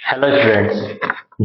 Hello students.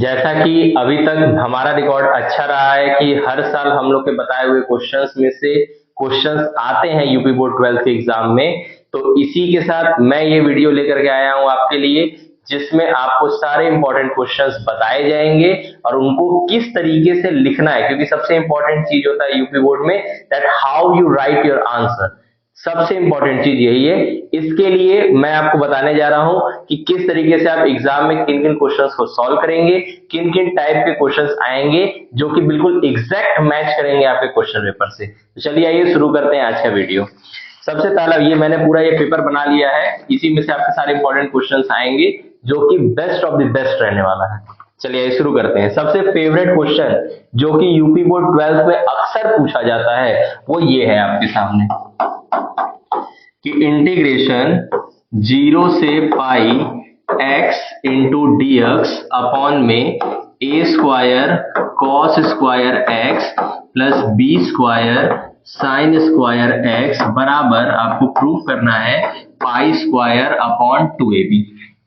जैसा कि अभी तक हमारा रिकॉर्ड अच्छा रहा है कि हर साल हम लोग के बताए हुए क्वेश्चंस में से क्वेश्चंस आते हैं यूपी बोर्ड 12th के एग्जाम में। तो इसी के साथ मैं ये वीडियो लेकर के आया हूँ आपके लिए, जिसमें आपको सारे इंपॉर्टेंट क्वेश्चंस बताए जाएंगे और उनको किस तरीके से लिखना है, क्योंकि सबसे इंपॉर्टेंट चीज होता है यूपी बोर्ड में that how you right your answer. सबसे इंपॉर्टेंट चीज यही है। इसके लिए मैं आपको बताने जा रहा हूं कि किस तरीके से आप एग्जाम में किन किन क्वेश्चंस को सॉल्व करेंगे, किन किन टाइप के क्वेश्चंस आएंगे जो कि बिल्कुल एग्जैक्ट मैच करेंगे आपके क्वेश्चन पेपर से। तो चलिए आइए शुरू करते हैं आज का वीडियो। सबसे पहला ये मैंने पूरा ये पेपर बना लिया है, इसी में से आपके सारे इंपॉर्टेंट क्वेश्चंस आएंगे जो कि बेस्ट ऑफ द बेस्ट रहने वाला है। चलिए शुरू करते हैं। सबसे फेवरेट क्वेश्चन जो कि यूपी बोर्ड 12th में अक्सर पूछा जाता है वो ये है आपके सामने कि इंटीग्रेशन 0 से pi x into d x upon में a square cos square x plus b square sine square x बराबर आपको प्रूव करना है पाई स्क्वायर अपॉन 2ab।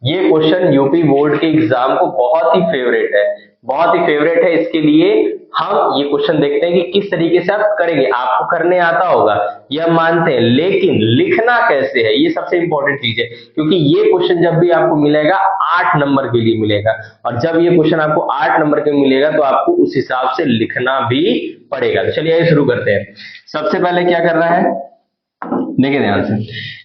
ये क्वेश्चन यूपी बोर्ड के एग्जाम को बहुत ही फेवरेट है, बहुत ही फेवरेट है। इसके लिए हम ये क्वेश्चन देखते हैं कि किस तरीके से आप करेंगे। आपको करने आता होगा यह मानते हैं, लेकिन लिखना कैसे है ये सबसे इंपॉर्टेंट चीज है, क्योंकि ये क्वेश्चन जब भी आपको मिलेगा 8 नंबर के लिए मिलेगा, और जब ये क्वेश्चन आपको 8 नंबर के मिलेगा तो आपको उस हिसाब से लिखना भी पड़ेगा। तो चलिए आइए शुरू करते हैं। सबसे पहले क्या कर रहा है, देखिए ध्यान से,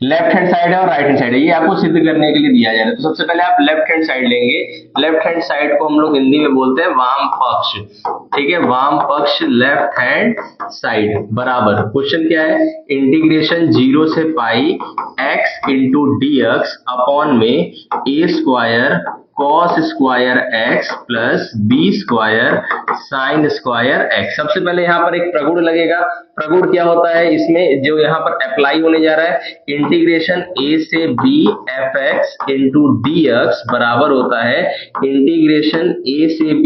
लेफ्ट हैंड साइड है और राइट हैंड साइड है, ये आपको सिद्ध करने के लिए दिया जा रहा है। तो सबसे पहले आप लेफ्ट हैंड साइड लेंगे। लेफ्ट हैंड साइड को हम लोग हिंदी में बोलते हैं वाम पक्ष, ठीक है, वाम पक्ष लेफ्ट हैंड साइड बराबर क्वेश्चन क्या है, इंटीग्रेशन 0 से pi x into d x upon में a square cos square x plus b square sine square x. सबसे पहले यहाँ पर एक प्रगुण लगेगा। प्रगुण क्या होता है, इसमें जो यहाँ पर अप्लाई होने जा रहा है, इंटीग्रेशन a से b f x into d x बराबर होता है इंटीग्रेशन a से b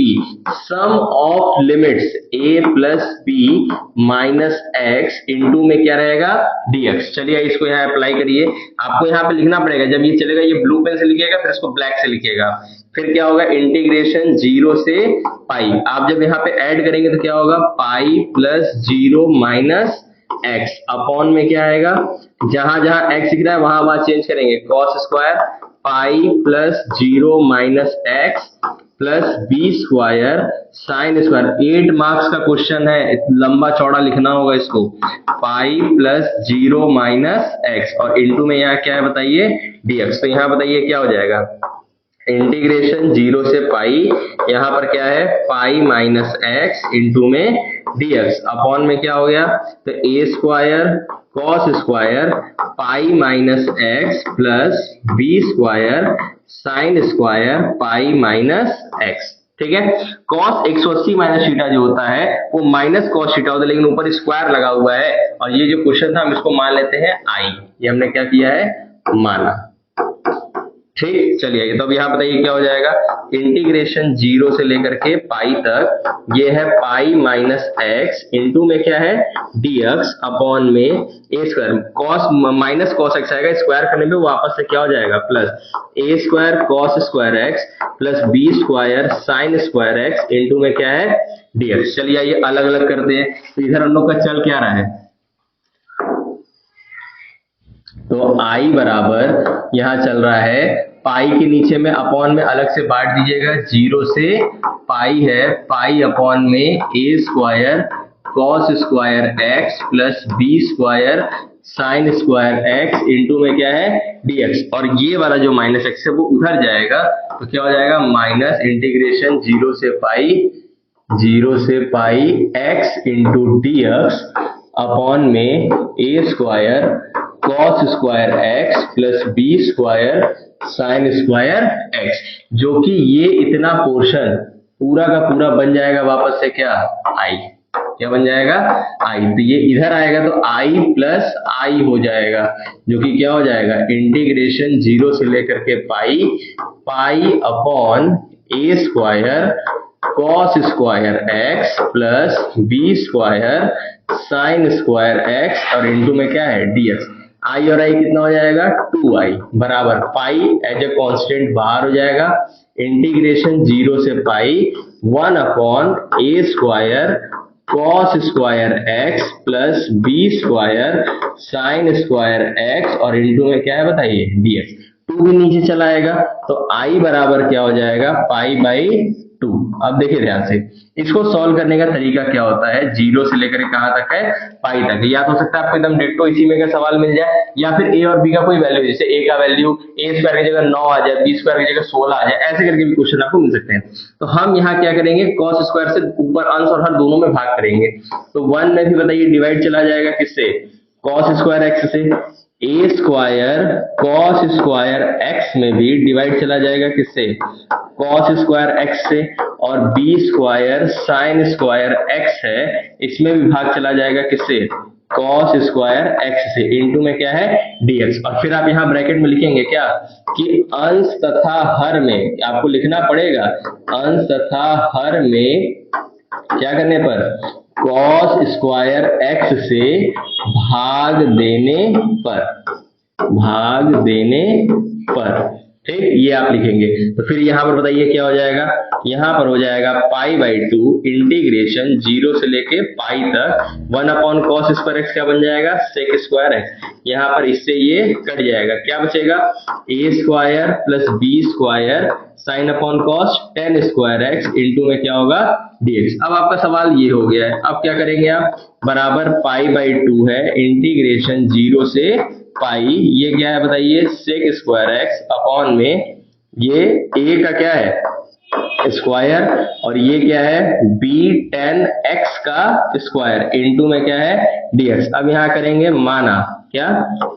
sum of limits a plus b minus x into में क्या रहेगा dx। चलिए इसको यहाँ अप्लाई करिए। आपको यहाँ पे लिखना पड़ेगा, जब ये चलेगा ये ब्लू पेन से लिखेगा, फिर इसको ब्लैक से लिखेगा। फिर क्या होगा, इंटीग्रेशन 0 से पाई, आप जब यहाँ पे ऐड करेंगे तो क्या होगा, पाई प्लस 0 माइनस एक्स अपॉन में क्या आएगा, जहां जहां एक्स दिख रहा है वहां वहां चेंज करेंगे, cos square pi plus 0 minus x plus b square sine square. 8 marks का क्वेश्चन है, लंबा चौड़ा लिखना होगा इसको, पाई प्लस 0 माइनस एक्स और इंटू में यहाँ क्या है बताइए, dx। तो यहाँ बताइए क्या हो जाएगा, इंटीग्रेशन 0 से पाई, यहाँ पर क्या है पाई माइनस एक्स इंटू में dx अपॉन में क्या हो गया, तो a square cos square pi minus x plus b square sine square pi minus x. ठीक है, कॉस 180 माइनस थीटा जो होता है वो माइनस कॉस थीटा होता है, लेकिन ऊपर स्क्वायर लगा हुआ है और ये जो क्वेश्चन था हम इसको मान लेते हैं आई, ये हमने क्या किया है माना। ठीक, चलिए तो अब यहाँ बताइए क्या हो जाएगा, इंटीग्रेशन 0 से लेकर के पाई तक ये है पाई माइनस एक्स इंटू में क्या है dx अपॉन में a square, cos minus cos x आएगा, स्क्वायर करने पे वापस से क्या हो जाएगा plus a square cos square x plus b square sine square x into में क्या है dx। चलिए ये अलग अलग करते हैं। तो इधर हम लोग का चल क्या रहा है, तो i बराबर यहाँ चल रहा है पाई के नीचे में अपॉन में अलग से बांट दीजिएगा, 0 से पाई है पाई अपॉन में a square cos square x plus b square sine square x into में क्या है dx, और ये वाला जो माइनस एक्स है वो उधर जाएगा, तो क्या हो जाएगा माइनस इंटीग्रेशन 0 से pi x into dx upon में a square cos square x plus b square sine square x, जो कि ये इतना पोर्शन पूरा का पूरा बन जाएगा वापस से क्या आई, क्या बन जाएगा आई। तो ये इधर आएगा तो आई प्लस आई हो जाएगा, जो कि क्या हो जाएगा इंटीग्रेशन 0 से लेकर के pi pi upon a square cos square x plus b square sine square x और इंटू में क्या है dx। आई और आई कितना हो जाएगा 2i बराबर पाई एज ए कांस्टेंट बाहर हो जाएगा, इंटीग्रेशन 0 से pi 1 upon a square cos square x plus b square sine square x और इंटू में क्या है बताइए dx। 2 भी नीचे चला आएगा तो i बराबर क्या हो जाएगा पाई बाई 2। अब देखिए ध्यान से इसको सॉल्व करने का तरीका क्या होता है, 0 से लेकर कहां तक है पाई तक। या तो हो सकता है आपको एकदम डिट्टो इसी में का सवाल मिल जाए, या फिर a और b का कोई वैल्यू, जैसे a का वैल्यू a स्क्वायर की जगह 9 आ जाए, b स्क्वायर की जगह 16 आ जाए, ऐसे करके भी क्वेश्चन आपको मिल सकते हैं। तो हम यहाँ क्या करेंगे, cos स्क्वायर से ऊपर अंश और हर दोनों में भाग करेंगे। तो 1 में भी बताइए डिवाइड चला जाएगा किससे, cos स्क्वायर x से। ए स्क्वायर कॉस स्क्वायर एक्स में भी डिवाइड चला जाएगा किससे, कॉस स्क्वायर एक्स से। और b square sine square x है, इसमें भी भाग चला जाएगा किससे, कॉस स्क्वायर एक्स से। इनटू में क्या है dx। और फिर आप यहाँ ब्रैकेट में लिखेंगे क्या कि अंश तथा हर में, आपको लिखना पड़ेगा अंश तथा हर में क्या करने पर, कॉस स्क्वायर एक्स से भाग देने पर, ठीक, ये आप लिखेंगे। तो फिर यहाँ पर बताइए क्या हो जाएगा, यहाँ पर हो जाएगा पाई बाई 2 इंटीग्रेशन 0 से लेके पाई तक 1 अपॉन कॉस स्क्वायर एक्स क्या बन जाएगा, सेक स्क्वायर एक्स। यहाँ पर इससे ये कट जाएगा, क्या बचेगा, a square plus b square sine upon cos tan square x into में क्या होगा dx। अब आपका सवाल ये हो गया है, अब क्या करेंगे आप, बराबर पाई बाई 2 है इंटीग्रेशन 0 से पाई, ये क्या है बताइए सेक स्क्वायर एक्स अपॉन में ये a का क्या है स्क्वायर और ये क्या है b tan x का स्क्वायर इंटू में क्या है dx। अब यहाँ करेंगे माना, क्या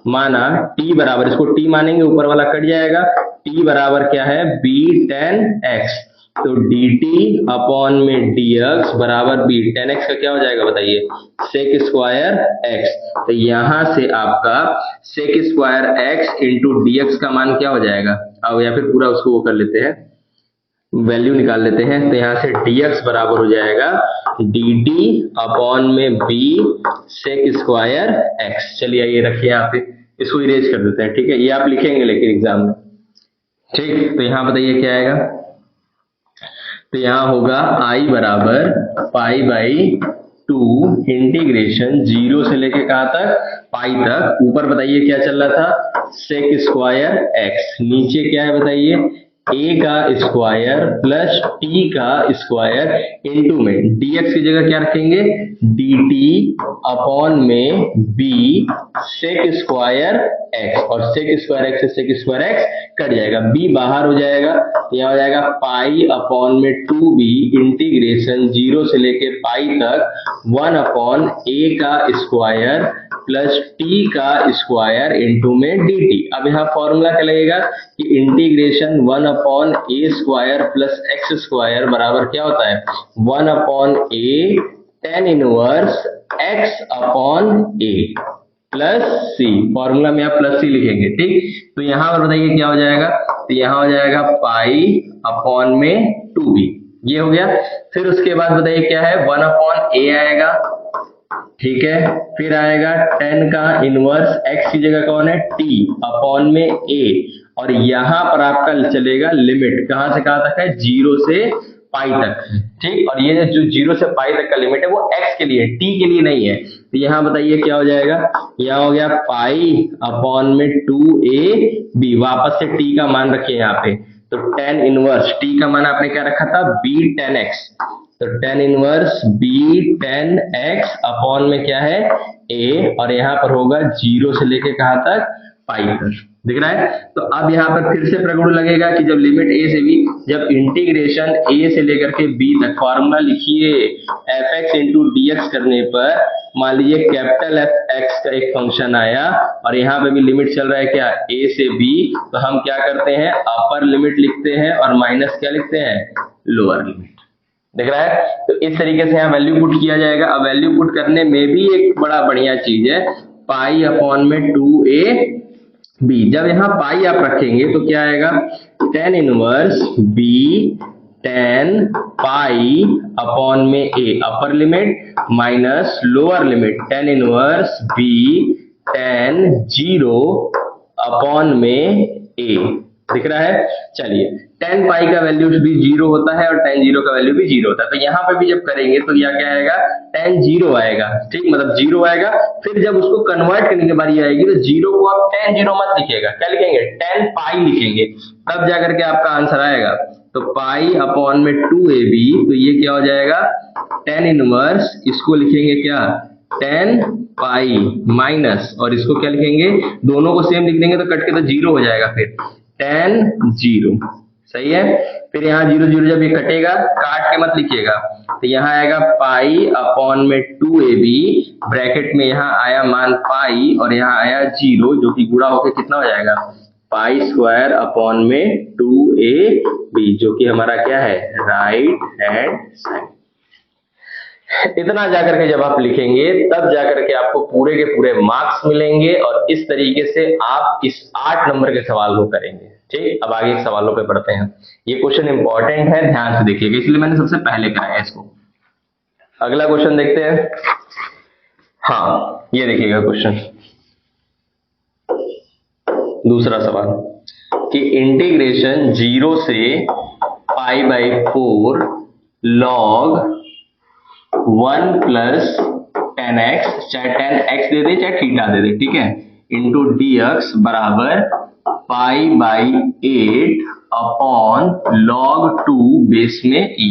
माना t बराबर, इसको t मानेंगे ऊपर वाला कट जाएगा, t बराबर क्या है b tan x। तो dt अपॉन में dx बराबर b tan x का क्या हो जाएगा बताइए सेक स्क्वायर x। तो यहां से आपका sec square x into dx का मान क्या हो जाएगा, अब या फिर पूरा उसको वो कर लेते हैं, वैल्यू निकाल लेते हैं। तो यहाँ से dx बराबर हो जाएगा dt अपॉन में b सेक स्क्वायर x। चलिए ये रखिए यहाँ पे, इसको इरेज कर देते हैं, ठीक है, ये आप लिखेंगे लेकिन एग्जाम में, ठीक। तो यहाँ बताइए क्या आएगा, तो यहाँ होगा i बराबर पाई बाई 2 इंटीग्रेशन 0 से लेके कहाँ तक पाई तक, ऊपर बताइए क्या चल रहा था सेक स्क्वायर x, नीचे क्या है बताइए a का स्क्वायर प्लस t का स्क्वायर इंटू में dx की जगह क्या रखेंगे dt अपॉन में b सेक स्क्वायर x, और सेक स्क्वायर x से सेक स्क्वायर x कट जाएगा, b बाहर हो जाएगा, यह हो जाएगा पाई अपॉन में 2b इंटीग्रेशन 0 से लेके पाई तक 1 अपॉन a का स्क्वायर प्लस t का स्क्वायर इंटू में dt। अब यहाँ फॉर्मूला क्या लगेगा कि integration 1 upon a square plus x square बराबर क्या होता है 1 upon a tan inverse x upon a plus c। Formula में आप प्लस c लिखेंगे, ठीक। तो यहाँ पर बताइए क्या हो जाएगा, तो यहाँ हो जाएगा पाई अपॉन में 2b, ये हो गया। फिर उसके बाद बताइए क्या है 1 अपॉन a आएगा, ठीक है, फिर आएगा tan का इनवर्स x की जगह कौन है t अपॉन में a, और यहाँ पर आपका चलेगा लिमिट कहां से कहां तक है 0 से पाई तक, ठीक। और ये जो 0 से पाई तक का लिमिट है वो x के लिए, t के लिए नहीं है। तो यहाँ बताइए क्या हो जाएगा, यहाँ हो गया पाई अपॉन में 2ab, वापस से t का मान रखिए यहाँ पे, तो tan इनवर्स t का मान आपने क्या रखा था b tan x, तो tan inverse b tan x upon में क्या है a, और यहाँ पर होगा 0 से लेके कहां तक पाई तक, दिख रहा है। तो अब यहाँ पर फिर से प्रगुण लगेगा कि जब लिमिट a से b, जब इंटीग्रेशन a से लेकर के b तक, फॉर्मूला लिखिए fx इंटू dx करने पर मान लीजिए कैपिटल F(x) का एक फंक्शन आया और यहाँ पे भी लिमिट चल रहा है क्या a से b, तो हम क्या करते हैं अपर लिमिट लिखते हैं और माइनस क्या लिखते हैं लोअर लिमिट, दिख रहा है। तो इस तरीके से यहाँ वैल्यू पुट किया जाएगा। अब वैल्यू पुट करने में भी एक बड़ा बढ़िया चीज है पाई अपॉन में 2ab, जब यहाँ पाई आप रखेंगे तो क्या आएगा tan इनवर्स b tan पाई अपॉन में a upper limit minus lower limit tan inverse b tan 0 upon में a, दिख रहा है। चलिए tan पाई का वैल्यू भी 0 होता है और tan 0 का वैल्यू भी 0 होता है, तो यहाँ पे भी जब करेंगे तो यह क्या आएगा, tan 0 आएगा, ठीक, मतलब 0 आएगा। फिर जब उसको कन्वर्ट करने की बारी आएगी तो 0 को आप tan 0 मत लिखिएगा, क्या लिखेंगे, tan पाई लिखेंगे, तब जाकर के आपका आंसर आएगा। तो पाई अपॉन में 2ab, तो ये क्या हो जाएगा, tan इनवर्स, इसको लिखेंगे क्या, tan पाई माइनस, और इसको क्या लिखेंगे, दोनों को सेम लिख देंगे तो कट के तो 0 हो जाएगा, फिर tan 0, सही है। फिर यहाँ 0 0 जब ये कटेगा, काट के मत लिखिएगा, तो यहाँ आएगा पाई अपॉन में 2ab, ब्रैकेट में यहाँ आया मान पाई और यहाँ आया 0, जो कि गुणा होकर कितना हो जाएगा, पाई स्क्वायर अपॉन में 2ab, जो कि हमारा क्या है, राइट हैंड साइड। इतना जाकर के जब आप लिखेंगे तब जाकर के आपको पूरे के पूरे मार्क्स मिलेंगे, और इस तरीके से आप इस 8 नंबर के सवाल को करेंगे। ठीक, अब आगे सवालों पे बढ़ते हैं। ये क्वेश्चन इंपॉर्टेंट है, ध्यान से देखिएगा, इसलिए मैंने सबसे पहले कराया इसको। अगला क्वेश्चन देखते हैं। हाँ, ये देखिएगा क्वेश्चन, दूसरा सवाल कि इंटीग्रेशन 0 से π/4 log 1 प्लस tan x, चाहे tan x दे दे चाहे थीटा दे दे, ठीक है, इंटू dx बराबर π/8 अपॉन log 2 बेस में e।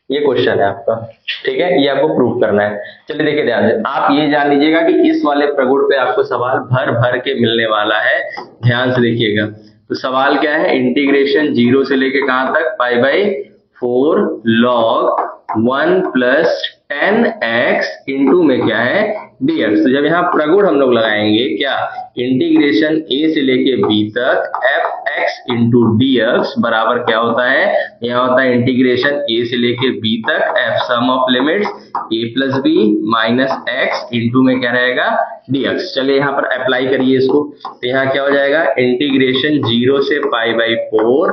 ये क्वेश्चन है आपका, ठीक है, ये आपको प्रूव करना है। चलिए देखिए ध्यान से, आप ये जान लीजिएगा कि इस वाले प्रगुण पे आपको सवाल भर भर के मिलने वाला है, ध्यान से देखिएगा। तो सवाल क्या है, इंटीग्रेशन 0 से लेके कहां तक, π/4 log 1 plus tan x into में क्या है, dx। तो जब यहाँ प्रगुण हम लोग लगाएंगे क्या, इंटीग्रेशन a से लेके b तक fx इंटू dx बराबर क्या होता है, यहाँ होता है इंटीग्रेशन a से लेके b तक f sum of limits a plus b minus x into में क्या रहेगा, dx। चलिए यहाँ पर अप्लाई करिए इसको, तो यहाँ क्या हो जाएगा, इंटीग्रेशन 0 से π/4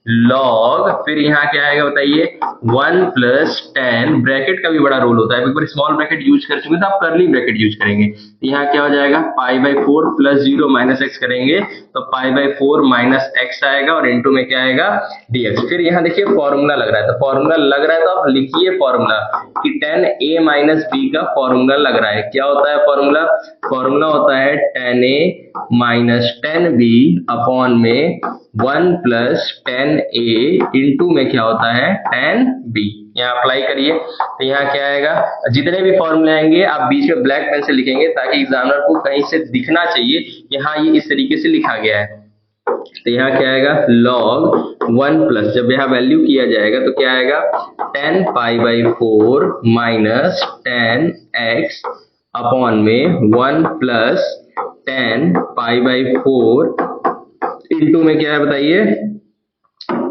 लॉग, फिर यहाँ क्या आएगा बताइए, 1 प्लस tan, ब्रैकेट का भी बड़ा रोल होता है, एक बार स्मॉल ब्रैकेट यूज कर चुके तो आप कर्ली ब्रैकेट यूज करेंगे। यहाँ क्या हो जाएगा, π/4 प्लस 0 माइनस x करेंगे तो π/4 माइनस x आएगा, और इनटू में क्या आएगा, dx। फिर यहाँ देखिए फॉर्मूला लग रहा है, तो फॉर्मूला लग रहा है तो आप लिखिए फॉर्मूला कि tan a माइनस b का फॉर्मूला लग रहा है। क्या होता है फॉर्मूला, फॉर्मूला होता है tan a minus tan b upon में 1 प्लस tan a इंटू में क्या होता है, tan b। यहाँ अप्लाई करिए, तो यहाँ क्या आएगा, जितने भी फॉर्मूले आएंगे आप बीच में ब्लैक पेन से लिखेंगे ताकि एग्जामिनर को कहीं से दिखना चाहिए कि हाँ ये इस तरीके से लिखा गया है। तो यहाँ क्या आएगा, log 1 प्लस, जब यहाँ वैल्यू किया जाएगा तो क्या आएगा, tan π/4 minus tan x upon में 1 प्लस tan π/4 इंटू में क्या है बताइए,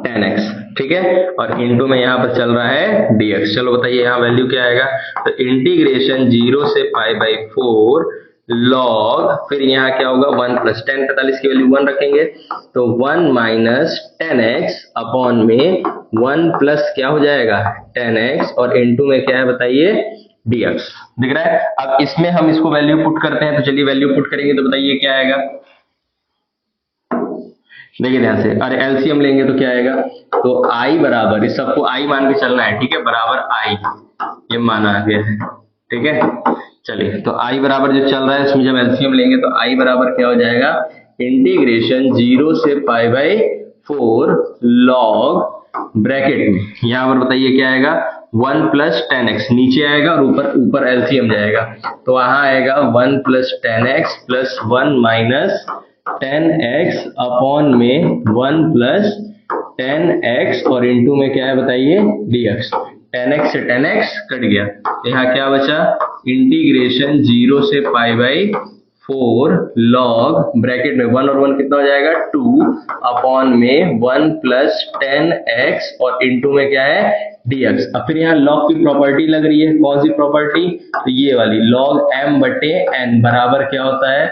tan x, ठीक है, और इंटू में यहाँ पर चल रहा है dx। चलो बताइए यहाँ वैल्यू क्या आएगा, तो इंटीग्रेशन 0 से π/4 लॉग, फिर यहाँ क्या होगा, 1 प्लस tan 45 की वैल्यू 1 रखेंगे तो 1 माइनस tan x अपॉन में 1 प्लस क्या हो जाएगा, tan x, और इंटू में क्या है बताइए, dx। दिख रहा है। अब इसमें हम इसको वैल्यू पुट करते हैं, तो चलिए वैल्यू पुट करेंगे तो बताइए क्या आएगा, देखिए ध्यान से, अरे एलसीएम लेंगे तो क्या आएगा, तो i बराबर, इस सबको i मान के चलना है, ठीक है, बराबर i, ये माना गया है, ठीक है। चलिए तो i बराबर जो चल रहा है इसमें जब एलसीएम लेंगे तो i बराबर क्या हो जाएगा, इंटीग्रेशन 0 से π/4 लॉग, ब्रैकेट में यहाँ पर बताइए क्या आएगा, 1 प्लस tan x नीचे आएगा और ऊपर एलसीएम जाएगा, तो वहां आएगा 1 plus tan x plus 1 minus tan x upon में 1 प्लस tan x, और इंटू में क्या है बताइए, dx। tan x से tan x कट गया, यहाँ क्या बचा, इंटीग्रेशन 0 से π/4 लॉग, ब्रैकेट में 1 और 1 कितना हो जाएगा, 2 अपॉन में 1 प्लस tan x, और इंटू में क्या है, dx। अब फिर यहाँ लॉग की प्रॉपर्टी लग रही है, कौन सी प्रॉपर्टी, तो ये वाली, log m बटे n बराबर क्या होता है,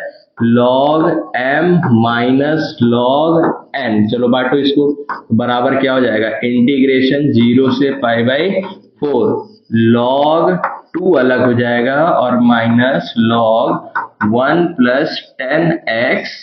log m minus log n। चलो बांटो इसको, बराबर क्या हो जाएगा, इंटीग्रेशन 0 से π/4 log 2 अलग हो जाएगा और minus log 1 plus tan x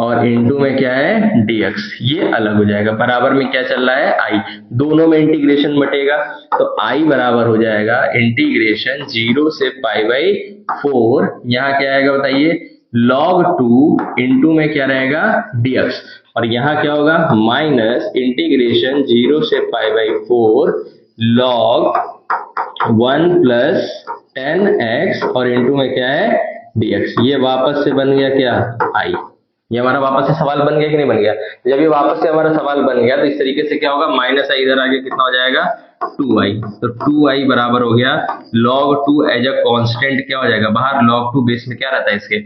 और इनटू में क्या है dx, ये अलग हो जाएगा। बराबर में क्या चल रहा है i, दोनों में इंटीग्रेशन बटेगा तो i बराबर हो जाएगा इंटीग्रेशन 0 से पाई बाई 4, यहाँ क्या आएगा बताइए log 2 इनटू में क्या रहेगा dx, और यहाँ क्या होगा माइनस इंटीग्रेशन 0 से pi by 4 log 1 plus 10x और इनटू में क्या है dx। ये वापस से बन गया क्या i, ये हमारा वापस से सवाल बन गया कि नहीं बन गया। जब ये वापस से हमारा सवाल बन गया तो इस तरीके से क्या होगा माइनस आई इधर आगे कितना हो जाएगा 2i, तो 2i बराबर हो गया log 2 एज अ कांस्टेंट क्या हो जाएगा बाहर, log 2 बेस में क्या रहता है इसके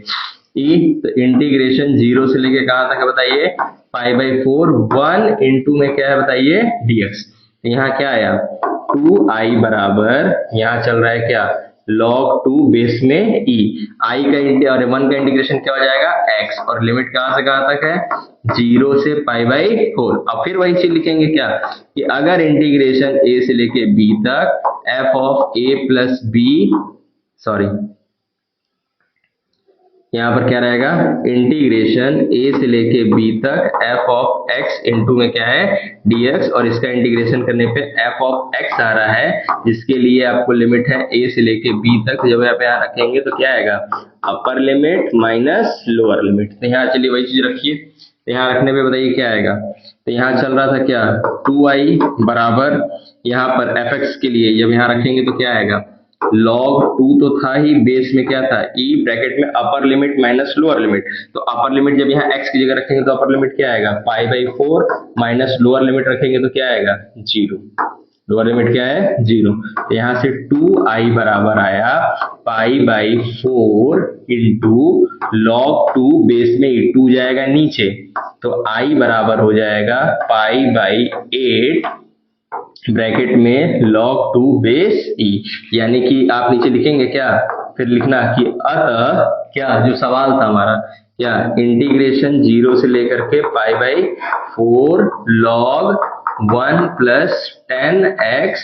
e, तो इंटीग्रेशन 0 से लेके कहां तक है बताइए पाई बाई 4 1 इनटू में क्या है बताइए dx। तो यहाँ क्या आया 2i बराबर यहाँ चल रहा है क्या log 2 बेस में e, i का और 1 का इंटीग्रेशन क्या हो जाएगा x, और लिमिट कहां से कहां तक है 0 से पाई बाई 4। अब फिर वही चीज लिखेंगे क्या कि अगर इंटीग्रेशन a से लेके b तक f of a plus b, sorry यहाँ पर क्या रहेगा इंटीग्रेशन a से लेके b तक f ऑफ x इनटू में क्या है dx, और इसका इंटीग्रेशन करने पे f ऑफ x आ रहा है जिसके लिए आपको लिमिट है a से लेके b तक। जब आप यहाँ रखेंगे तो क्या आएगा upper limit minus lower limit. तो यहाँ चलिए वही चीज रखिए, तो यहाँ रखने पे बताइए क्या आएगा। तो यहाँ चल रहा था क्या 2i बराबर यहाँ पर fx के लिए जब यहाँ रखेंगे तो क्या आएगा log 2 तो था ही, बेस में क्या था e ब्रैकेट में upper limit minus lower limit, तो अपर लिमिट जब यहाँ x की जगह रखेंगे तो अपर लिमिट क्या आएगा pi by 4 minus lower limit रखेंगे तो क्या आएगा 0, लोअर लिमिट क्या है 0। तो यहाँ से 2i बराबर आया pi by 4 into log 2 base में 2 जाएगा नीचे, तो i बराबर हो जाएगा पाई बाई 8 ब्रैकेट में log 2 बेस e, यानी कि आप नीचे लिखेंगे क्या फिर लिखना कि अतः क्या जो सवाल था हमारा क्या इंटीग्रेशन 0 से लेकर के pi by 4 log 1 plus 10x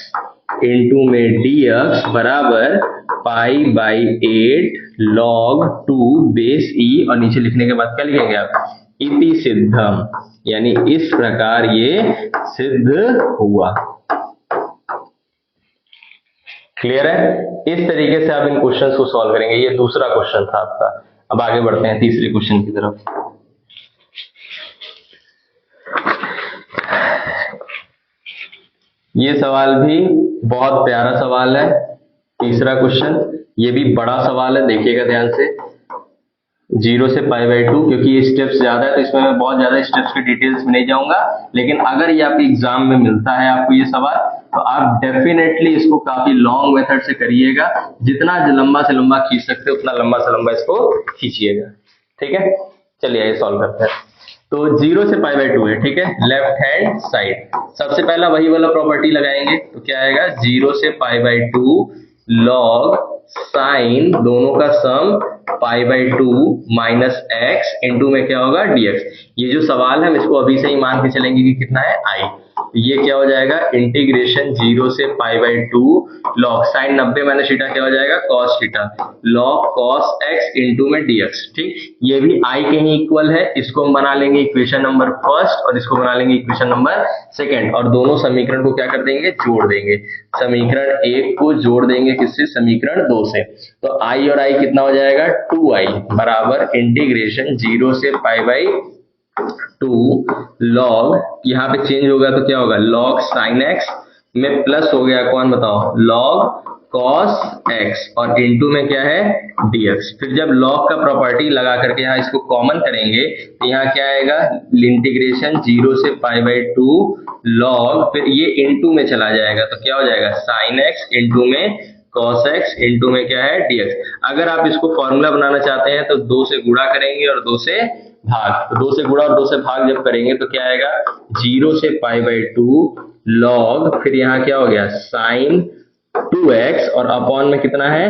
into में dx बराबर pi by 8 log 2 base e, और नीचे लिखने के बाद क्या लिखेंगे आप इति सिद्धम, यानी इस प्रकार ये सिद्ध हुआ। क्लियर है। इस तरीके से आप इन क्वेश्चंस को सॉल्व करेंगे। ये दूसरा क्वेश्चन था आपका। अब आगे बढ़ते हैं तीसरे क्वेश्चन की तरफ। ये सवाल भी बहुत प्यारा सवाल है, तीसरा क्वेश्चन। ये भी बड़ा सवाल है, देखिएगा ध्यान से। 0 से पाई बाई 2, क्योंकि ये स्टेप्स ज्यादा है तो इसमें मैं बहुत ज्यादा स्टेप्स की डिटेल्स में नहीं जाऊंगा, लेकिन अगर ये आपके एग्जाम में मिलता है आपको ये सवाल, तो आप डेफिनेटली इसको काफी लॉन्ग मेथड से करिएगा। जितना लंबा से लंबा खींच सकते हो उतना लंबा से लंबा इसको खींचिएगा। ठीक है, चलिए ये सॉल्व करते हैं। तो 0 से पाई बाई 2 है, ठीक है, लेफ्ट हैंड साइड। सबसे पहला वही वाला प्रॉपर्टी लगाएंगे, तो क्या आएगा 0 से पाई बाई 2 log साइन दोनों का sum pi by 2 minus x into में क्या होगा dx। ये जो सवाल है हम इसको अभी से ही मान के चलेंगे कि कितना है i। ये क्या हो जाएगा इंटीग्रेशन 0 से pi by 2 log sine 90 minus theta क्या हो जाएगा cos theta log cos x into में dx। ठीक, ये भी i के ही इक्वल है। इसको हम बना लेंगे इक्वेशन नंबर फर्स्ट और इसको बना लेंगे इक्वेशन नंबर सेकंड, और दोनों समीकरण को क्या कर देंगे जोड़ देंगे। समीकरण 1 को जोड़ देंगे किससे समीकरण 2 से, तो i और i कितना हो जाएगा 2i बराबर इंटीग्रेशन 0 से पाई बाई 2 log, यहाँ पे चेंज होगा तो क्या होगा log sin x में प्लस हो गया कौन बताओ log cos x और इनटू में क्या है dx। फिर जब log का प्रॉपर्टी लगा करके यहाँ इसको कॉमन करेंगे तो यहाँ क्या आएगा इंटीग्रेशन 0 से पाई बाई 2 log, फिर ये इनटू में चला जाएगा तो क्या हो जाएगा sin x इनटू में cos x इंटू में क्या है dx। अगर आप इसको फॉर्मूला बनाना चाहते हैं तो 2 से गुणा करेंगे और 2 से भाग, तो 2 से गुणा और 2 से भाग जब करेंगे तो क्या आएगा 0 से पाई बाई 2 log, फिर यहाँ क्या हो गया sin 2x और अपॉन में कितना है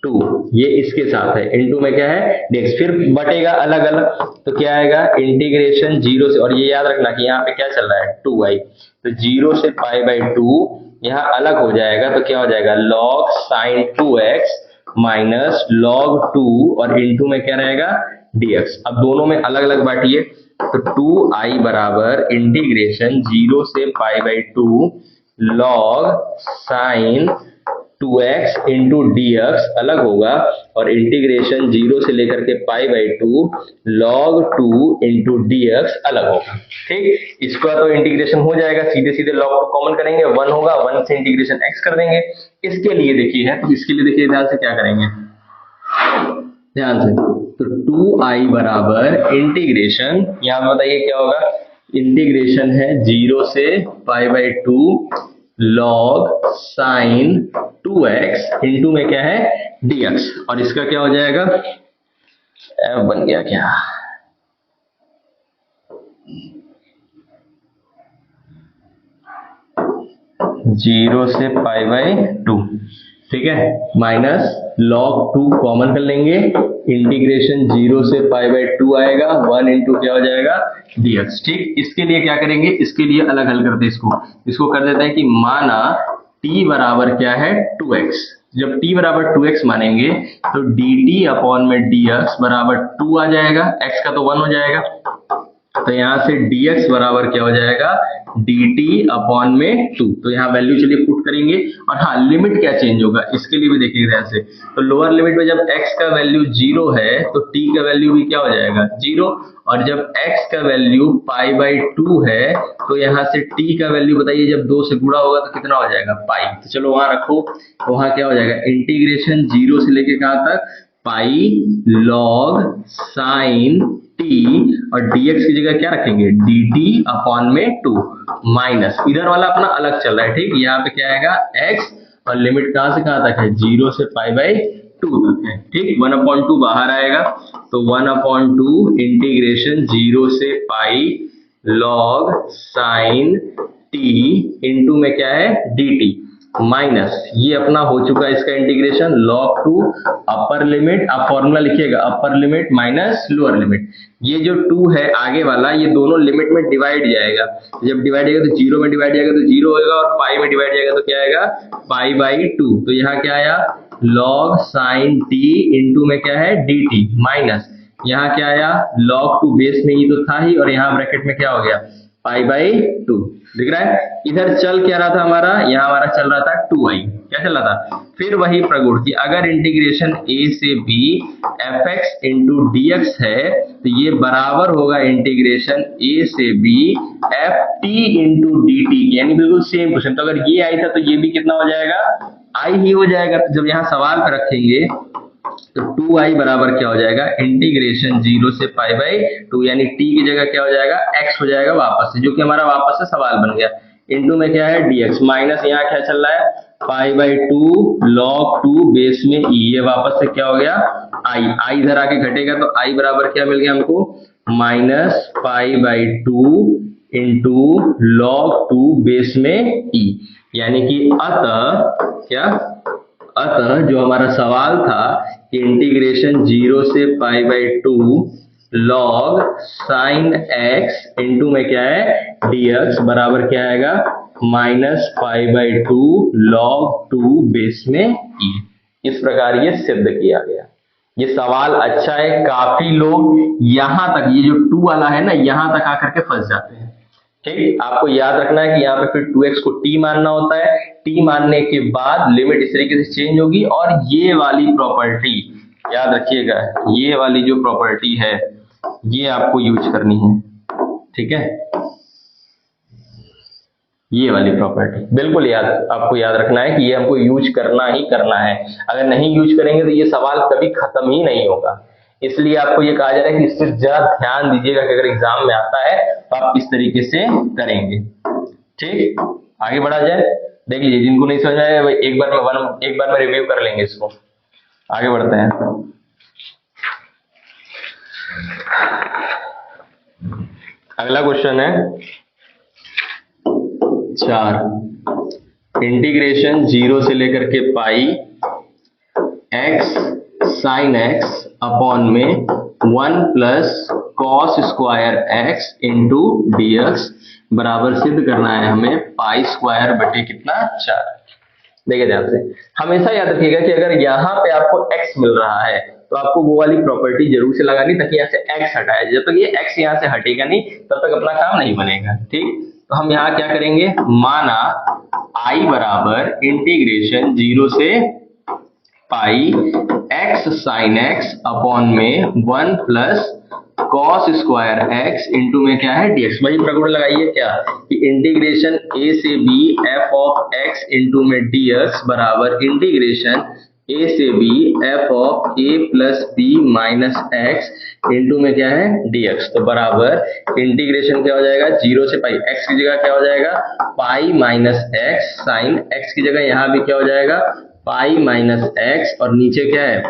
2, ये इसके साथ है इंटू में क्या है dx। फिर बटेगा अलग अलग तो क्या आएगा इंटीग्रेशन 0 से, और ये याद रखना कि यहाँ पे क्या चल रहा है 2i, तो 0 से पाई बाई 2 यहाँ अलग हो जाएगा तो क्या हो जाएगा log sin 2x minus log 2 और इनटू में क्या रहेगा dx। अब दोनों में अलग अलग बांटिए, तो 2i बराबर इंटीग्रेशन 0 से pi by 2 log sine 2x into dx अलग होगा, और इंटीग्रेशन 0 से लेकर के pi by 2 log 2 into dx अलग होगा। ठीक, इसका तो इंटीग्रेशन हो जाएगा, सीधे सीधे log 2 कॉमन करेंगे, 1 होगा, 1 से इंटीग्रेशन x कर देंगे। इसके लिए देखिए है, तो इसके लिए देखिए ध्यान से क्या करेंगे, ध्यान से, तो 2i बराबर इंटीग्रेशन, यहां बताइए क्या होगा, इंटीग्रेशन है 0 से pi by 2 log sine 2x into में क्या है dx, और इसका क्या हो जाएगा, f बन गया क्या, जीरो से पाई बाई 2, ठीक है, माइनस log 2 कॉमन कर लेंगे, इंटीग्रेशन 0 से पाई बाई 2 आएगा, 1 इंटू क्या हो जाएगा dx। ठीक, इसके लिए क्या करेंगे, इसके लिए अलग हल करते हैं, इसको कर देते हैं कि माना t बराबर क्या है 2x, जब t बराबर 2x मानेंगे तो dt अपॉन में dx बराबर 2 आ जाएगा, x का तो 1 हो जाएगा, तो यहां से dx बराबर क्या हो जाएगा dt अपॉन में 2, तो यहाँ वैल्यू चलिए पुट करेंगे, और हाँ लिमिट क्या चेंज होगा इसके लिए भी देखिए ध्यान से, तो लोअर लिमिट में जब x का वैल्यू 0 है तो t का वैल्यू भी क्या हो जाएगा 0, और जब x का वैल्यू पाई बाई 2 है तो यहाँ से t का वैल्यू बताइए जब 2 से गुणा होगा तो कितना हो जाएगा पाई, तो चलो वहां रखो, वहां क्या हो जाएगा इंटीग्रेशन 0 से लेके कहां तक पाई log साइन t, और dx की जगह क्या रखेंगे dt अपॉन में 2, माइनस इधर वाला अपना अलग चल रहा है, ठीक, यहाँ पे क्या आएगा x, और लिमिट कहां से कहां तक है 0 से पाई बाई 2 तक है, ठीक, 1/2 बाहर आएगा, तो 1/2 इंटीग्रेशन 0 से पाई log साइन t इंटू में क्या है dt, माइनस ये अपना हो चुका है इसका इंटीग्रेशन log 2 अपर लिमिट, आप फॉर्मूला लिखिएगा upper limit minus lower limit, ये जो 2 है आगे वाला ये दोनों लिमिट में डिवाइड जाएगा, जब डिवाइड जाएगा तो 0 में डिवाइड जाएगा तो 0 होगा, और पाई में डिवाइड जाएगा तो क्या आएगा पाई बाई 2, तो यहाँ क्या आया log साइन t इंटू में क्या है dt, माइनस यहाँ क्या आया log 2 बेस में ही तो था ही, और यहाँ ब्रैकेट में क्या हो गया पाई बाई 2, दिख रहा है, इधर चल क्या रहा था हमारा, यहाँ हमारा चल रहा था 2i, क्या चल रहा था, फिर वही प्रगुण कि अगर इंटीग्रेशन a से b fx इंटू dx है तो ये बराबर होगा इंटीग्रेशन a से b ft इंटू dt, यानी बिल्कुल सेम क्वेश्चन, तो अगर ये आई था तो ये भी कितना हो जाएगा i ही हो जाएगा, तो जब यहाँ सवाल पे रखेंगे तो 2i बराबर क्या हो जाएगा इंटीग्रेशन 0 से पाई बाई 2, यानी t की जगह क्या हो जाएगा x हो जाएगा वापस से, जो कि हमारा वापस से सवाल बन गया, इंटू में क्या है dx, माइनस यहाँ क्या चल रहा है पाई बाई 2 log 2 बेस में e, ये वापस से क्या हो गया i इधर आके घटेगा तो i बराबर क्या मिल गया हमको minus pi by 2 into log 2 base में e, यानी कि अतः जो हमारा सवाल था कि इंटीग्रेशन 0 से pi by 2 log sine x into में क्या है dx बराबर क्या आएगा minus pi by 2 log 2 base में e, इस प्रकार ये सिद्ध किया गया। ये सवाल अच्छा है, काफी लोग यहां तक ये जो 2 वाला है ना यहां तक आकर के फंस जाते हैं, ठीक, आपको याद रखना है कि यहाँ पे फिर 2x को t मानना होता है, t मानने के बाद लिमिट इस तरीके से चेंज होगी, और ये वाली प्रॉपर्टी याद रखिएगा, ये वाली जो प्रॉपर्टी है ये आपको यूज करनी है, ठीक है, ये वाली प्रॉपर्टी बिल्कुल आपको याद रखना है कि ये हमको यूज करना ही करना है, अगर नहीं यूज करेंगे तो ये सवाल कभी खत्म ही नहीं होगा, इसलिए आपको ये कहा जा रहा है कि इस पर जरा ध्यान दीजिएगा कि अगर एग्जाम में आता है तो आप इस तरीके से करेंगे, ठीक, आगे बढ़ा जाए, देख लीजिए जिनको नहीं समझ आया एक बार में रिव्यू कर लेंगे इसको, आगे बढ़ते हैं। अगला क्वेश्चन है 4, इंटीग्रेशन 0 से लेकर के पाई x साइन x अपॉन में 1 plus cos square x into dx बराबर सिद्ध करना है हमें पाई स्क्वायर बटे कितना 4। देखिए ध्यान से, हमेशा याद रखिएगा कि अगर यहाँ पे आपको x मिल रहा है तो आपको वो वाली प्रॉपर्टी जरूर से लगानी, ताकि यहाँ से x हटाया, जब तक ये x यहाँ से हटेगा नहीं तब तक अपना काम नहीं बनेगा। ठीक, तो हम यहाँ क्या करेंगे, माना I बराबर इंटीग्रेशन 0 से pi x sin x upon में 1 plus cos square x into में क्या है dx। वही प्रगुण लगाइए क्या कि इंटीग्रेशन a से b f of x into में dx बराबर इंटीग्रेशन a से b f of a plus b minus x into में क्या है dx। तो बराबर इंटीग्रेशन क्या हो जाएगा, 0 से पाई, x की जगह क्या हो जाएगा pi minus x, sine x की जगह यहाँ भी क्या हो जाएगा पाई माइनस एक्स, और नीचे क्या है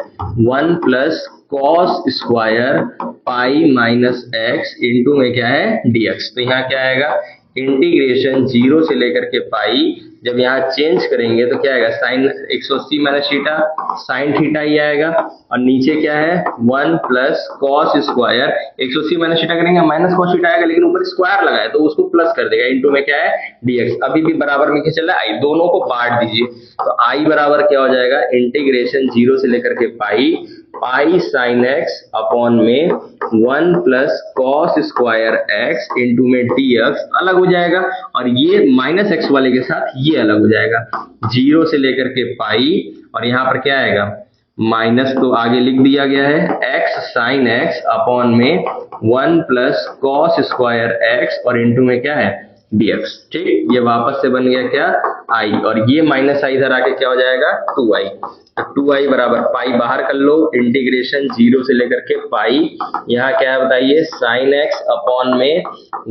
1 plus cos square pi minus x into में क्या है dx। तो यहाँ क्या आएगा इंटीग्रेशन 0 से लेकर के पाई, जब यहाँ चेंज करेंगे तो क्या आएगा sine 180 minus theta, sine theta ही आएगा, और नीचे क्या है 1 plus cos square, 180 minus theta करेंगे माइनस कॉस थीटा आएगा, लेकिन ऊपर स्क्वायर लगा है तो उसको प्लस कर देगा, इंटू में क्या है dx। अभी भी बराबर में क्या चल रहा है, आई, दोनों को बांट दीजिए, तो आई बराबर क्या हो जाएगा इंटीग्रेशन 0 से लेकर के pi pi sine x upon में 1 plus cos square x into में dx अलग हो जाएगा, और ये माइनस एक्स वाले के साथ ये अलग हो जाएगा 0 से लेकर के पाई, और यहाँ पर क्या आएगा माइनस, तो आगे लिख दिया गया है x साइन एक्स अपॉन में 1 प्लस कॉस स्क्वायर एक्स और इंटू में क्या है dx। ठीक, ये वापस से बन गया क्या i, और ये माइनस आई इधर आके क्या हो जाएगा 2i। तो 2i बराबर पाई बाहर कर लो, इंटीग्रेशन 0 से लेकर के पाई, यहाँ क्या है बताइए साइन एक्स अपॉन में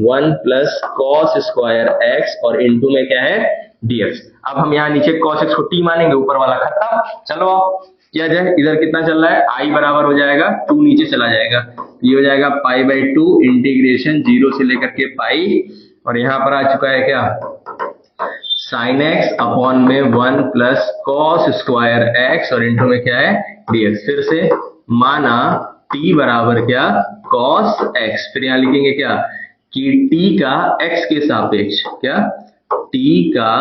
1 प्लस कॉस स्क्वायर एक्स और इंटू में क्या है dx। अब हम यहाँ नीचे cos x को t मानेंगे, ऊपर वाला खत्म। चलो अब किया जाए, इधर कितना चल रहा है i बराबर हो जाएगा 2 नीचे चला जाएगा, ये हो जाएगा पाई बाई 2 इंटीग्रेशन 0 से लेकर के पाई, और यहाँ पर आ चुका है क्या साइन एक्स अपॉन में 1 प्लस कॉस स्क्वायर एक्स और इंटू में क्या है dx। फिर से माना t बराबर क्या cos x, फिर यहाँ लिखेंगे क्या कि t का x के सापेक्ष, क्या t का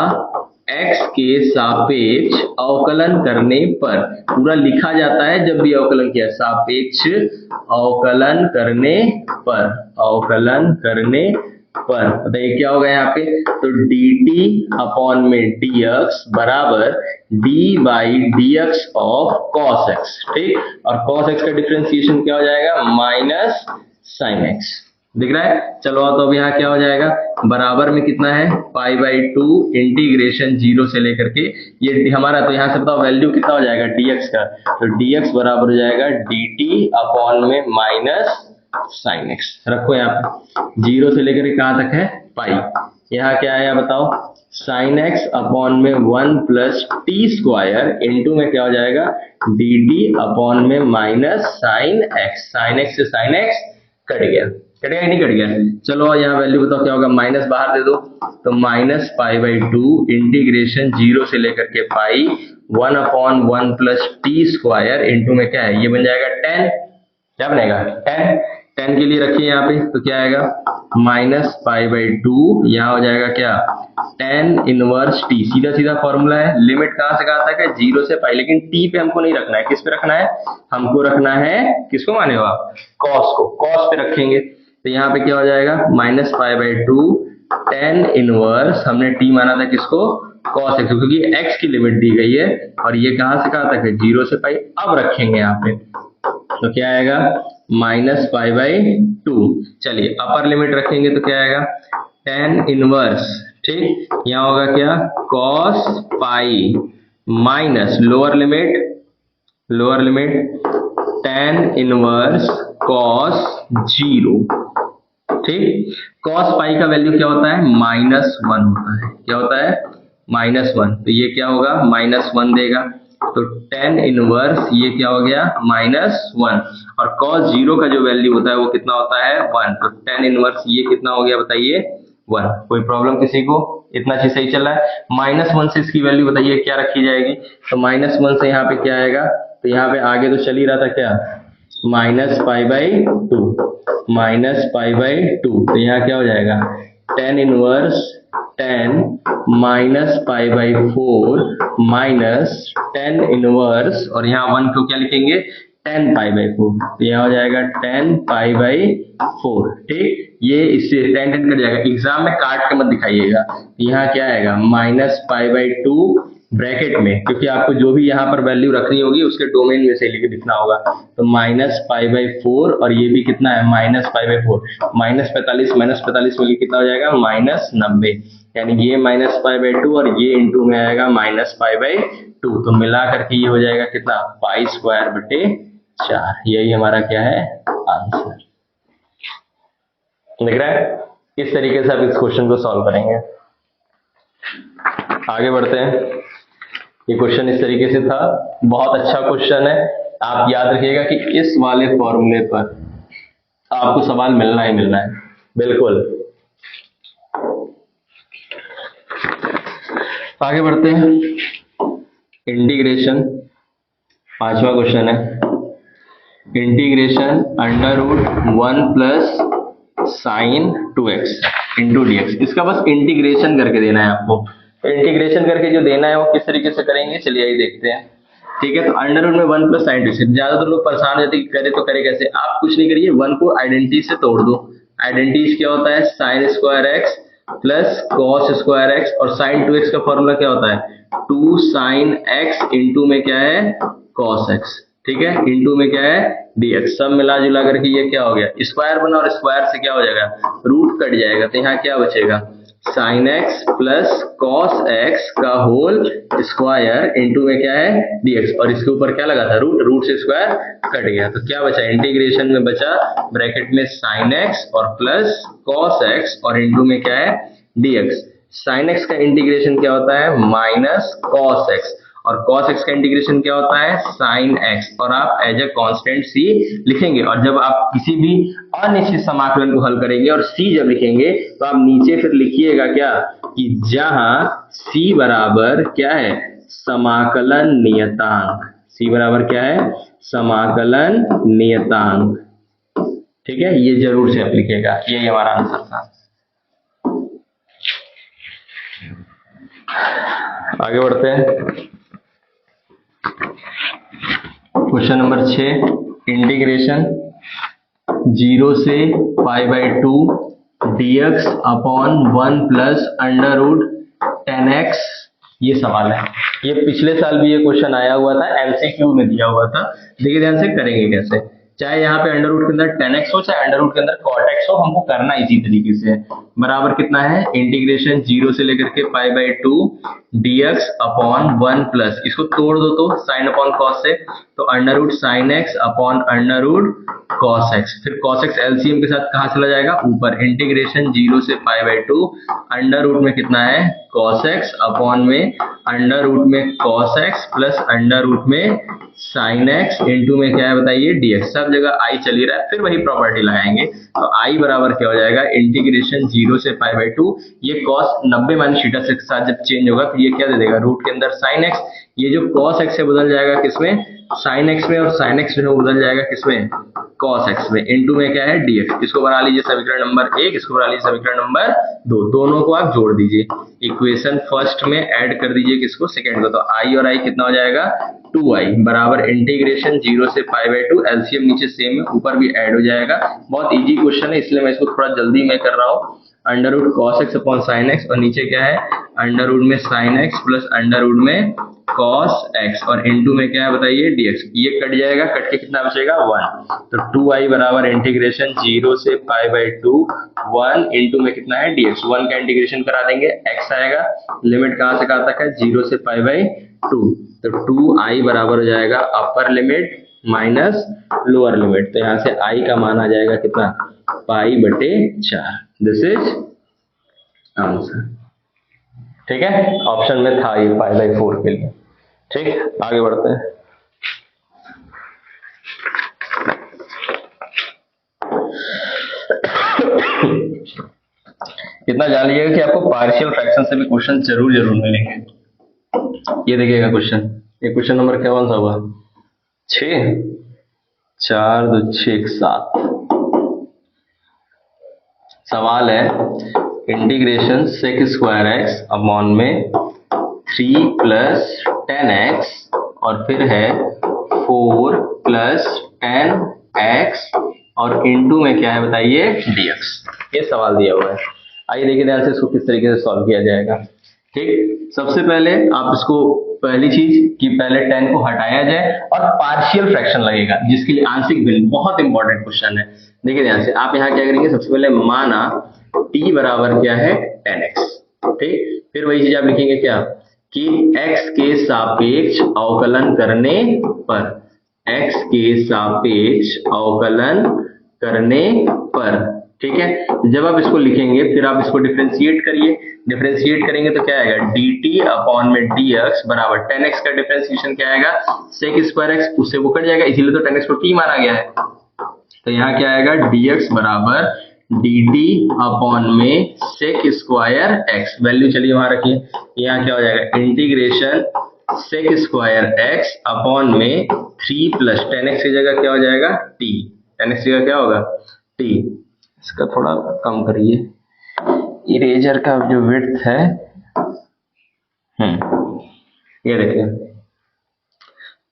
x के सापेक्ष अवकलन करने पर, पूरा लिखा जाता है जब भी अवकलन किया, सापेक्ष अवकलन करने पर, अवकलन करने पर बताइए क्या होगा यहाँ पे, तो dt अपॉन में dx बराबर d by dx of cos x। ठीक, और cos x का डिफरेंशिएशन क्या हो जाएगा माइनस साइन x, दिख रहा है। चलो तो अब यहाँ क्या हो जाएगा बराबर में कितना है पाई बाई 2 इंटीग्रेशन 0 से लेकर के ये हमारा, तो यहाँ से बताओ वैल्यू कितना हो जाएगा dx का, तो dx बराबर हो जाएगा dt अपॉन में माइनस साइन एक्स। रखो यहाँ पे 0 से लेकर के कहाँ तक है पाई, यहाँ क्या आया बताओ साइन एक्स अपॉन में 1 प्लस टी स्क्वायर इंटू में क्या हो जाएगा डी टी अपॉन में minus sine x. Sine x से साइन एक्स कट गया, कटेगा नहीं कट गया। चलो यहाँ वैल्यू बताओ क्या होगा, माइनस बाहर दे दो तो माइनस पाई बाई 2 इंटीग्रेशन 0 से लेकर के पाई 1 upon 1 plus T square into में क्या है, ये बन जाएगा 10। क्या बनेगा 10 के लिए रखिए यहाँ पे, तो क्या आएगा माइनस पाई बाई 2, यहाँ हो जाएगा क्या 10 इनवर्स टी। सीधा सीधा फॉर्मूला है, लिमिट कहाँ से कहाँ तक है 0 से पाई, लेकिन टी पे हमको नहीं रखना है, किस पे रखना है, हमको रखना है किसको माने हो आप कॉस को, कॉस पे रखेंगे। तो यहाँ पे क्या हो जाएगा माइनस पाई बाई 2 10 इनवर्स, हमने टी माना था किसको कॉस एक्स, क्योंकि एक्स की लिमिट दी गई है और ये कहाँ से कहाँ तक है 0 से पाई। अब रखेंगे यहाँ पे तो क्या आएगा माइनस पाई बाई 2। चलिए अपर लिमिट रखेंगे तो क्या आएगा 10 इनवर्स, ठीक, यहाँ होगा क्या cos pi minus lower limit 10 inverse cos 0। ठीक, कॉस पाई का वैल्यू क्या होता है -1 होता है, क्या होता है -1, तो ये क्या होगा -1 देगा, तो 10 इनवर्स ये क्या हो गया -1, और cos 0 का जो वैल्यू होता है वो कितना होता है 1, तो 10 इनवर्स ये कितना हो गया बताइए 1। कोई प्रॉब्लम किसी को, इतना चीज सही चल रहा है। -1 से इसकी वैल्यू बताइए क्या रखी जाएगी, तो -1 से यहाँ पे क्या आएगा, तो यहाँ पे आगे तो चल ही रहा था क्या माइनस पाई बाई 2, तो यहाँ क्या हो जाएगा 10 inverse 10 minus pi by 4 minus 10 inverse, और यहाँ 1 को क्या लिखेंगे 10 पाई बाई 4, यह हो जाएगा 10 पाई बाई 4। ठीक, ये इससे 10 कट जाएगा, एग्जाम में काट के मत दिखाइएगा। यहाँ क्या आएगा -पाई/2 ब्रैकेट में, क्योंकि आपको जो भी यहाँ पर वैल्यू रखनी होगी उसके डोमेन में से लेके लिखना होगा। तो -पाई/4 और ये भी कितना है -पाई/4, -45 -45 मिलकर कितना हो जाएगा -90, यानी ये -पाई/2 और ये इंटू में आएगा -पाई/2, तो मिला करके ये हो जाएगा कितना पाई² बटे 4। यही हमारा क्या है आंसर। दिख रहा है? इस तरीके से आप इस क्वेश्चन को सॉल्व करेंगे। आगे बढ़ते हैं। ये क्वेश्चन इस तरीके से था, बहुत अच्छा क्वेश्चन है। आप याद रखिएगा कि इस वाले फॉर्मूले पर आपको सवाल मिलना ही मिलना है, बिल्कुल। आगे बढ़ते हैं। इंटीग्रेशन, 5वां क्वेश्चन है। Integration √1 plus sign 2x into dx। इसका बस इंटीग्रेशन करके देना है आपको। तो इंटीग्रेशन करके जो देना है वो किस तरीके से करेंगे, चलिए यही देखते हैं। ठीक है, तो अंडर रूट में 1 प्लस साइन 2x। ज्यादातर लोग परेशान हो जाते हैं करे तो करे कैसे। आप कुछ नहीं करिए, 1 को आइडेंटिटी से तोड़ दो। आइडेंटिटी क्या होता है, sine square x plus cos square x, और साइन 2x का फॉर्मूला क्या होता है 2 साइन x इंटू में क्या है कॉस x। ठीक है, इंटू में क्या है dx। सब मिला जुला करके ये क्या हो गया स्क्वायर बना, और स्क्वायर से क्या हो जाएगा रूट कट जाएगा। तो यहाँ क्या बचेगा sine x plus cos x का होल स्क्वायर इंटू में क्या है dx, और इसके ऊपर क्या लगा था रूट, रूट से स्क्वायर कट गया। तो क्या बचा इंटीग्रेशन में बचा ब्रैकेट में साइन x और प्लस कॉस x और इंटू में क्या है dx। साइन x का इंटीग्रेशन क्या होता है माइनस कॉस x, और cos x का इंटीग्रेशन क्या होता है sin x, और आप एज ए कांस्टेंट c लिखेंगे। और जब आप किसी भी अनिश्चित समाकलन को हल करेंगे और c जब लिखेंगे तो आप नीचे फिर लिखिएगा क्या कि जहां c बराबर क्या है समाकलन नियतांक, c बराबर क्या है समाकलन नियतांक। ठीक है, ये जरूर से आप लिखिएगा, यही हमारा आंसर था। आगे बढ़ते हैं। क्वेश्चन नंबर 6, इंटीग्रेशन 0 से pi dx upon 1 plus under root 10x। ये सवाल है, ये पिछले साल भी ये क्वेश्चन आया हुआ था, एमसीक्यू में दिया हुआ था। देखिए ध्यान से करेंगे कैसे, चाहे यहाँ पे अंडर रूट के अंदर 10x हो चाहे अंडर रूट के अंदर cot x हो, हमको करना इसी तरीके से। बराबर कितना है इंटीग्रेशन 0 से लेकर के पाई/2 dx अपॉन 1 प्लस, इसको तोड़ दो तो साइन अपॉन कॉस से, तो under root sine x upon under root cos x. फिर कॉस एक्स एलसीएम के साथ कहाँ चला जाएगा ऊपर, इंटीग्रेशन 0 से पाई/2 अंडर रूट में कितना है कॉस एक्स अपॉन में अंडर रूट में cos x plus under root में साइन एक्स इंटू में क्या है बताइए dx। सब जगह आई चली रहा है, फिर वही प्रॉपर्टी लगाएंगे। तो आई बराबर क्या हो जाएगा इंटीग्रेशन 0 से पाई/2, ये कॉस 90 माइनस थीटा के साथ जब चेंज होगा तो ये क्या दे देगा रूट के अंदर साइन एक्स, ये जो कॉस एक्स से बदल जाएगा किसमें साइन एक्स में, और साइन एक्स जो बदल जाएगा किसमें कॉस एक्स में, इंटू में क्या है dx। इसको बना लीजिए समीकरण नंबर 1, इसको बना लीजिए समीकरण नंबर 2, दोनों को आप जोड़ दीजिए। इक्वेशन फर्स्ट में ऐड कर दीजिए किसको सेकंड को, तो आई और आई कितना हो जाएगा 2i बराबर इंटीग्रेशन 0 से पाई/2, एलसीएम नीचे सेम है ऊपर भी ऐड हो जाएगा। बहुत इजी क्वेश्चन है इसलिए मैं इसको थोड़ा जल्दी में कर रहा हूँ। Under root cos x upon sine x, और नीचे क्या है अंडर रूट में sine x plus under root में कॉस एक्स, और इंटू में क्या है बताइए dx। ये कट जाएगा, कट के कितना बचेगा 1, तो 2i बराबर इंटीग्रेशन 0 से पाई/2 1 इंटू में कितना है dx। 1 का इंटीग्रेशन करा देंगे x आएगा, लिमिट कहाँ से कहाँ तक है 0 से पाई/2, तो 2i बराबर हो जाएगा upper limit minus lower limit. तो यहाँ से i का मान आ जाएगा कितना पाई/4। This is answer. ठीक है, ऑप्शन में था ये पाई/4 के लिए। ठीक, आगे बढ़ते हैं। इतना जान लीजिएगा कि आपको पार्शियल फ्रैक्शन से भी क्वेश्चन जरूर मिलेंगे। ये देखिएगा क्वेश्चन, ये क्वेश्चन नंबर क्या कौन सा हुआ 6, 4 2 6 7। सवाल है integration sec square x upon में 3 प्लस 10x और फिर है 4 प्लस 10x और इनटू में क्या है बताइए dx। ये सवाल दिया हुआ है। आइए देखिए ध्यान से इसको किस तरीके से सॉल्व किया जाएगा। ठीक, सबसे पहले आप इसको पहली चीज कि पहले 10 को हटाया जाए और पार्शियल फ्रैक्शन लगेगा जिसके लिए आंशिक भिन्न, बहुत इंपॉर्टेंट क्वेश्चन है। देखिए ध्यान से आप यहाँ क्या करेंगे, सबसे पहले माना t बराबर क्या है 10x। ठीक, फिर वही चीज आप लिखेंगे क्या कि x के सापेक्ष अवकलन करने पर, x के सापेक्ष अवकलन करने पर। ठीक है, जब आप इसको लिखेंगे फिर आप इसको डिफरेंशिएट करिए, डिफरेंशिएट करेंगे तो क्या आएगा dt अपॉन में dx बराबर 10x का डिफरेंशिएशन क्या आएगा sec स्क्वायर x, उससे वो कट जाएगा, इसीलिए तो 10x को t माना गया है। तो यहाँ क्या आएगा dx बराबर dt अपॉन में sec स्क्वायर x, वैल्यू चलिए वहां रखिए, यहाँ क्या हो जाएगा integration sec square x upon में 3 प्लस 10x की जगह क्या हो जाएगा t, 10x की जगह क्या होगा t। इसका थोड़ा कम करिए, इरेजर का जो विड्थ है, ये देखिए,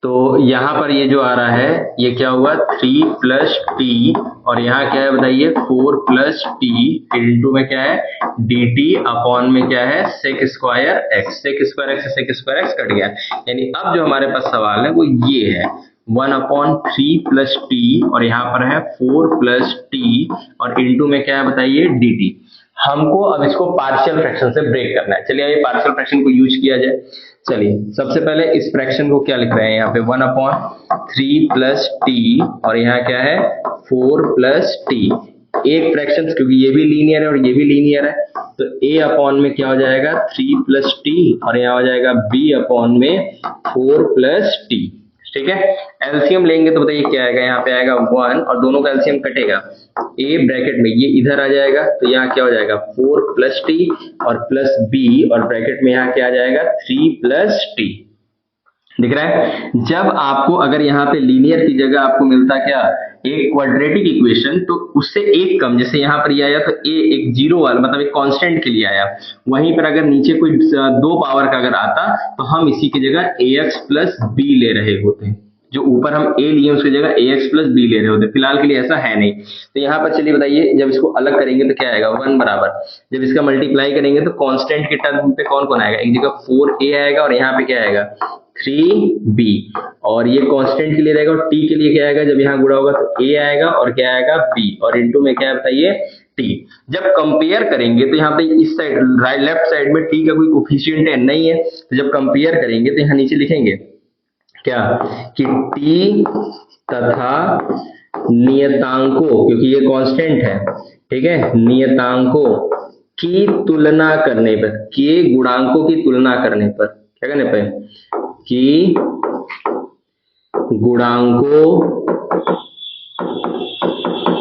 तो यहाँ पर ये जो आ रहा है ये क्या हुआ 3 प्लस टी और यहाँ क्या है बताइए 4 प्लस टी इंटू में क्या है dt अपॉन में क्या है sec square x, sec square x से सेक स्क्वायर एक्स कट गया। यानी अब जो हमारे पास सवाल है वो ये है 1/3 प्लस टी और यहाँ पर है 4 प्लस टी और इंटू में क्या है बताइए dt। हमको अब इसको पार्शियल फ्रैक्शन से ब्रेक करना है। चलिए ये पार्शियल फ्रैक्शन को यूज किया जाए। चलिए सबसे पहले इस फ्रैक्शन को क्या लिख रहे हैं यहाँ पे 1/3 प्लस टी और यहाँ क्या है 4 प्लस टी, एक फ्रैक्शन क्योंकि ये भी लीनियर है और ये भी लीनियर है तो a अपॉन में क्या हो जाएगा 3 प्लस टी और यहाँ हो जाएगा b अपॉन में 4 प्लस टी। ठीक है, एलसीएम लेंगे तो बताइए क्या आएगा, यहाँ पे आएगा 1 और दोनों का एलसीएम कटेगा, a ब्रैकेट में ये इधर आ जाएगा तो यहाँ क्या हो जाएगा 4 प्लस टी और प्लस b और ब्रैकेट में यहाँ क्या आ जाएगा 3 प्लस टी। दिख रहा है, जब आपको अगर यहाँ पे लीनियर की जगह आपको मिलता क्या एक क्वाड्रेटिक इक्वेशन तो उससे एक कम, जैसे यहाँ पर ये आया तो a एक जीरो वाला मतलब एक कांस्टेंट के लिए आया, वहीं पर अगर नीचे कोई 2 पावर का अगर आता तो हम इसी की जगह ax प्लस b ले रहे होते हैं, जो ऊपर हम a लिए उसकी जगह ax प्लस b ले रहे होते, फिलहाल के लिए ऐसा है नहीं। तो यहाँ पर चलिए बताइए जब इसको अलग करेंगे तो क्या आएगा 1 बराबर, जब इसका मल्टीप्लाई करेंगे तो कांस्टेंट के टर्म पे कौन कौन आएगा, एक जगह 4a आएगा और यहाँ पे क्या आएगा 3b और ये कांस्टेंट के लिए रहेगा और t के लिए क्या आएगा जब यहाँ गुणा होगा तो a आएगा और क्या आएगा b और इनटू में क्या है बताइए t। जब कंपेयर करेंगे तो यहाँ पे इस साइड राइट लेफ्ट साइड में t का कोई कोफिशिएंट है नहीं है, तो जब कंपेयर करेंगे तो यहाँ नीचे लिखेंगे क्या कि t तथा नियतांकों, क्योंकि ये कांस्टेंट है, ठीक है, नियतांकों की तुलना करने पर, के गुणांकों की तुलना करने पर, क्या करने पर कि गुणांकों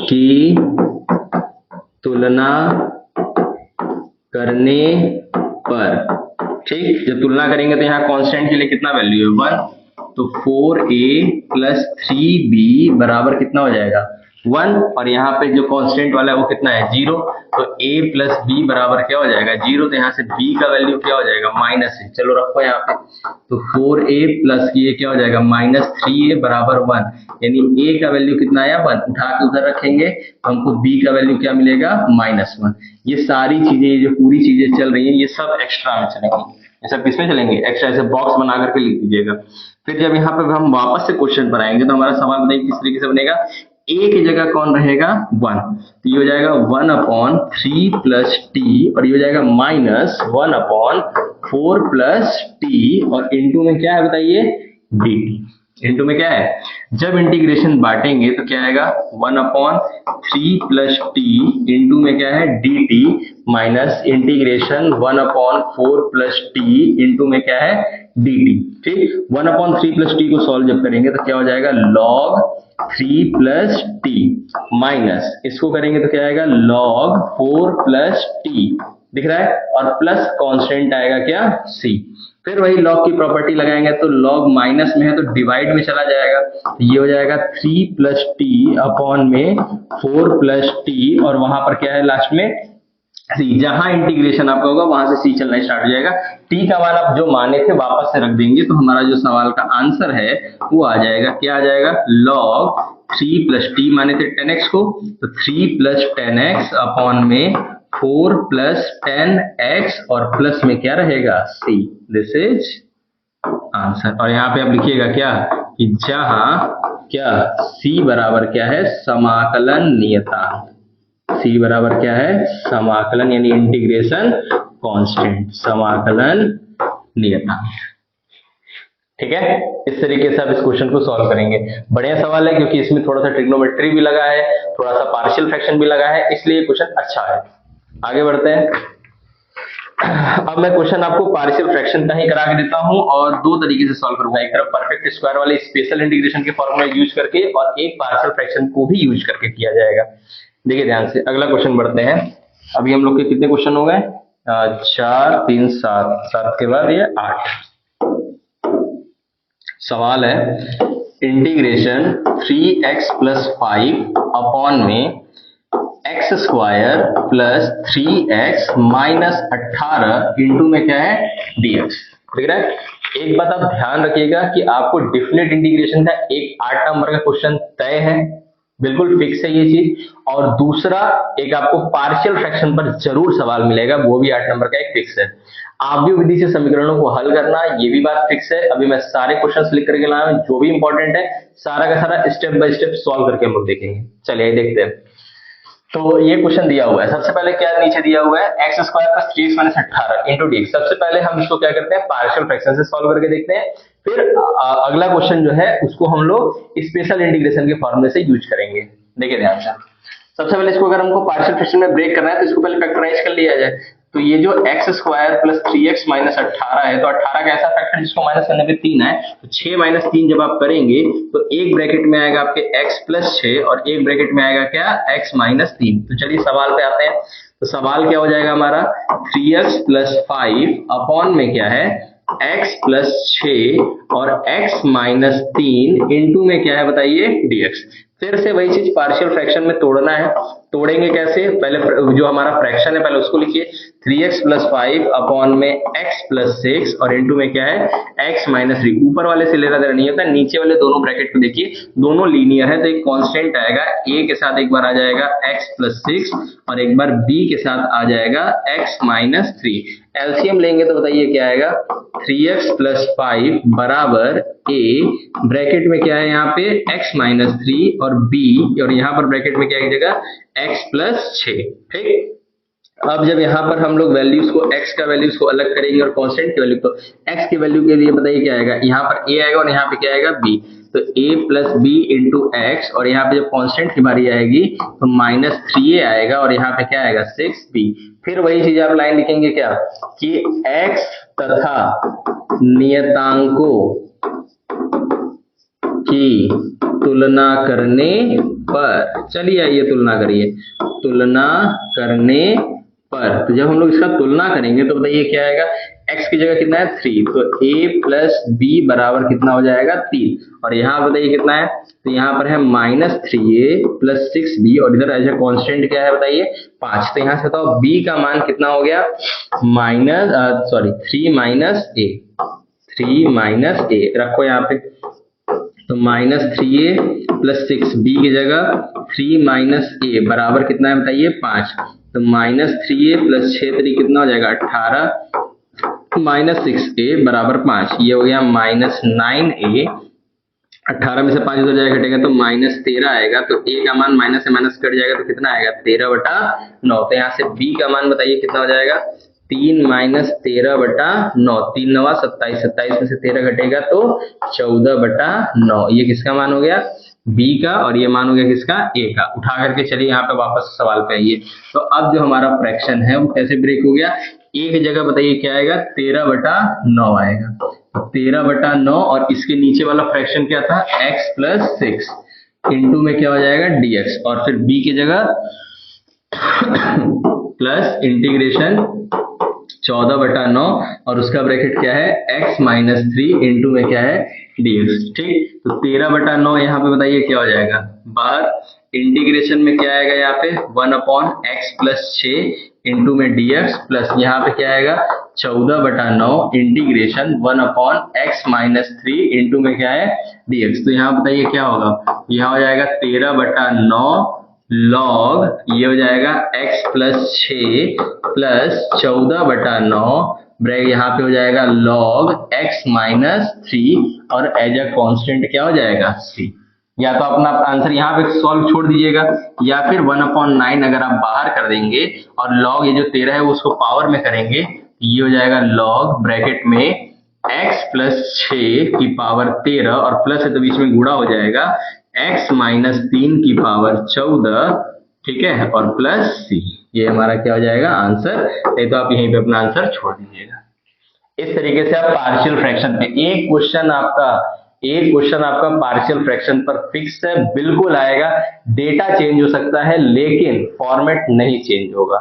की तुलना करने पर। ठीक, जब तुलना करेंगे तो यहाँ कांस्टेंट के लिए कितना वैल्यू है 1, तो 4a प्लस 3b बराबर कितना हो जाएगा 1 और यहाँ पे जो कांस्टेंट वाला है वो कितना है 0, तो a प्लस b बराबर क्या हो जाएगा 0, तो यहाँ से b का वैल्यू क्या हो जाएगा -है, चलो रखो यहाँ पे, तो 4a प्लस ये क्या हो जाएगा -3a बराबर 1, यानी a का वैल्यू कितना आया 1, उठा के उधर रखेंगे तो हमको b का वैल्यू क्या मिलेगा -1। ये सारी चीजें जो पूरी चीजें चल रही है ये सब एक्स्ट्रा में चलेंगी, ये सब किसमें चलेंगे एक्स्ट्रा, ऐसे बॉक्स बना करके लिख दीजिएगा। फिर जब यहाँ पे हम वापस से क्वेश्चन पर आएंगे तो हमारा सवाल बताइए किस तरीके से बनेगा, a की जगह कौन रहेगा 1, तो ये हो जाएगा 1/3 प्लस टी और ये हो जाएगा -1/4 प्लस टी और इंटू में क्या है बताइए dt, इंटू में क्या है, जब इंटीग्रेशन बांटेंगे तो क्या आएगा 1/3 प्लस टी इंटू में क्या है dt minus integration 1/4 plus T into में क्या है dt। ठीक, 1/3 प्लस टी को सॉल्व जब करेंगे तो क्या हो जाएगा log 3 प्लस टी माइनस इसको करेंगे तो क्या आएगा log 4 प्लस टी, दिख रहा है, और प्लस कांस्टेंट आएगा क्या c। फिर वही log की प्रॉपर्टी लगाएंगे तो log माइनस में है तो डिवाइड में चला जाएगा, ये हो जाएगा 3 प्लस टी अपॉन में 4 प्लस टी और वहां पर क्या है लास्ट में सी, जहां इंटीग्रेशन आपका होगा वहां से सी चलना स्टार्ट हो जाएगा। टी का मान आप जो माने थे वापस से रख देंगे तो हमारा जो सवाल का आंसर है वो आ जाएगा, क्या आ जाएगा, log 3 प्लस टी माने थे 10x को, तो 3 प्लस 10x अपॉन में 4 प्लस 10x और प्लस में क्या रहेगा, सी। This is answer. और यहाँ पे आप लिखिएगा क्या, कि जहां क्या सी बराबर क्या है, समाकलन नियतांक। सी बराबर क्या है, समाकलन यानी इंटीग्रेशन कांस्टेंट, समाकलन नियतांक। ठीक है, इस तरीके से आप इस क्वेश्चन को सॉल्व करेंगे। बढ़िया सवाल है क्योंकि इसमें थोड़ा सा ट्रिग्नोमेट्री भी लगा है, थोड़ा सा पार्शियल फ्रैक्शन भी लगा है, इसलिए क्वेश्चन अच्छा है। आगे बढ़ते हैं। अब मैं क्वेश्चन आपको पार्शियल फ्रैक्शन का ही करा के देता हूं और दो तरीके से सॉल्व करूंगा। एक तरफ परफेक्ट स्क्वायर वाले स्पेशल इंटीग्रेशन के फॉर्मूला यूज करके और एक पार्शियल फ्रैक्शन को भी यूज करके किया जाएगा। देखिए ध्यान से, अगला क्वेश्चन बढ़ते हैं। अभी हम लोग के कितने क्वेश्चन हो गए, 4 3 7, 7 के बाद ये 8। सवाल है इंटीग्रेशन 3x प्लस 5 अपॉन में x square plus 3x minus 18 into में क्या है, dx। ठीक है, एक बात आप ध्यान रखिएगा कि आपको डिफिनेट इंटीग्रेशन का एक 8 नंबर का क्वेश्चन तय है, बिल्कुल फिक्स है ये चीज। और दूसरा एक आपको पार्शियल फ्रैक्शन पर जरूर सवाल मिलेगा, वो भी 8 नंबर का एक फिक्स है। आव्यूह विधि से समीकरणों को हल करना, ये भी बात फिक्स है। अभी मैं सारे क्वेश्चंस लिख करके लाया हूं, जो भी इंपॉर्टेंट है सारा का सारा स्टेप बाय स्टेप सॉल्व करके हम लोग देखेंगे। चलिए देखते हैं। तो ये क्वेश्चन दिया हुआ है, सबसे पहले क्या नीचे दिया हुआ है, x square plus 3x minus 18 into D. सबसे पहले हम इसको क्या करते हैं, पार्शियल फ्रैक्शन से सॉल्व करके देखते हैं। फिर अगला क्वेश्चन जो है उसको हम लोग स्पेशल इंटीग्रेशन के फॉर्मूले से यूज करेंगे। देखिए ध्यान से, सबसे पहले इसको अगर हमको पार्शियल फ्रैक्शन में ब्रेक करना है तो इसको पहले फैक्टराइज कर लिया जाए। तो ये जो x square plus 3x minus 18 है, तो 18 का ऐसा फैक्टर जिसको माइनस करने पे 3 है, तो 6 माइनस 3 जब आप करेंगे तो एक ब्रैकेट में आएगा आपके x प्लस 6 और एक ब्रैकेट में आएगा क्या, x माइनस 3। तो चलिए सवाल पे आते हैं। तो सवाल क्या हो जाएगा हमारा, 3x प्लस 5 अपॉन में क्या है, x प्लस 6 और x माइनस 3 इंटू में क्या है बताइए, dx। फिर से वही चीज पार्शियल फ्रैक्शन में तोड़ना है। तोड़ेंगे कैसे, पहले जो हमारा फ्रैक्शन है पहले उसको लिखिए, 3x प्लस 5 अपॉन में x प्लस 6 और इंटू में क्या है, x माइनस 3। ऊपर वाले से लेना देना नहीं होता, नीचे वाले दोनों ब्रैकेट को देखिए, दोनों लीनियर है तो एक कांस्टेंट आएगा, a के साथ एक बार आ जाएगा x प्लस 6 और एक बार b के साथ आ जाएगा x माइनस 3। एलसीएम लेंगे तो बताइए क्या आएगा, 3x प्लस 5 बराबर a, ब्रैकेट में क्या है यहाँ पे x माइनस 3 और b, और यहाँ पर ब्रैकेट में क्या है जगह x प्लस 6। ठीक, अब जब यहाँ पर हम लोग वैल्यूज को x का वैल्यूज को अलग करेंगे और कांस्टेंट की वैल्यू, तो x की वैल्यू के लिए बताइए क्या आएगा, यहाँ पर a आएगा और यहाँ पे क्या आएगा b। तो a plus b into x, और यहाँ पे जब कांस्टेंट की बारी आएगी तो माइनस 3a आएगा और यहाँ पे क्या आएगा 6b। फिर वही चीज आप लाइन लिखेंगे क्या, कि x तथा नियतांकों की तुलना करने पर, चलिए आइए तुलना करिए, तुलना करने पर, तो जब हम लोग इसका तुलना करेंगे तो बताइए क्या आएगा, x की जगह कितना है 3, तो a प्लस बी बराबर कितना हो जाएगा 3, और यहाँ बताइए कितना है, तो यहाँ पर है माइनस 3a प्लस 6b और इधर एज ए कॉन्स्टेंट क्या है बताइए 5। तो यहाँ से बताओ b का मान कितना हो गया, minus 3 minus a, 3 minus a रखो यहाँ पे, तो माइनस 3a प्लस 6b की जगह 3 माइनस a बराबर कितना है बताइए 5। तो माइनस 3a प्लस 6 3 कितना हो जाएगा 18, माइनस 6a बराबर 5, ये हो गया माइनस 9a। 18 में से 5 उधर जाएगा घटेगा तो माइनस 13 आएगा, तो a का मान माइनस से माइनस कट जाएगा तो कितना आएगा 13/9। तो यहाँ से b का मान बताइए कितना हो जाएगा, 3 माइनस 13/9, 3 9 27, 27 में से 13 घटेगा तो 14/9। ये किसका मान हो गया, b का, और ये मान हो गया किसका, a का। उठा करके चलिए यहाँ पे वापस सवाल पे आइए। तो अब जो हमारा फ्रैक्शन है वो कैसे ब्रेक हो गया, a की जगह बताइए क्या आएगा 13/9 आएगा, तो 13/9, और इसके नीचे वाला फ्रैक्शन क्या था x प्लस 6 इंटू में क्या हो जाएगा dx, और फिर b की जगह प्लस इंटीग्रेशन 14/9 और उसका ब्रैकेट क्या है x माइनस 3 इंटू में क्या है dx। ठीक, तो 13/9 यहाँ पे बताइए क्या हो जाएगा, बाहर इंटीग्रेशन में क्या आएगा यहाँ पे 1/x प्लस 6 इंटू में dx प्लस यहाँ पे क्या आएगा 14/9 इंटीग्रेशन 1/x-3 इंटू में क्या है dx। तो यहाँ बताइए क्या होगा, यहाँ हो जाएगा 13/9 log, ये हो जाएगा x प्लस 6 प्लस 14/9 ब्रैकेट यहाँ पे हो जाएगा log x-3 और एज अ कांस्टेंट क्या हो जाएगा c। या तो अपना आंसर यहाँ पे सॉल्व छोड़ दीजिएगा या फिर 1/9 अगर आप बाहर कर देंगे और log ये जो 13 है उसको पावर में करेंगे, ये हो जाएगा log ब्रैकेट में x प्लस 6 की पावर 13 और प्लस है तो बीच में गुणा हो जाएगा x-3 की पावर 14, ठीक है, और प्लस c। ये हमारा क्या हो जाएगा आंसर। नहीं तो आप यहीं पे अपना आंसर छोड़ दीजिएगा। इस तरीके से आप पार्शियल फ्रैक्शन पे एक क्वेश्चन आपका पार्शियल फ्रैक्शन पर फिक्स है, बिल्कुल आएगा। डेटा चेंज हो सकता है लेकिन फॉर्मेट नहीं चेंज होगा।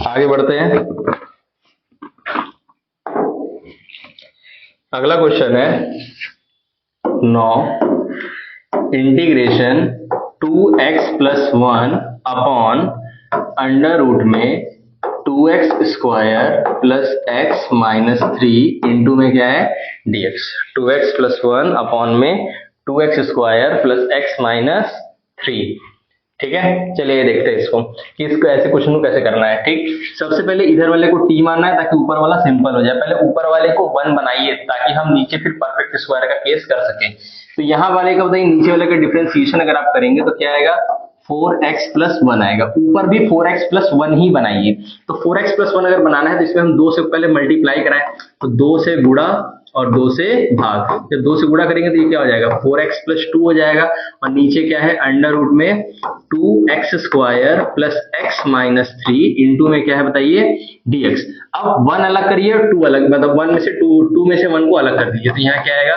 आगे बढ़ते हैं। अगला क्वेश्चन है 9 integration 2x + 1 upon under root में 2x square plus x - 3 into में क्या है dx। 2x + 1 अपॉन में 2x स्क्वायर प्लस x - 3, ठीक है। चलिए देखते हैं इसको कि इसको ऐसे क्वेश्चन को कैसे करना है। ठीक, सबसे पहले इधर वाले को t मानना है ताकि ऊपर वाला सिंपल हो जाए। पहले ऊपर वाले को 1 बनाइए ताकि हम नीचे फिर परफेक्ट स्क्वायर का केस कर सकें। तो यहाँ वाले का बताइए, नीचे वाले का डिफरेंशिएशन अगर आप करेंगे तो क्या आएगा 4x + 1 आएगा। ऊपर भी 4x + 1 ही बनाइए। तो 4x + 1 अगर बनाना है तो इसमें हम 2 से पहले मल्टीप्लाई कराएं, तो 2 से गुणा और 2 से भाग। जब 2 से गुणा करेंगे तो ये क्या हो जाएगा 4x + 2 हो जाएगा और नीचे क्या है अंडर रूट में 2x square plus x - 3 into में क्या है बताइए dx। अब 1 अलग करिए और 2 अलग, मतलब 1 में से 2 में से 1 को अलग कर दीजिए। तो यहाँ क्या आएगा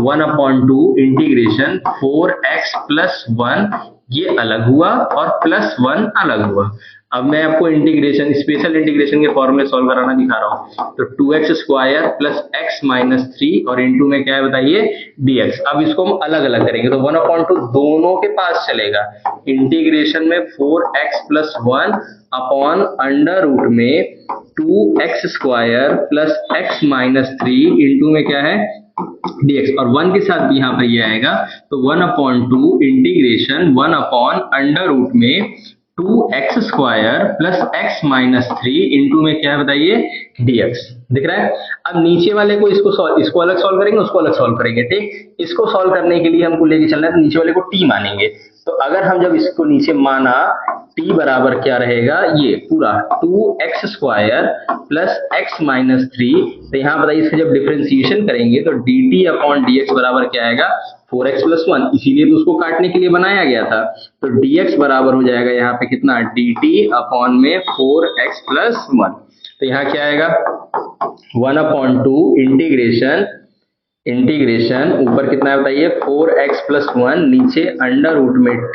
1/2 इंटीग्रेशन 4x + 1, ये अलग हुआ और +1 अलग हुआ। अब मैं आपको इंटीग्रेशन स्पेशल इंटीग्रेशन के फॉर्मूले सॉल्व कराना दिखा रहा हूं। तो 2x स्क्वायर प्लस x - 3 और इंटू में क्या है बताइए dx। अब इसको हम अलग अलग करेंगे तो 1/2 दोनों के पास चलेगा। इंटीग्रेशन में 4x + 1 अपॉन अंडर रूट में 2x square plus x - 3 into में क्या है dx और 1 के साथ भी यहाँ पर ये आएगा। तो 1/2 इंटीग्रेशन 1 अपॉन अंडर रूट में 2x square plus x - 3 into में क्या है बताइए dx। दिख रहा है। अब नीचे वाले को इसको अलग सॉल्व करेंगे, उसको अलग सॉल्व करेंगे। ठीक, इसको सॉल्व करने के लिए हमको लेके चलना है तो नीचे वाले को t मानेंगे। तो अगर हम जब इसको नीचे माना t बराबर क्या रहेगा, ये पूरा 2x स्क्वायर प्लस x - 3, तो यहाँ बताइए इसका जब डिफरेंशिएशन करेंगे तो dt/dx बराबर क्या आएगा 4x + 1, इसीलिए तो उसको काटने के लिए बनाया गया था। तो dx बराबर हो जाएगा यहाँ पे कितना dt/4x + 1। तो यहाँ क्या आएगा 1/2 इंटीग्रेशन ऊपर कितना है बताइए 4x + 1, नीचे अंडर रूट में t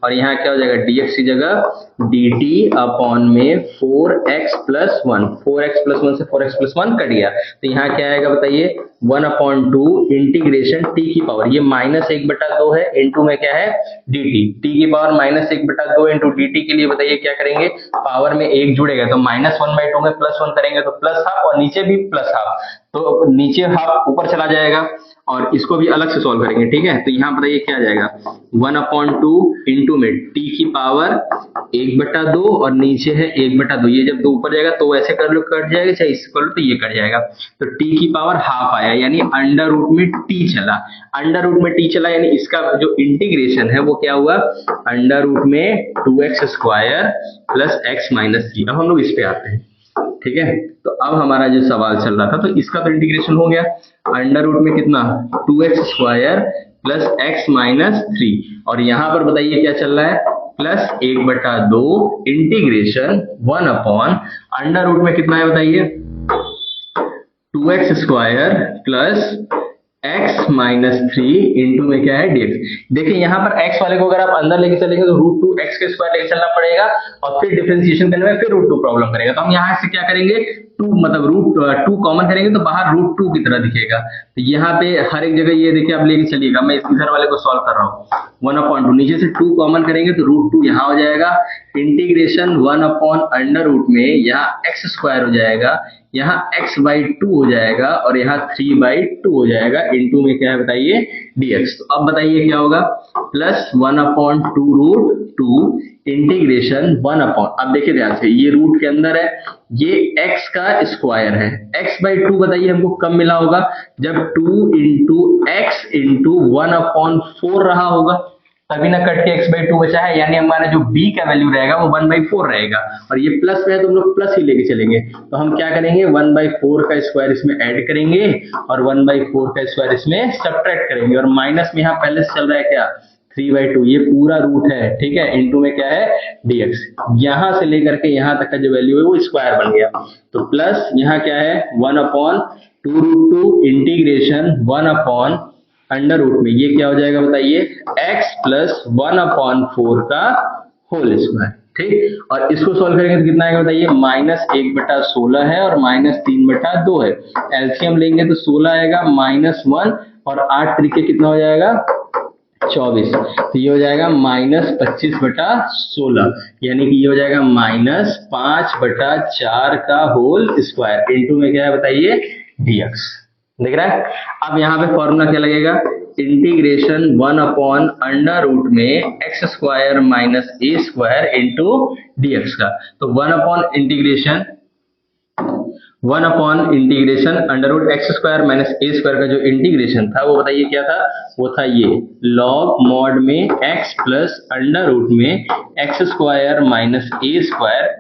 और यहाँ क्या हो जाएगा dx की जगह dt/4x + 1। 4x + 1 से 4x + 1 कट गया तो यहाँ क्या आएगा बताइए 1/2 इंटीग्रेशन t की पावर, ये -1/2 है इंटू में क्या है dt। t की पावर -1/2 इंटू dt के लिए बताइए क्या करेंगे, पावर में 1 जुड़ेगा तो -1/2 में +1 करेंगे तो +½ और नीचे भी +½ तो नीचे हाफ ऊपर चला जाएगा और इसको भी अलग से सॉल्व करेंगे। ठीक है, तो यहाँ बताइए क्या आ जाएगा 1/2 इंटू में t की पावर 1/2 और नीचे है 1/2। ये जब 2 ऊपर जाएगा तो वैसे कर लो कट जाएगा, चाहे इससे कर लो तो ये कट जाएगा। तो t की पावर ½ आया यानी अंडर रूट में t चला। अंडर रूट में t चला यानी इसका जो इंटीग्रेशन है वो क्या हुआ अंडर रूट में 2x स्क्वायर प्लस x - 3। अब हम लोग इस पे आते हैं। ठीक है, तो अब हमारा जो सवाल चल रहा था तो इसका तो इंटीग्रेशन हो गया। अंडर रूट में कितना 2x स्क्वायर प्लस x - 3 और यहाँ पर बताइए क्या चल रहा है +1/2 इंटीग्रेशन 1 अपॉन अंडर रूट में कितना है बताइए 2x square plus x - 3 into में क्या है dx। देखिए यहाँ पर x वाले को अगर आप अंदर लेके चलेंगे तो √2x के स्क्वायर लेके चलना पड़ेगा और फिर डिफरेंशिएशन करने में फिर √2 प्रॉब्लम करेगा। तो हम यहाँ से क्या करेंगे 2 मतलब √2 कॉमन करेंगे तो बाहर √2 की तरह दिखेगा। तो यहाँ पे हर एक जगह ये देखिए आप लेके चलिएगा, मैं इधर वाले को सॉल्व कर रहा हूँ 1/2, नीचे से 2 कॉमन करेंगे तो √2 यहाँ हो जाएगा, इंटीग्रेशन 1/√2 में यहाँ x² हो जाएगा, यहाँ x/2 हो जाएगा और यहाँ 3/2 हो जाएगा, इनटू में क्या है बताइए dx। तो अब बताइए क्या होगा, प्लस 1/2√2 इंटीग्रेशन 1/, अब देखिए ध्यान से, ये रूट के अंदर है, ये x का स्क्वायर है, x/2 बताइए हमको कब मिला होगा, जब 2 × x × 1/4 रहा होगा, तभी ना कट के x/2 बचा है, यानी हमारा जो b का वैल्यू रहेगा वो 1/4 रहेगा, और ये प्लस में है तो हम लोग प्लस ही लेके चलेंगे। तो हम क्या करेंगे, 1/4 का स्क्वायर इसमें ऐड करेंगे और 1/4 का स्क्वायर इसमें सब्ट्रैक्ट करेंगे, और माइनस में यहाँ पहले से चल रहा है क्या, 3/2, ये पूरा रूट है, ठीक है, इनटू में क्या है dx, यहां से लेकर के यहां तक का जो वैल्यू है वो स्क्वायर बन गया, तो प्लस यहाँ क्या है 1/2√2 इंटीग्रेशन 1/√, में ये क्या हो जाएगा बताइए, x + 1/4 का होल स्क्वायर, ठीक। और इसको सॉल्व करेंगे तो कितना आएगा बताइए, -1/16 है और -3/2 है, एलसीएम लेंगे तो 16 आएगा, -1 और 8 तरीके कितना हो जाएगा 24, तो ये हो जाएगा -25/16, यानी कि ये हो जाएगा -5/4 का होल स्क्वायर, इनटू में क्या है बताइए dx, दिख रहा है। अब यहाँ पे फॉर्मूला क्या लगेगा, इंटीग्रेशन 1/√, में x² - a² इंटू dx का, तो 1/इंटीग्रेशन √x² - a² का जो इंटीग्रेशन था वो बताइए क्या था, वो था ये log mod में x + √, में x² - a²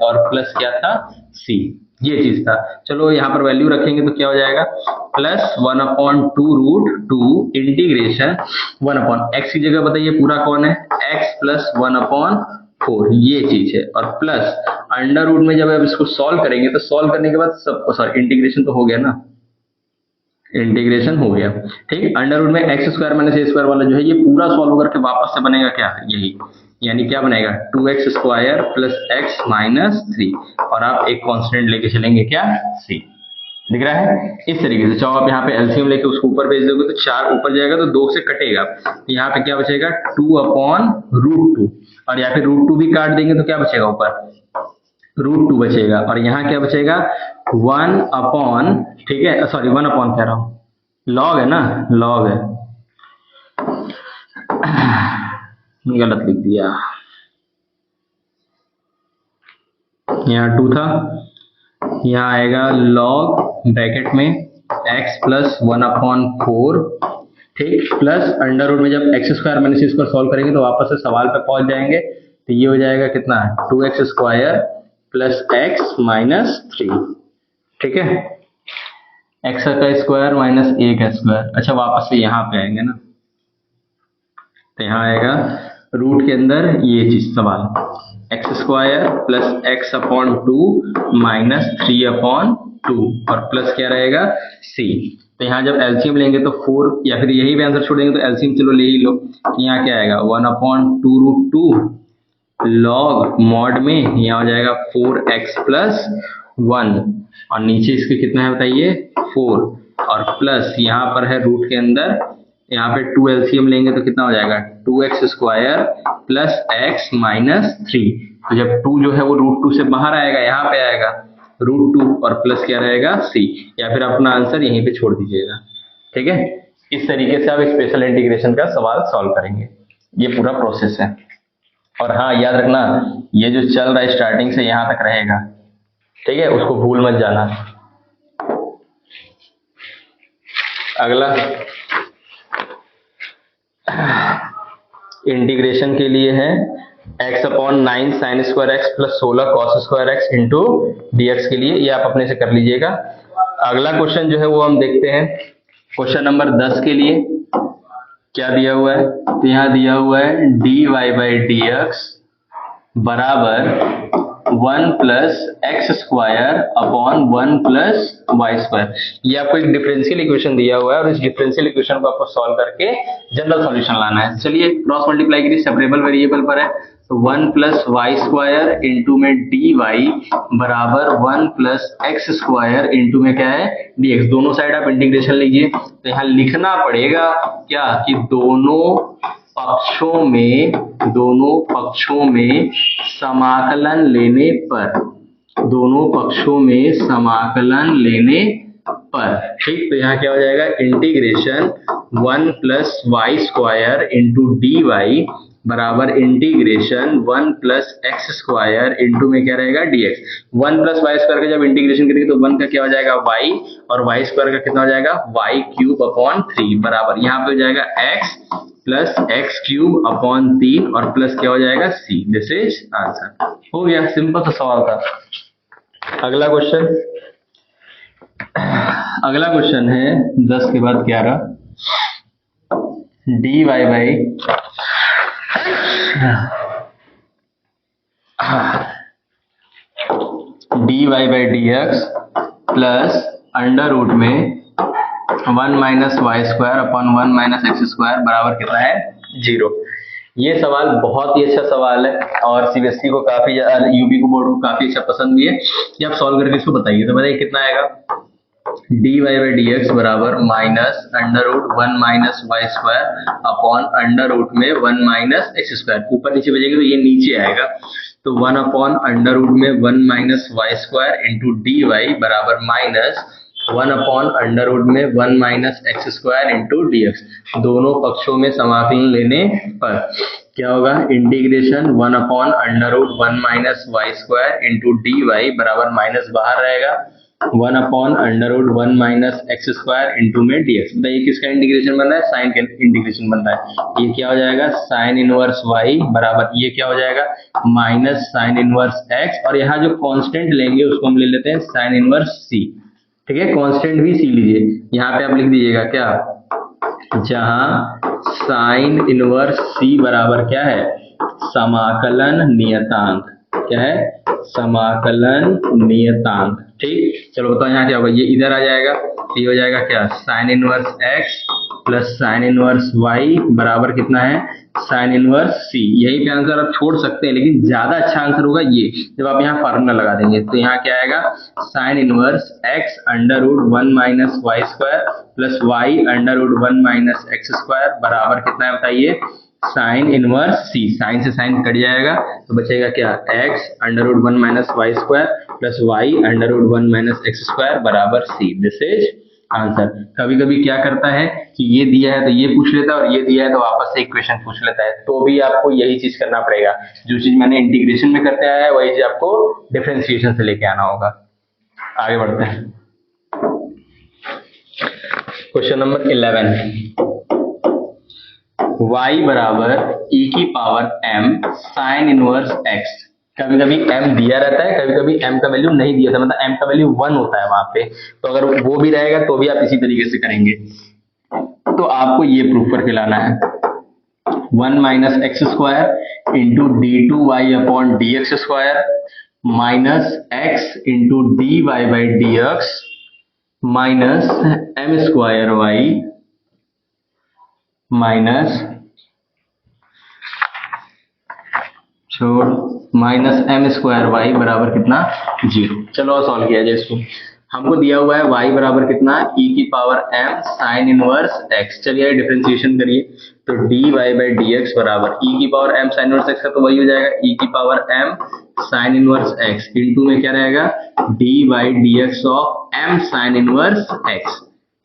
और प्लस क्या था c, ये चीज था। चलो यहाँ पर वैल्यू रखेंगे तो क्या हो जाएगा, प्लस 1/2√2 इंटीग्रेशन 1/x की जगह बताइए पूरा कौन है, x + 1/4, ये चीज है, और प्लस √, में जब आप इसको सॉल्व करेंगे तो सॉल्व करने के बाद सब, सॉरी इंटीग्रेशन तो हो गया ना, इंटीग्रेशन हो गया, ठीक। √, में x² - a² वाला जो है ये पूरा सॉल्व करके वापस से बनेगा क्या, यही, यानी क्या बनेगा 2x² + x - 3, और आप एक कांस्टेंट लेके चलेंगे क्या, c, दिख रहा है इस तरीके से। चाहो आप यहाँ पे एलसीएम लेके उसको ऊपर भेज दोगे तो 4 ऊपर जाएगा तो 2 से कटेगा, यहाँ पे क्या बचेगा 2/√2, और या फिर √2 भी काट देंगे तो क्या बचेगा ऊपर √2 बचेगा, और यहाँ क्या बचेगा 1/, ठीक है, सॉरी 1/ कह रहा हूँ, लॉग है ना, लॉग है, गलत लिख दिया, यहाँ 2 था, यहाँ आएगा log ब्रैकेट में x + 1/4, ठीक, प्लस √, में जब x² - a² सॉल्व करेंगे तो वापस से सवाल पे पहुंच जाएंगे, तो ये हो जाएगा कितना 2x² + x - 3, ठीक है, x का स्क्वायर माइनस a का स्क्वायर। अच्छा वापस से यहाँ पे आएंगे ना, तो यहाँ आएगा रूट के अंदर ये चीज सवाल, x² + x/2 - 3/2 और प्लस क्या रहेगा c। तो यहाँ जब एलसीएम लेंगे तो 4, या फिर यही भी आंसर छोड़ेंगे तो एलसीएम चलो ले ही लो, यहाँ क्या आएगा 1/2√2 log mod में यहाँ हो जाएगा 4x + 1, और नीचे इसके कितना है बताइए 4, और प्लस यहाँ पर है रूट के अंदर, यहाँ पे 2 एलसीएम लेंगे तो कितना हो जाएगा 2x² + x - 3, तो जब 2 जो है वो √2 से बाहर आएगा, यहाँ पे आएगा √2 और प्लस क्या रहेगा c, या फिर अपना आंसर यहीं पे छोड़ दीजिएगा, ठीक है। इस तरीके से आप स्पेशल इंटीग्रेशन का सवाल सॉल्व करेंगे, ये पूरा प्रोसेस है। और हाँ याद रखना, ये जो चल रहा है स्टार्टिंग से यहाँ तक रहेगा, ठीक है, उसको भूल मत जाना। अगला इंटीग्रेशन के लिए है x/9 sin² x + 16 cos² x into dx के लिए, ये आप अपने से कर लीजिएगा। अगला क्वेश्चन जो है वो हम देखते हैं, क्वेश्चन नंबर 10 के लिए क्या दिया हुआ है, तो यहाँ दिया हुआ है dy/dx बराबर 1 + x² अपॉन 1 + y²। ये आपको एक डिफरेंशियल इक्वेशन दिया हुआ है और इस डिफरेंशियल इक्वेशन को आपको सॉल्व करके जनरल सॉल्यूशन लाना है। चलिए क्रॉस मल्टीप्लाई करिए, सेपरेबल वेरिएबल पर है, तो 1 + y² इंटू में dy बराबर 1 + x² इंटू में क्या है dx। दोनों साइड आप इंटीग्रेशन लीजिए, तो यहाँ लिखना पड़ेगा क्या कि दोनों दोनों पक्षों में समाकलन लेने पर, दोनों पक्षों में समाकलन लेने पर, ठीक। तो यहाँ क्या हो जाएगा, integration 1 plus y square into d y बराबर integration 1 plus x square into में क्या रहेगा dx। 1 प्लस वाई स्क्वायर का जब इंटीग्रेशन करेंगे तो 1 का क्या हो जाएगा y, और वाई स्क्वायर का कितना हो जाएगा y क्यूब अपॉन 3 बराबर यहाँ पे हो जाएगा x plus x cube upon 3 और प्लस क्या हो जाएगा c। This is answer. हो गया, सिंपल सा सवाल था। अगला क्वेश्चन, अगला क्वेश्चन है 10 के बाद 11, dy by dx plus under root में 1 minus y square upon 1 minus x square बराबर कितना है 0। ये सवाल बहुत ही अच्छा सवाल है और सीबीएसई को काफी, यूपी को बोर्ड को काफी अच्छा पसंद भी है। ये आप सॉल्व करके इसको बताइए। तो बताइए कितना आएगा, dy बाई dx बराबर minus under root 1 minus y square upon under root में 1 माइनस एक्स स्क्वायर। ऊपर नीचे बचेंगे तो ये नीचे आएगा, तो 1 अपॉन अंडर रूट में 1 minus y square into d y बराबर माइनस 1 अपॉन अंडर रूट में 1 minus x square into d x. दोनों पक्षों में समाकलन लेने पर क्या होगा, integration 1 upon under root 1 minus y square into d y बराबर माइनस बाहर रहेगा 1 upon under root 1 minus x square into में dx। बताइए किसका इंटीग्रेशन बन रहा है, साइन का इंटीग्रेशन बन रहा है। ये क्या हो जाएगा, साइन इनवर्स y बराबर ये क्या हो जाएगा माइनस साइन इनवर्स x, और यहाँ जो कांस्टेंट लेंगे उसको हम ले लेते हैं साइन इनवर्स c। ठीक है, कांस्टेंट भी c लीजिए, यहाँ पे आप लिख दीजिएगा क्या, जहां साइन इनवर्स c बराबर क्या है, समाकलन नियतांक। क्या है, समाकलन नियतांक। ठीक, चलो बताओ यहाँ क्या होगा, ये इधर आ जाएगा, ये हो जाएगा क्या, sign inverse x plus sine inverse y बराबर कितना है, साइन इनवर्स c। यही पे आंसर आप छोड़ सकते हैं, लेकिन ज्यादा अच्छा आंसर होगा ये जब आप यहाँ फार्मूला लगा देंगे। तो यहाँ क्या आएगा, sine inverse x under root 1 minus y square plus y under root 1 minus x square बराबर कितना है बताइए, साइन इनवर्स c। साइन से साइन कट जाएगा तो बचेगा क्या, x under root 1 minus y square plus y under root 1 minus x square बराबर c। This is answer. कभी कभी क्या करता है कि ये दिया है तो ये पूछ लेता है और ये दिया है तो वापस से इक्वेशन पूछ लेता है, तो भी आपको यही चीज करना पड़ेगा। जो चीज मैंने इंटीग्रेशन में करते आया है वही चीज आपको डिफरेंशिएशन से लेके आना होगा। आगे बढ़ते हैं, क्वेश्चन नंबर 11, y बराबर e की power m sine inverse x। कभी कभी m दिया रहता है, कभी कभी m का वैल्यू नहीं दिया था, मतलब m का वैल्यू 1 होता है वहां पे, तो अगर वो भी रहेगा तो भी आप इसी तरीके से करेंगे। तो आपको ये प्रूफ करके लाना है, 1 minus x square into d two y upon d x square minus x into d y by d x minus m square y minus छोड़ माइनस एम स्क्वायर वाई बराबर कितना 0। चलो सॉल्व किया जाए इसको। हमको दिया हुआ है y बराबर कितना, e की power m sine inverse x। चलिए डिफरेंशिएशन करिए, तो dy बाई dx बराबर e की power m sine inverse x का तो वही हो जाएगा e की power m sine inverse x into में क्या रहेगा d by dx of m sine inverse x।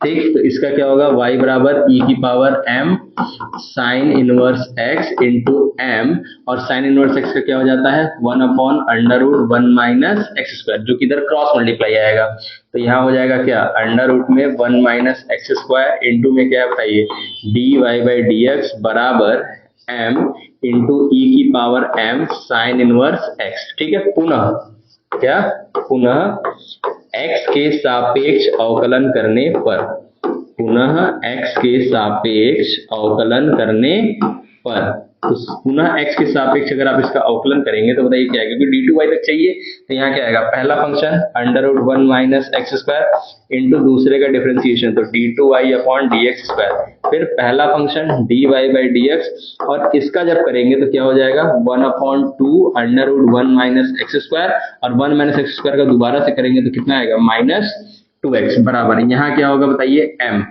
ठीक, तो इसका क्या होगा, y बराबर e की power m sine inverse x into m, और साइन इनवर्स x का क्या हो जाता है 1 upon under root 1 minus x square, जो कि इधर क्रॉस मल्टीप्लाई आएगा। तो यहाँ हो जाएगा क्या, अंडर रूट में 1 माइनस एक्स स्क्वायर इंटू में क्या बताइए dy बाई dx बराबर m इंटू e की power m sine inverse x। ठीक है, पुनः क्या, पुनः x के सापेक्ष अवकलन करने पर, पुनः x के सापेक्ष अवकलन करने पर, तो पुनः x के सापेक्ष अगर आप इसका अवकलन करेंगे तो बताइए क्या है, क्योंकि d2y तक चाहिए। तो यहाँ क्या आएगा, पहला function under root 1 minus x square into दूसरे का डिफरेंशिएशन तो d2y अपॉन dx स्क्वायर, फिर पहला फंक्शन dy बाई dx, और इसका जब करेंगे तो क्या हो जाएगा 1 upon 2 under root 1 minus x square, और 1 माइनस एक्स स्क्वायर का दोबारा से करेंगे तो कितना आएगा माइनस 2x बराबर यहाँ क्या होगा बताइए m।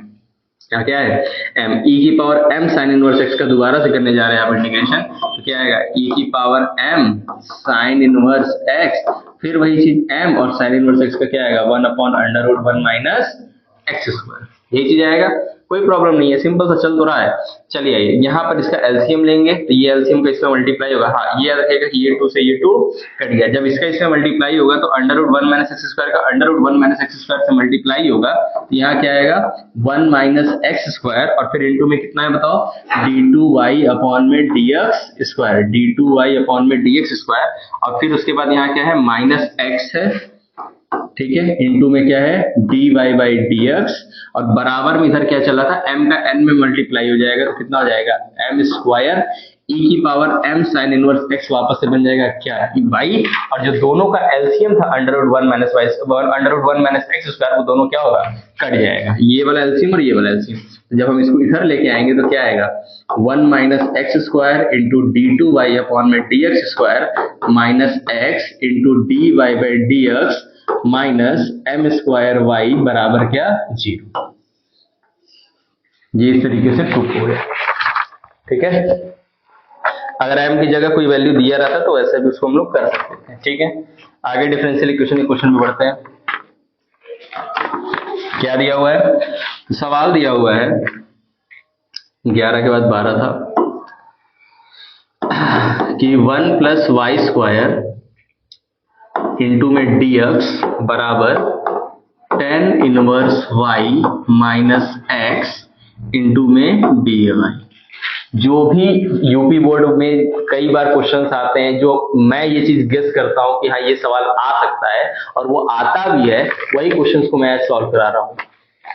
क्या क्या है m, e की power m sine inverse x का दोबारा से करने जा रहे हैं आप इंटीग्रेशन, तो क्या आएगा e की power m sine inverse x, फिर वही चीज m और साइन इनवर्स x का क्या आएगा 1/√1 माइनस एक्स स्क्वायर, यही चीज आएगा। कोई प्रॉब्लम नहीं है, सिंपल सा चल तो रहा है। चलिए यहाँ पर इसका एलसीएम लेंगे, तो ये एलसीएम का इसमें मल्टीप्लाई होगा, हाँ ये रखेगा कि ये 2 से ये 2 कट गया, जब इसका इसमें मल्टीप्लाई होगा तो √1 माइनस एक्स स्क्वायर का √1 माइनस एक्स स्क्वायर से मल्टीप्लाई होगा, तो यहाँ क्या आएगा 1 माइनस एक्स स्क्वायर, और फिर इनटू में कितना है बताओ d2y अपॉन में dx स्क्वायर, d2y अपॉन में dx स्क्वायर, और फिर उसके बाद यहाँ क्या है माइनस एक्स है, ठीक है, इनटू में क्या है dy बाई dx, और बराबर में इधर क्या चला था m का n में मल्टीप्लाई हो जाएगा, तो कितना हो जाएगा m स्क्वायर e की power m sine inverse x वापस से बन जाएगा क्या y, और जो दोनों का एलसीएम था √1 minus y √1 minus x square, वो दोनों क्या होगा कट जाएगा, ये वाला एलसीएम और ये वाला एलसीएम। तो जब हम इसको इधर लेके आएंगे तो क्या आएगा 1 minus x square into d2y upon में dx square minus x into dy by dx minus m square y बराबर क्या 0। ये इस तरीके से प्रूफ हो गया, ठीक है। अगर m की जगह कोई वैल्यू दिया रहता तो वैसे भी उसको हम लोग कर सकते हैं, ठीक है। आगे डिफरेंशियल इक्वेशन के क्वेश्चन में बढ़ते हैं। क्या दिया हुआ है, तो सवाल दिया हुआ है 11 के बाद 12 था कि 1 प्लस वाई स्क्वायर इंटू में dx बराबर tan inverse y minus x into में dy। जो भी यूपी बोर्ड में कई बार क्वेश्चंस आते हैं जो मैं ये चीज गेस करता हूं कि हाँ ये सवाल आ सकता है और वो आता भी है, वही क्वेश्चंस को मैं सॉल्व करा रहा हूँ,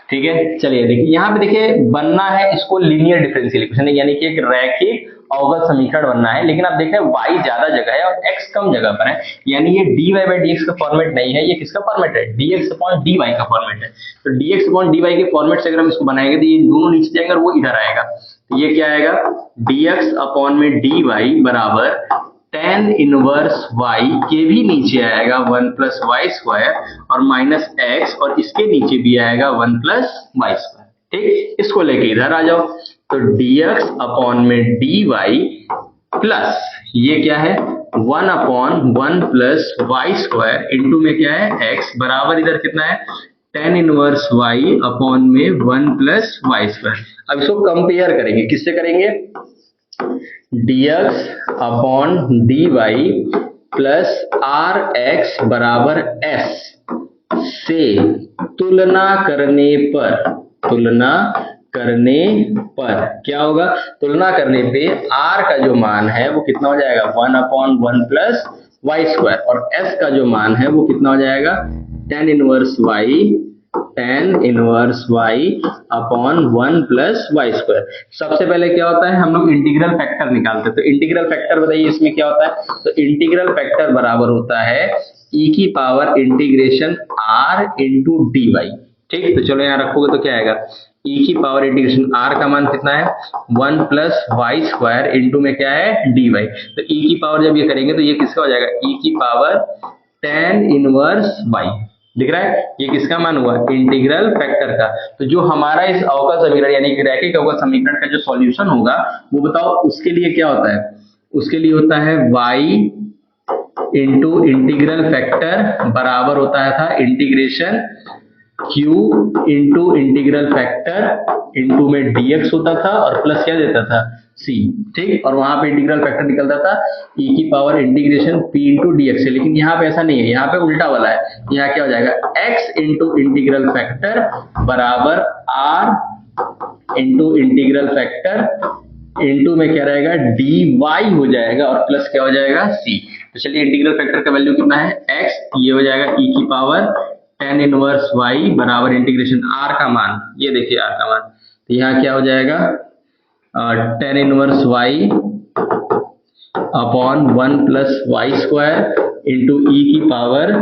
ठीक है। चलिए देखिए यहाँ पे देखिए बनना है इसको लीनियर डिफरेंशियल इक्वेशन, यानी कि एक रैखिक अवकल समीकरण बनना है, लेकिन आप देख रहे हैं y ज्यादा जगह है और x कम जगह पर है, यानी ये dy बाई dx का फॉर्मेट नहीं है, ये किसका फॉर्मेट है dx अपॉन dy का फॉर्मेट है। तो dx अपॉन dy के फॉर्मेट से अगर हम इसको बनाएंगे तो ये दोनों नीचे जाएंगे और वो इधर आएगा, तो ये क्या आएगा dx अपॉन में dy बराबर tan इनवर्स y के भी नीचे आएगा 1 प्लस वाई स्क्वायर और माइनस x, और इसके नीचे भी आएगा 1 प्लस वाई स्क्वायर, ठीक। इसको लेके इधर आ जाओ, तो dx अपॉन में dy प्लस ये क्या है 1 upon 1 plus y square into में क्या है x बराबर इधर कितना है tan इनवर्स y अपॉन में 1 प्लस वाई स्क्वायर। अब इसको कंपेयर करेंगे, किससे करेंगे dx upon dy plus rx बराबर s से तुलना करने पर क्या होगा, तुलना करने पे r का जो मान है वो कितना हो जाएगा 1 अपॉन 1 प्लस वाई स्क्वायर, और s का जो मान है वो कितना हो जाएगा tan inverse y upon 1 plus y square. सबसे पहले क्या होता है हम लोग इंटीग्रल फैक्टर निकालते हैं, तो इंटीग्रल फैक्टर बताइए इसमें क्या होता है, तो इंटीग्रल फैक्टर बराबर होता है e की power integration r into dy, ठीक। तो चलो यहाँ रखोगे तो क्या आएगा e की पावर इंटीग्रेशन r का मान कितना है 1 प्लस वाई स्क्वायर इंटू में क्या है dy, तो e की पावर जब ये करेंगे तो ये किसका हो जाएगा e की पावर tan इनवर्स y, दिख रहा है ये किसका मान हुआ इंटीग्रल फैक्टर का। तो जो हमारा इस अवकल समीकरण यानी कि रैखिक अवकल समीकरण का जो सॉल्यूशन होगा वो बताओ उसके लिए क्या होता है, उसके लिए होता है y इंटू इंटीग्रल फैक्टर बराबर होता है था integration q into integral factor into में dx होता था और प्लस क्या देता था c, ठीक, और वहां पे इंटीग्रल फैक्टर निकलता था e की power integration p into dx से, लेकिन यहाँ पे ऐसा नहीं है, यहाँ पे उल्टा वाला है, यहाँ क्या हो जाएगा x इंटू इंटीग्रल फैक्टर बराबर r into integral factor into में क्या रहेगा dy हो जाएगा और प्लस क्या हो जाएगा c। तो चलिए इंटीग्रल फैक्टर का वैल्यू कितना है x, ये हो जाएगा e की पावर tan इनवर्स y बराबर इंटीग्रेशन r का मान, ये देखिए r का मान, तो यहाँ क्या हो जाएगा tan inverse y upon 1 plus y square into e की power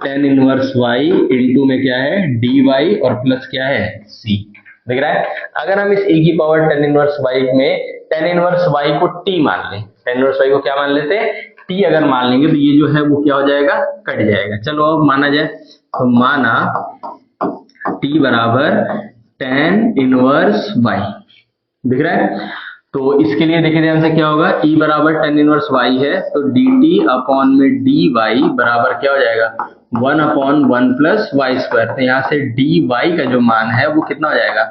tan inverse y into में क्या है dy और प्लस क्या है c, दिख रहा है। अगर हम इस e की पावर tan इनवर्स y में tan इनवर्स y को t मान लें, tan इनवर्स y को क्या मान लेते हैं t अगर मान लेंगे तो ये जो है वो क्या हो जाएगा कट जाएगा। चलो अब माना जाए, तो माना t बराबर tan इनवर्स y दिख रहा है। तो इसके लिए देखिए ध्यान से क्या होगा, E बराबर tan इनवर्स y है तो dt अपॉन में dy बराबर क्या हो जाएगा 1/1 प्लस वाई स्क्वायर। तो यहाँ से dy का जो मान है वो कितना हो जाएगा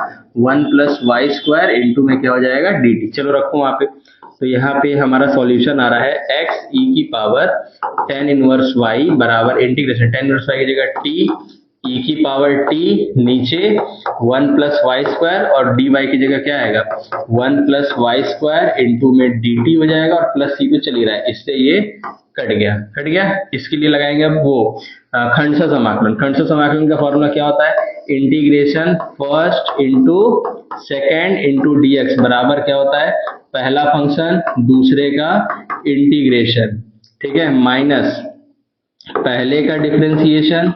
1 प्लस वाई स्क्वायर इंटू में क्या हो जाएगा dt। चलो रखो वहां पे। तो यहाँ पे हमारा सॉल्यूशन आ रहा है x e की पावर tan इनवर्स y बराबर इंटीग्रेशन tan इनवर्स y की जगह t e की पावर t नीचे 1 प्लस वाई स्क्वायर और dy की जगह क्या आएगा 1 प्लस वाई स्क्वायर इंटू में dt हो जाएगा और प्लस c तो चल ही रहा है, इससे ये कट गया। इसके लिए लगाएंगे अब वो खंडशः समाकलन। खंडशः समाकलन का फॉर्मूला क्या होता है, integration first into second into dx बराबर क्या होता है पहला फंक्शन दूसरे का इंटीग्रेशन, ठीक है, माइनस पहले का differentiation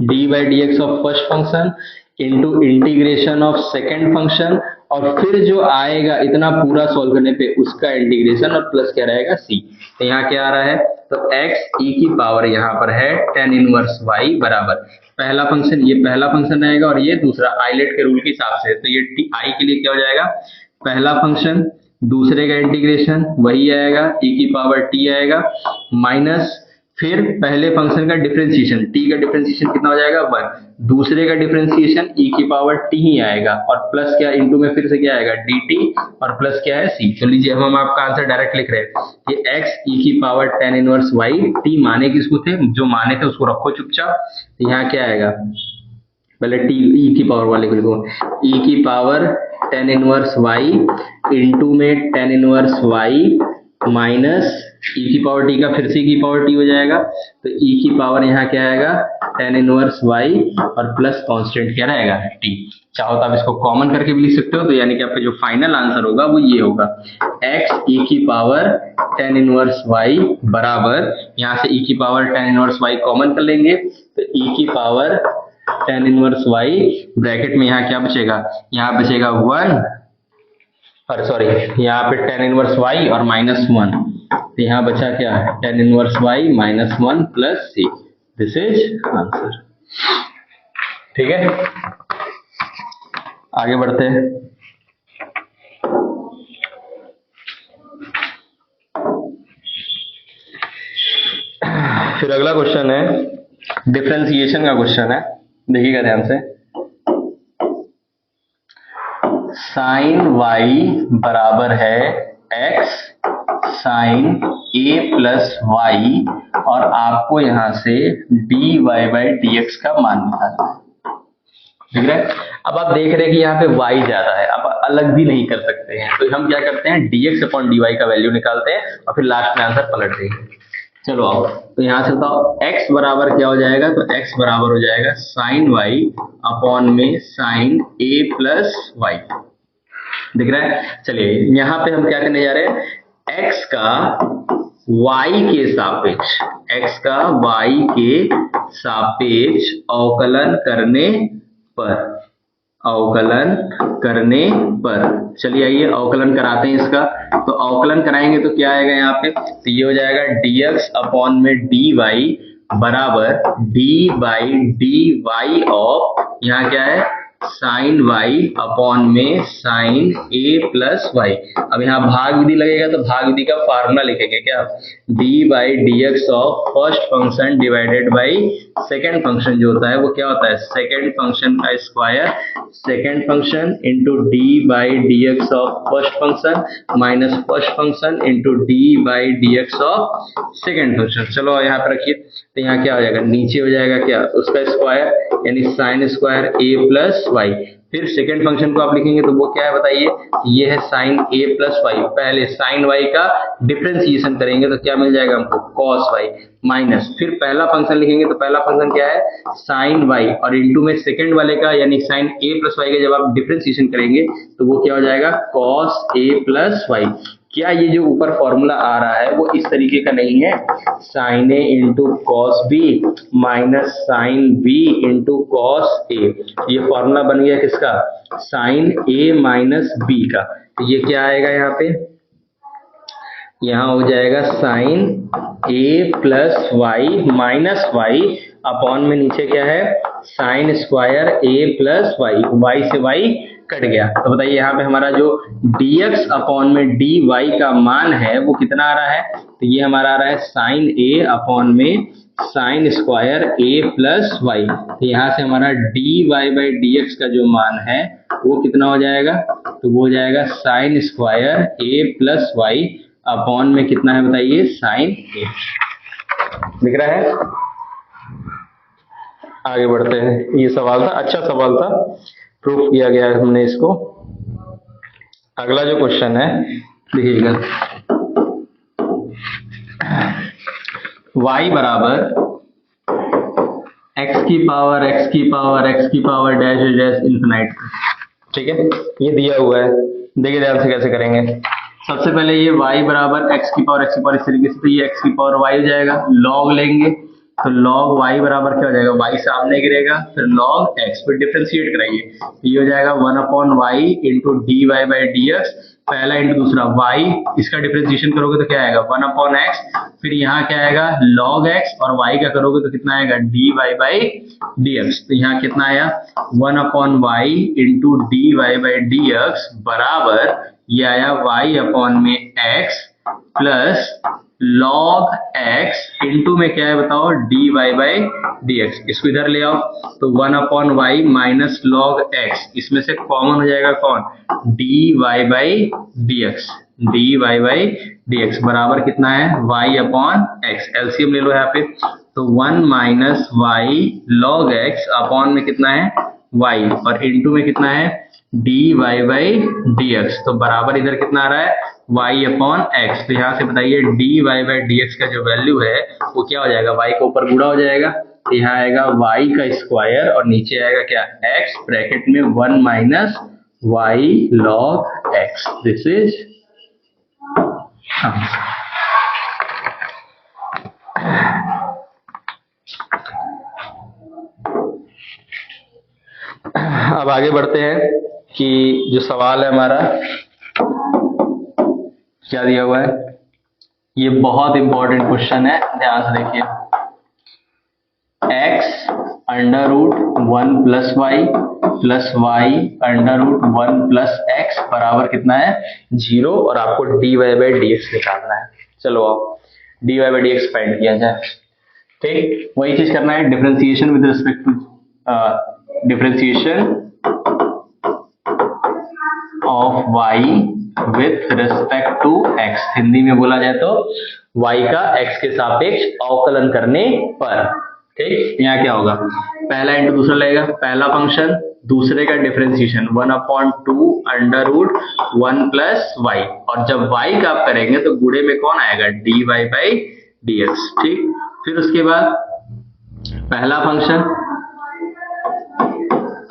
dy by dx of first function into integration of second function और फिर जो आएगा इतना पूरा सॉल्व करने पे उसका इंटीग्रेशन और प्लस क्या रहेगा c। तो यहाँ क्या आ रहा है, तो x e की पावर यहाँ पर है tan इनवर्स y बराबर पहला फंक्शन, ये पहला फंक्शन आएगा और ये दूसरा आइलेट के रूल के हिसाब से। तो ये i के लिए क्या हो जाएगा पहला फंक्शन दूसरे का इंटीग्रेशन वही आएगा e की पावर t आएगा माइनस फिर पहले फंक्शन का डिफरेंशिएशन t का डिफरेंशिएशन कितना हो जाएगा 1, दूसरे का डिफरेंशिएशन e की पावर t ही आएगा और प्लस क्या इंटू में फिर से क्या आएगा dt और प्लस क्या है c। तो लीजिए हम आपका आंसर डायरेक्ट लिख रहे हैं कि x e की power tan inverse y, t माने किसको थे, जो माने थे उसको रखो चुपचाप। तो यहाँ क्या आएगा पहले t e की पावर वाले को लिखो e की power tan inverse y into में tan inverse y minus e की पावर t का फिर से e की पावर t हो जाएगा। तो e की पावर यहाँ क्या आएगा tan इनवर्स y और प्लस कांस्टेंट क्या रहेगा t। चाहो तो आप इसको कॉमन करके भी लिख सकते हो। तो यानी कि आपका जो फाइनल आंसर होगा वो ये होगा x e की पावर tan इनवर्स y बराबर, यहाँ से e की power tan inverse y common कर लेंगे तो e की power tan inverse y bracket में यहाँ क्या बचेगा, यहाँ बचेगा 1 और सॉरी यहाँ पे tan इनवर्स y और -1, तो यहाँ बचा क्या है tan inverse y -1 plus c। This is answer. ठीक है, आगे बढ़ते हैं। फिर अगला क्वेश्चन है डिफरेंशिएशन का क्वेश्चन है, देखिएगा ध्यान से। साइन y बराबर है x sine a plus y और आपको यहां से dy बाई dx का मान निकालना है, ठीक है। अब आप देख रहे हैं कि यहाँ पे y ज्यादा है, आप अलग भी नहीं कर सकते हैं, तो हम क्या करते हैं dx अपॉन dy का वैल्यू निकालते हैं और फिर लास्ट में आंसर पलट देंगे। चलो आओ, तो यहाँ से बताओ x बराबर क्या हो जाएगा, तो x बराबर हो जाएगा साइन y अपॉन में साइन a प्लस वाई, दिख रहा है। चलिए यहाँ पे हम क्या करने जा रहे हैं, x का y के सापेक्ष, x का y के सापेक्ष अवकलन करने पर चलिए आइए अवकलन कराते हैं इसका। तो अवकलन कराएंगे तो क्या आएगा यहाँ पे, तो ये हो जाएगा dx अपॉन में dy बराबर d by d y of, यहाँ क्या है साइन y अपॉन में साइन a प्लस वाई। अब यहाँ भाग विधि लगेगा तो भाग विधि का फार्मूला लिखेंगे क्या, d by d x of first function divided by second function जो होता है वो क्या होता है सेकेंड फंक्शन का square, second function into D by d x of first function minus first function into D by d x of second function. चलो यहाँ पे रखिए, तो यहाँ क्या हो जाएगा, नीचे हो जाएगा क्या उसका स्क्वायर यानी sine square a plus y, फिर सेकेंड फंक्शन को आप लिखेंगे तो वो क्या है बताइए, ये है साइन a प्लस वाई। पहले साइन y का डिफरेंशिएशन करेंगे तो क्या मिल जाएगा हमको कॉस y माइनस, फिर पहला फंक्शन लिखेंगे तो पहला फंक्शन क्या है साइन y और इंटू में सेकेंड वाले का यानी साइन a प्लस वाई का जब आप डिफरेंशिएशन करेंगे तो वो क्या हो जाएगा कॉस a प्लस वाई। क्या ये जो ऊपर फॉर्मूला आ रहा है वो इस तरीके का नहीं है, sine a into cos b minus sine b into cos a, ये फॉर्मूला बन गया किसका साइन ए माइनस बी का। तो ये क्या आएगा यहाँ पे, यहाँ हो जाएगा sine a plus y minus y upon में नीचे क्या है, sine square a plus y, y से वाई कट गया। तो बताइए यहाँ पे हमारा जो dx अपॉन में dy का मान है वो कितना आ रहा है, तो ये हमारा आ रहा है साइन ए अपॉन में sign square a plus Y. तो यहाँ से हमारा dy बाई dx का जो मान है वो कितना हो जाएगा, तो वो हो जाएगा sign square a plus Y upon में कितना है बताइए, साइन ए। दिख रहा है? आगे बढ़ते हैं। ये सवाल था, अच्छा सवाल था, प्रूफ किया गया है हमने इसको। अगला जो क्वेश्चन है देखिएगा, y बराबर x की पावर x की पावर x की पावर डैश डैश इन्फिनाइट। ठीक है, ये दिया हुआ है, देखिए ध्यान से कैसे करेंगे। सबसे पहले ये y बराबर x की पावर इस तरीके से, तो ये x की पावर y हो जाएगा, log लेंगे तो log y बराबर क्या हो जाएगा, y सामने गिरेगा, फिर log x, फिर डिफरेंशिएट कराइए, ये हो जाएगा 1/y into d y by d x, पहला इंटू दूसरा y, इसका डिफरेंशिएशन करोगे तो क्या आएगा 1/x, फिर यहाँ क्या आएगा log x, और y का करोगे तो कितना आएगा d y by d x. तो यहाँ कितना आया 1/y into d y by d x बराबर ये आया y अपॉन में x plus log x into में क्या है बताओ dy बाई dx। इसको इधर ले आओ तो 1/y माइनस log x, इसमें से कॉमन हो जाएगा कौन, dy by dx, dy by dx बराबर कितना है y अपॉन x। एलसीएम ले लो यहाँ पे, तो 1 minus y log x upon में कितना है y, और इंटू में कितना है dy बाई dx, तो बराबर इधर कितना आ रहा है y अपॉन x। तो यहाँ से बताइए dy बाई dx का जो वैल्यू है वो क्या हो जाएगा, y के ऊपर गुणा हो जाएगा, यहाँ आएगा y का स्क्वायर और नीचे आएगा क्या x, ब्रैकेट में 1 minus y log x। This is अब आगे बढ़ते हैं कि जो सवाल है हमारा क्या दिया हुआ है, ये बहुत इंपॉर्टेंट क्वेश्चन है, ध्यान से देखिए। x under root 1 plus y plus y under root 1 plus x बराबर कितना है 0, और आपको dy बाई dx निकालना है। चलो आओ dy बाई dx फाइंड किया जाए। ठीक, वही चीज करना है, differentiation with respect to differentiation of y with respect to x, Hindi में बोला जाए तो y का x के सापेक्ष अवकलन करने पर। ठीक, यहाँ क्या होगा, पहला इंटू दूसरा लगेगा, पहला फंक्शन दूसरे का differentiation 1/2 under root 1 plus y, और जब y का आप करेंगे तो गुणे में कौन आएगा dy बाई dx। ठीक, फिर उसके बाद पहला फंक्शन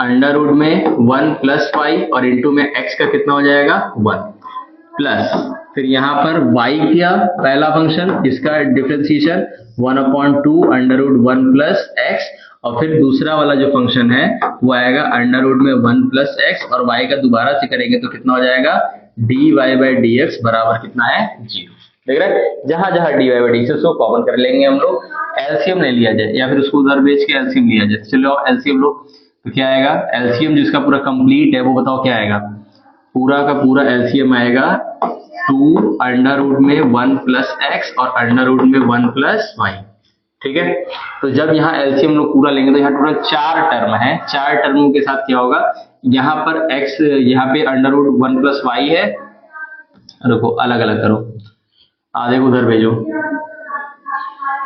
अंडर रूट में 1 प्लस वाई और इंटू में x का कितना हो जाएगा 1 प्लस, फिर यहाँ पर y किया पहला फंक्शन, इसका differentiation 1/2 under root 1 plus x, और फिर दूसरा वाला जो फंक्शन है वो आएगा अंडर रूट में 1 प्लस एक्स, और y का दोबारा से करेंगे तो कितना हो जाएगा dy बाई dx बराबर कितना है 0। देख रहे हैं, जहां जहां dy बाई dx उसको कॉमन कर लेंगे हम लोग, एलसीएम ले लिया जाए या फिर उसको उधर बेच के एलसीएम लिया जाए। चलो एलसीएम लो, तो क्या आएगा एलसीएम जिसका पूरा कंप्लीट है वो बताओ क्या आएगा, पूरा का पूरा एलसीएम आएगा 2 अंडर रूट में 1 प्लस एक्स और अंडर रूट में 1 प्लस वाई। ठीक है, तो जब यहाँ एलसीएम लोग पूरा लेंगे तो यहाँ टोटल 4 टर्म है, 4 टर्मों के साथ क्या होगा, यहाँ पर x, यहाँ पे अंडर रूट 1 प्लस वाई है, रुको अलग अलग करो, आधे को उधर भेजो,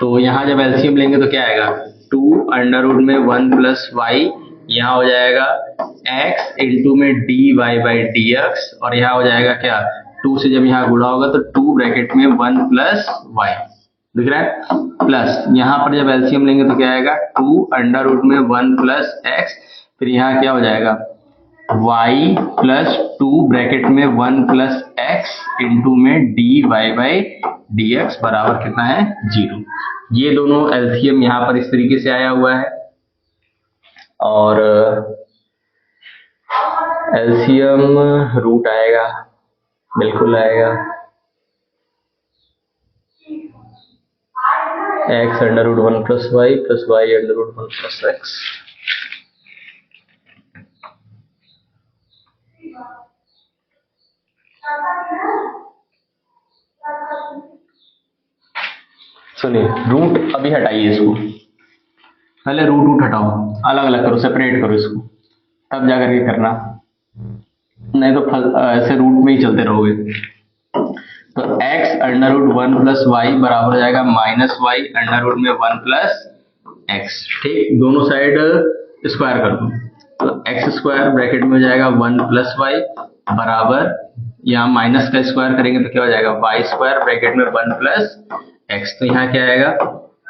तो यहाँ जब एलसीएम लेंगे तो क्या आएगा 2 अंडर रूट में 1 प्लस वाई, यहाँ हो जाएगा x इंटू में dy बाई dx, और यहाँ हो जाएगा क्या 2 से जब यहाँ गुणा होगा तो 2 ब्रैकेट में 1 प्लस वाई, दिख रहा है, प्लस यहाँ पर जब एलसीएम लेंगे तो क्या आएगा 2 अंडर रूट में 1 प्लस एक्स, फिर यहाँ क्या हो जाएगा y प्लस 2 ब्रैकेट में 1 प्लस एक्स इंटू में dy बाई dx बराबर कितना है 0। ये दोनों एलसीएम यहाँ पर इस तरीके से आया हुआ है, और एलसीएम रूट आएगा, बिल्कुल आएगा, x under root 1 plus y under root 1 plus x. सुनिए, रूट अभी हटाइए इसको, पहले रूट हटाओ, अलग अलग करो, सेपरेट करो इसको, तब जाकर के करना, नहीं तो ऐसे रूट में ही चलते रहोगे। तो x under root 1 plus y बराबर हो जाएगा माइनस वाई अंडर रूट में 1 प्लस एक्स। ठीक, दोनों साइड स्क्वायर कर दो, तो एक्स स्क्वायर ब्रैकेट में हो जाएगा 1 प्लस वाई बराबर, यहाँ माइनस का स्क्वायर करेंगे तो क्या हो जाएगा वाई स्क्वायर ब्रैकेट में 1 प्लस एक्स। तो यहाँ क्या आएगा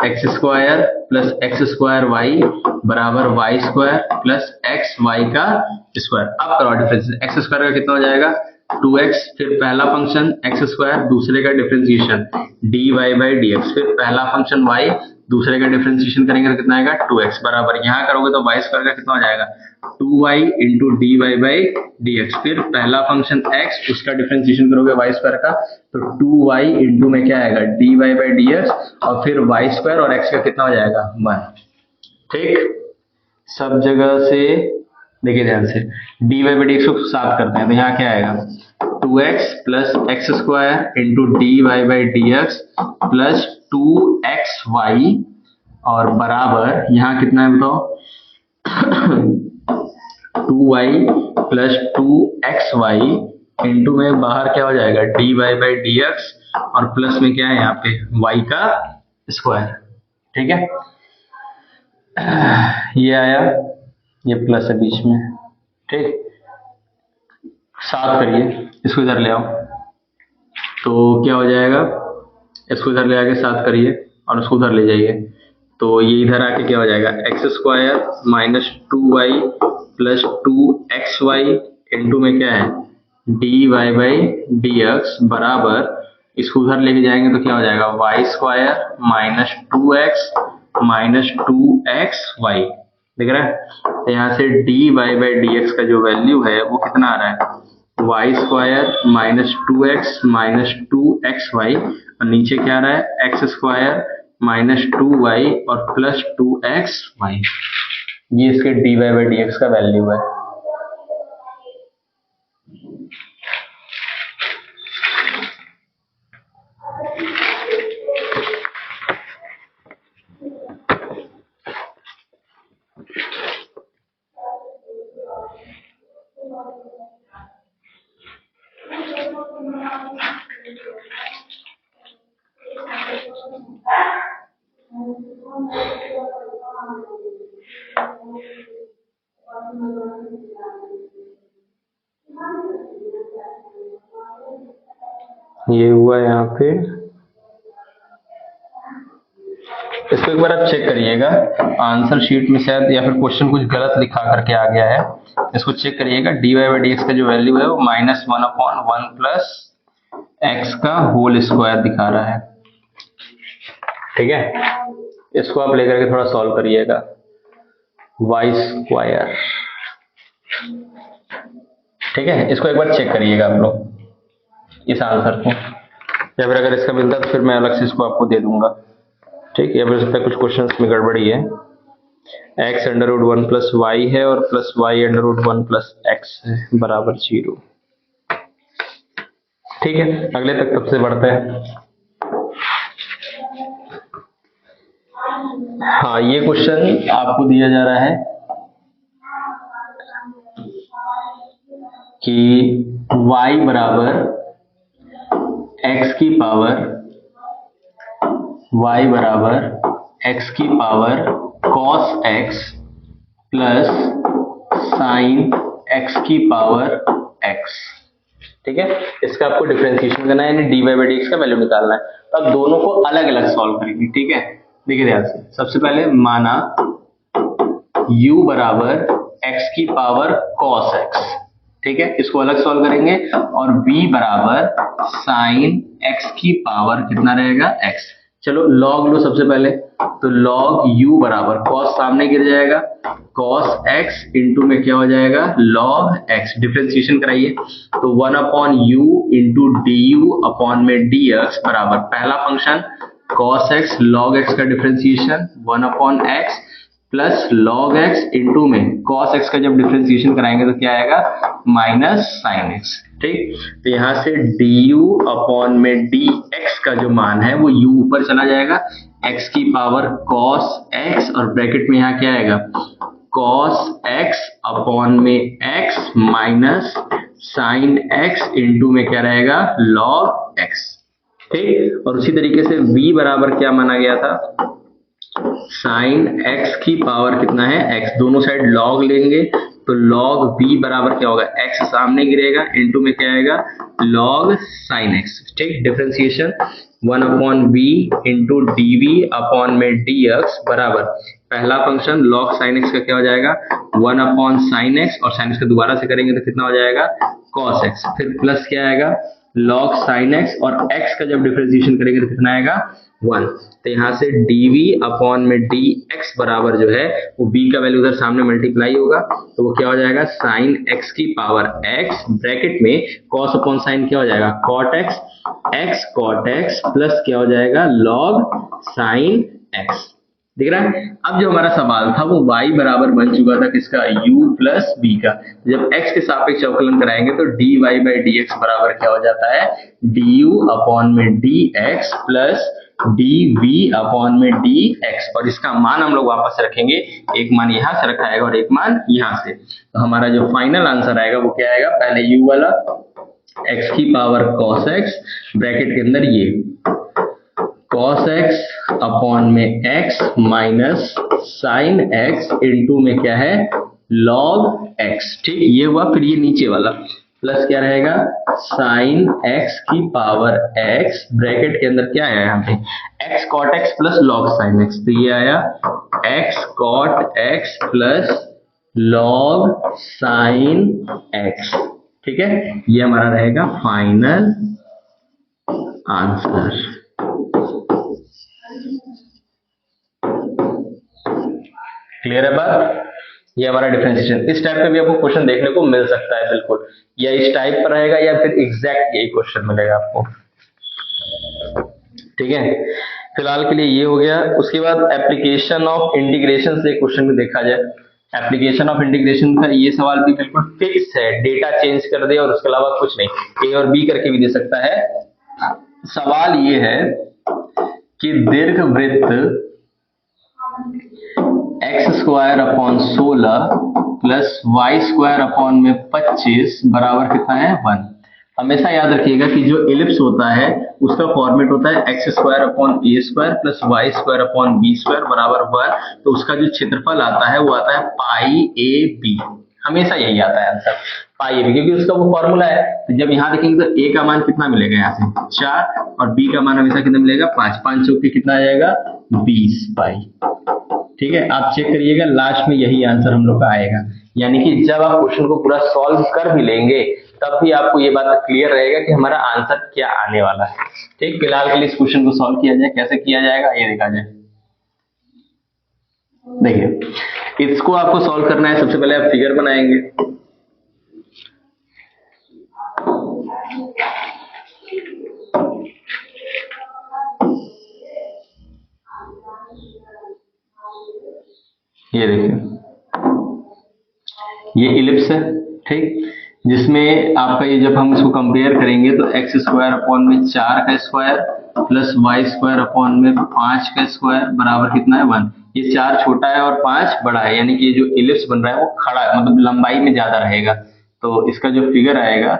एक्स स्क्वायर वाई बराबर y square plus x y का स्क्वायर। अब करो डिफरेंस, एक्स स्क्वायर का कितना हो जाएगा 2x, फिर पहला फंक्शन एक्स स्क्वायर, दूसरे का डिफरेंशिएशन dy बाई dx, फिर पहला फंक्शन y, दूसरे का डिफरेंशिएशन करेंगे तो कितना आएगा 2x बराबर, यहाँ करोगे तो वाई स्क्वायर का कितना हो जाएगा 2y into dy by dx, फिर पहला फंक्शन x, उसका डिफरेंशिएशन करोगे वाई स्क्वायर का तो 2y इंटू में क्या आएगा dy बाई dx, और फिर वाई स्क्वायर और x का कितना हो जाएगा 1। ठीक, सब जगह से देखिए ध्यान से, dy बाई dx को साफ करते हैं तो यहाँ क्या आएगा 2x plus x square into dy by dx plus 2xy, और बराबर यहाँ कितना है बताओ 2y प्लस 2xy इंटू में बाहर क्या हो जाएगा dy बाई dx, और प्लस में क्या है यहाँ पे y का स्क्वायर। ठीक है, ये आया, ये प्लस है बीच में। ठीक, साफ करिए, इसको इधर ले आओ तो क्या हो जाएगा, इसको इधर ले आके साफ करिए और उसको उधर ले जाइए तो ये इधर आके क्या हो जाएगा x square minus 2y plus 2xy into में क्या है dy बाई dx बराबर, इसको उधर लेके जाएंगे तो क्या हो जाएगा Y square minus 2x minus 2xy। दिख रहा है, तो यहाँ से dy बाई dx का जो वैल्यू है वो कितना आ रहा है Y square minus 2x minus 2xy, और नीचे क्या आ रहा है एक्स स्क्वायर माइनस 2y और प्लस 2xy। ये इसके dy बाई dx का वैल्यू है। ये हुआ यहाँ पे, इसको एक बार आप चेक करिएगा, आंसर शीट में शायद या फिर क्वेश्चन कुछ गलत लिखा करके आ गया है, इसको चेक करिएगा। dy बाई dx का जो वैल्यू है वो -1/1 प्लस एक्स का होल स्क्वायर दिखा रहा है। ठीक है, इसको आप लेकर के थोड़ा सॉल्व करिएगा, वाई स्क्वायर। ठीक है, इसको एक बार चेक करिएगा आप लोग इस आंसर को, या फिर अगर इसका मिलता है तो फिर मैं अलग से इसको आपको दे दूंगा। ठीक, या फिर सकता है कुछ क्वेश्चंस में गड़बड़ी है। x under root 1 plus y है और plus y under root 1 plus x है बराबर 0। ठीक है, अगले तक तब से बढ़ते हैं। हाँ, ये क्वेश्चन आपको दिया जा रहा है कि y बराबर x की power cos x plus sign x की पावर x। ठीक है, इसका आपको डिफरेंशिएशन करना है, यानी dy बाई dx का वैल्यू निकालना है। तो अब दोनों को अलग अलग सॉल्व करेंगे। ठीक है, देखिए ध्यान से, सबसे पहले माना u बराबर x की पावर cos x। ठीक है, इसको अलग सॉल्व करेंगे, और b बराबर साइन x की पावर कितना रहेगा x। चलो लॉग लो सबसे पहले, तो लॉग u बराबर cos सामने गिर जाएगा, cos x इंटू में क्या हो जाएगा log x। डिफरेंशिएशन कराइए तो 1/u इंटू du अपॉन में dx बराबर पहला function cos x log x का differentiation 1/x plus log x into में cos x का जब डिफरेंशिएशन कराएंगे तो क्या आएगा माइनस साइन x। ठीक, तो यहाँ से du अपॉन में dx का जो मान है वो u ऊपर चला जाएगा, x की पावर cos x और ब्रैकेट में यहाँ क्या आएगा cos x अपॉन में x minus sine x into में क्या रहेगा log x। ठीक, और उसी तरीके से v बराबर क्या माना गया था साइन x की पावर कितना है x, दोनों साइड log लेंगे तो log v बराबर क्या होगा x सामने गिरेगा इंटू में क्या आएगा log साइन x। ठीक, differentiation 1/v into dv upon में dx बराबर पहला फंक्शन log साइन x का क्या हो जाएगा 1/sin x और साइन x को दोबारा से करेंगे तो कितना हो जाएगा cos x, फिर प्लस क्या आएगा log sin x और x का जब डिफरेंशिएशन करेंगे तो कितना आएगा 1। तो यहाँ से dv अपॉन में dx बराबर जो है वो b का वैल्यू उधर सामने मल्टीप्लाई होगा तो वो क्या हो जाएगा sin x की पावर x ब्रैकेट में cos अपॉन साइन क्या हो जाएगा cot x cot x plus क्या हो जाएगा log sin x। दिख रहा है। अब जो हमारा सवाल था वो y बराबर बन चुका था किसका u प्लस b का, जब x के सापेक्ष अवकलन कराएंगे तो dy बाई dx बराबर क्या हो जाता है du अपॉन में dx प्लस dv अपॉन में dx और इसका मान हम लोग वापस रखेंगे, एक मान यहाँ से रखा आएगा और एक मान यहाँ से। तो हमारा जो फाइनल आंसर आएगा वो क्या आएगा, पहले u वाला x की पावर cos x ब्रैकेट के अंदर ये cos x अपॉन में x minus sine x into में क्या है log x। ठीक, ये हुआ, फिर ये नीचे वाला प्लस क्या रहेगा साइन x की पावर x ब्रैकेट के अंदर क्या आया यहाँ पे x cot x plus log sin x, तो ये आया x cot x plus log sin x। ठीक है, ये हमारा रहेगा फाइनल आंसर। क्लियर है बात, ये हमारा डिफरेंशिएशन। इस टाइप का भी आपको क्वेश्चन देखने को मिल सकता है बिल्कुल, या इस टाइप पर रहेगा या फिर एग्जैक्ट यही क्वेश्चन मिलेगा आपको। ठीक है, फिलहाल के लिए ये हो गया। उसके बाद एप्लीकेशन ऑफ इंटीग्रेशन से क्वेश्चन में देखा जाए, एप्लीकेशन ऑफ इंटीग्रेशन का ये सवाल भी बिल्कुल फिक्स है, डेटा चेंज कर दे और उसके अलावा कुछ नहीं, ए और बी करके भी दे सकता है। सवाल ये है कि दीर्घवृत्त x square upon 16 plus y square upon में 25 बराबर कितना है 1। हमेशा याद रखिएगा कि जो इलिप्स होता है उसका फॉर्मेट होता है x square upon a square plus y square upon b square बराबर 1, तो उसका जो क्षेत्रफल आता है वो आता है पाई ए बी, हमेशा यही आता है आंसर पाई ए बी, क्योंकि उसका वो फॉर्मूला है। तो जब यहाँ देखेंगे तो ए का मान कितना मिलेगा यहाँ से 4 और बी का मान हमेशा कितना मिलेगा 5, 5 चौके कितना आ जाएगा 20 पाई। ठीक है, आप चेक करिएगा लास्ट में यही आंसर हम लोग का आएगा, यानी कि जब आप क्वेश्चन को पूरा सॉल्व कर भी लेंगे तब भी आपको ये बात क्लियर रहेगा कि हमारा आंसर क्या आने वाला है। ठीक, फिलहाल के लिए इस क्वेश्चन को सॉल्व किया जाए, कैसे किया जाएगा ये देखा जाए। देखिए, इसको आपको सॉल्व करना है, सबसे पहले आप फिगर बनाएंगे। ये देखिए, ये इलिप्स है, ठीक, जिसमें आपका ये जब हम इसको कंपेयर करेंगे तो एक्स स्क्वायर अपॉन में 4 का square plus y square upon में 5 का स्क्वायर बराबर कितना है 1। ये 4 छोटा है और 5 बड़ा है, यानी कि ये जो इलिप्स बन रहा है वो खड़ा है, मतलब लंबाई में ज्यादा रहेगा। तो इसका जो फिगर आएगा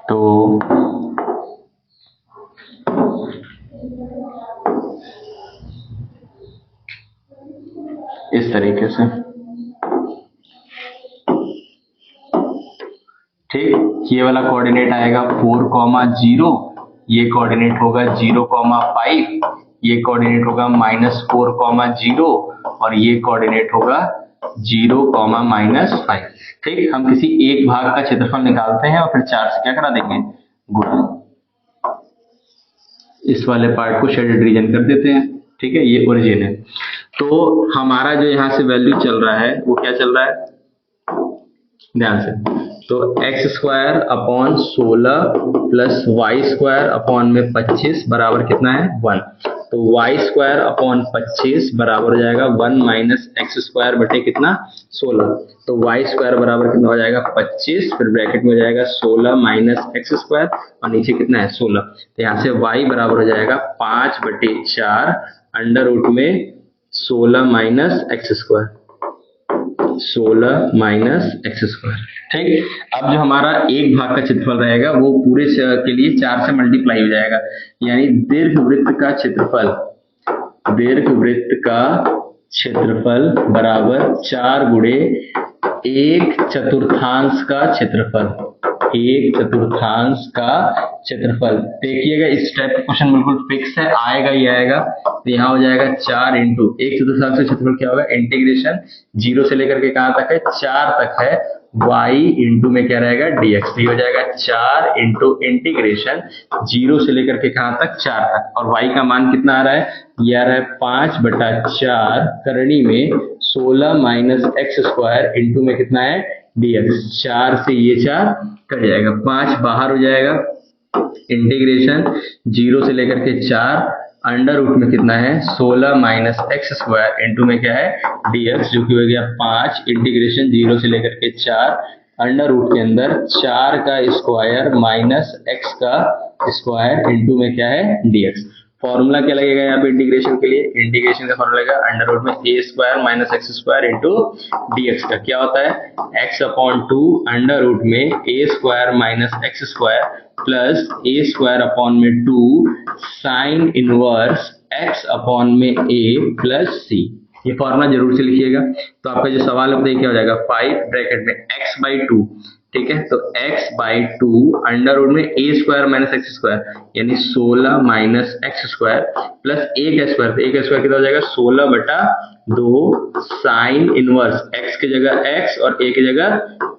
तो इस तरीके से, ठीक, ये वाला कोऑर्डिनेट आएगा 4,0, ये कोऑर्डिनेट होगा 0,5, ये कोऑर्डिनेट होगा -4,0 और ये कोऑर्डिनेट होगा 0,-5। ठीक, हम किसी एक भाग का क्षेत्रफल निकालते हैं और फिर 4 से क्या करा देंगे गुणा, इस वाले पार्ट को शेडेड रीजन कर देते हैं। ठीक है, ये ओरिजिन है। तो हमारा जो यहाँ से वैल्यू चल रहा है वो क्या चल रहा है, ध्यान से। तो x square upon 16 plus y square upon में 25 बराबर कितना है 1। तो वाई स्क्वायर अपॉन 25 बराबर हो जाएगा 1 माइनस एक्स स्क्वायर बटे कितना 16। तो वाई स्क्वायर बराबर कितना हो जाएगा 25, फिर ब्रैकेट में हो जाएगा 16 माइनस एक्स स्क्वायर और नीचे कितना है 16। तो यहाँ से वाई बराबर हो जाएगा 5/4 अंडर रूट में 16 minus x square, 16 minus x square. ठीक, अब जो हमारा एक भाग का क्षेत्रफल रहेगा वो पूरे के लिए 4 से मल्टीप्लाई हो जाएगा, यानी दीर्घवृत्त का क्षेत्रफल, दीर्घवृत्त का क्षेत्रफल बराबर 4 गुणे 1/4 का क्षेत्रफल, 1/4 का क्षेत्रफल। देखिएगा इस टाइप का क्वेश्चन बिल्कुल फिक्स है, आएगा ही आएगा। तो यहाँ हो जाएगा 4 इंटू 1/4 का क्षेत्रफल क्या होगा, इंटीग्रेशन 0 से लेकर के कहाँ तक है 4 तक है, y इंटू में क्या रहेगा dx। तो ये हो जाएगा 4 इंटू इंटीग्रेशन 0 से लेकर के कहाँ तक 4 तक, और y का मान कितना आ रहा है, ये आ रहा है 5/4 करनी में 16 माइनस एक्स स्क्वायर इंटू में कितना है dx। 4 से ये 4 कट जाएगा, 5 बाहर हो जाएगा, इंटीग्रेशन 0 से लेकर के 4 अंडर रूट में कितना है 16 माइनस एक्स स्क्वायर इंटू में क्या है dx, जो कि हो गया 5 इंटीग्रेशन 0 से लेकर के 4 अंडर रूट के अंदर 4 का स्क्वायर माइनस एक्स का स्क्वायर इंटू में क्या है dx। फॉर्मूला क्या लगेगा यहाँ पे इंटीग्रेशन के लिए, इंटीग्रेशन का फॉर्मूला लगेगा अंडर रूट में a square minus x square into dx का क्या होता है x अपॉन 2 अंडर रूट में a square minus x square plus a square upon में 2 साइन इनवर्स x अपॉन में a प्लस c। ये फॉर्मूला जरूर से लिखिएगा। तो आपका जो सवाल है क्या हो जाएगा 5 ब्रैकेट में x/2, ठीक है, तो x/2 अंडर रूट में a square minus x square यानी 16 minus x square plus a का स्क्वायर, तो a का स्क्वायर कितना हो जाएगा 16/2 साइन इनवर्स x की जगह x और a की जगह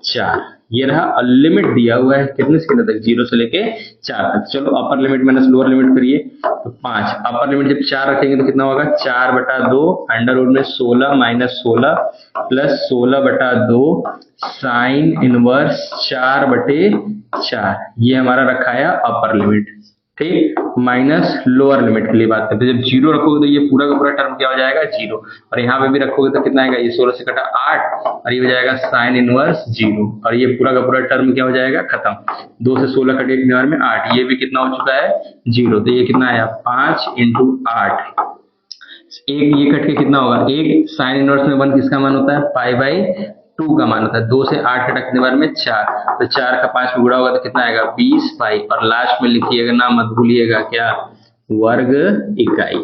4। ये रहा, और लिमिट दिया हुआ है कितने से कितने तक 0 से लेके 4 तक। चलो upper limit minus lower limit करिए, तो 5, अपर लिमिट जब 4 रखेंगे तो कितना होगा 4/2 अंडर रूट में 16 माइनस 16 प्लस 16/2 साइन इनवर्स 4/4। ये हमारा रखा है अपर लिमिट, ठीक, माइनस लोअर लिमिट के लिए बात करते हैं। जब 0 रखोगे तो ये पूरा का पूरा टर्म क्या हो जाएगा 0, और यहाँ पे भी रखोगे तो कितना आएगा, ये 16 से कटा 8 और ये हो जाएगा साइन इनवर्स 0, और ये पूरा का पूरा टर्म क्या हो जाएगा खत्म। 2 से 16 कटे एक में 8, ये भी कितना हो चुका है 0। तो ये कितना आया 5 इंटू 8, एक ये कट के कितना होगा, एक साइन इनवर्स में 1 किसका मान होता है π/2 का मान होता है। 2 से 8 कटने बार में 4, तो 4 का 5 में गुणा होगा तो कितना आएगा 20 पाई, और लास्ट में लिखिएगा ना मत भूलिएगा क्या, वर्ग इकाई।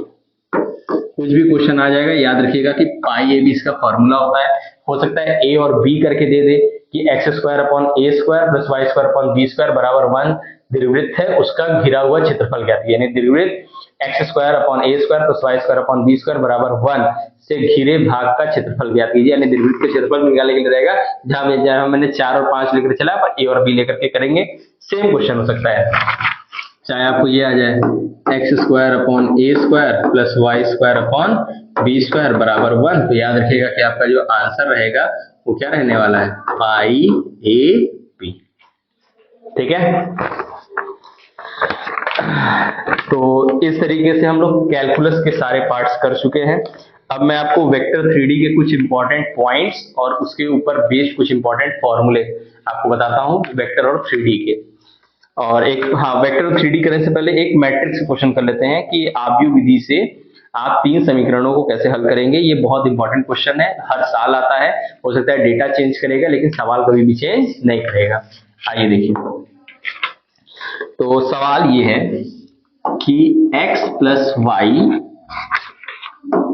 कुछ भी क्वेश्चन आ जाएगा याद रखिएगा कि पाई ए बी इसका फॉर्मूला होता है। हो सकता है ए और बी करके दे दे कि x square upon a square plus y square upon b square बराबर 1 दीर्घवृत्त है, उसका घिरा हुआ क्षेत्रफल क्या है, यानी दीर्घवृत्त x square upon a square plus y square upon b square बराबर 1 से घिरे भाग का क्षेत्रफल ज्ञात कीजिए, यानी दीर्घवृत्त का क्षेत्रफल निकालने के लिए रहेगा। जहां मैंने 4 और 5 लेकर चला, पर ए और बी लेकर के करेंगे। सेम क्वेश्चन हो सकता है, चाहे आपको ये आ जाए x square upon a square plus y square upon b square बराबर 1, तो याद रखिएगा कि आपका जो आंसर रहेगा वो क्या रहने वाला है पाई ए बी, ठीक है। तो इस तरीके से हम लोग कैलकुलस के सारे पार्ट्स कर चुके हैं। अब मैं आपको वेक्टर 3D के कुछ इंपॉर्टेंट पॉइंट्स और उसके ऊपर बेस्ड कुछ इंपॉर्टेंट फॉर्मूले आपको बताता हूं वेक्टर और 3D के। और एक वेक्टर और 3D करने से पहले एक मैट्रिक्स क्वेश्चन कर लेते हैं कि आव्यूह विधि से आप 3 समीकरणों को कैसे हल करेंगे। ये बहुत इंपॉर्टेंट क्वेश्चन है, हर साल आता है। हो सकता है डेटा चेंज करेगा लेकिन सवाल कभी भी चेंज नहीं करेगा। आइए देखिए, तो सवाल ये है कि x plus y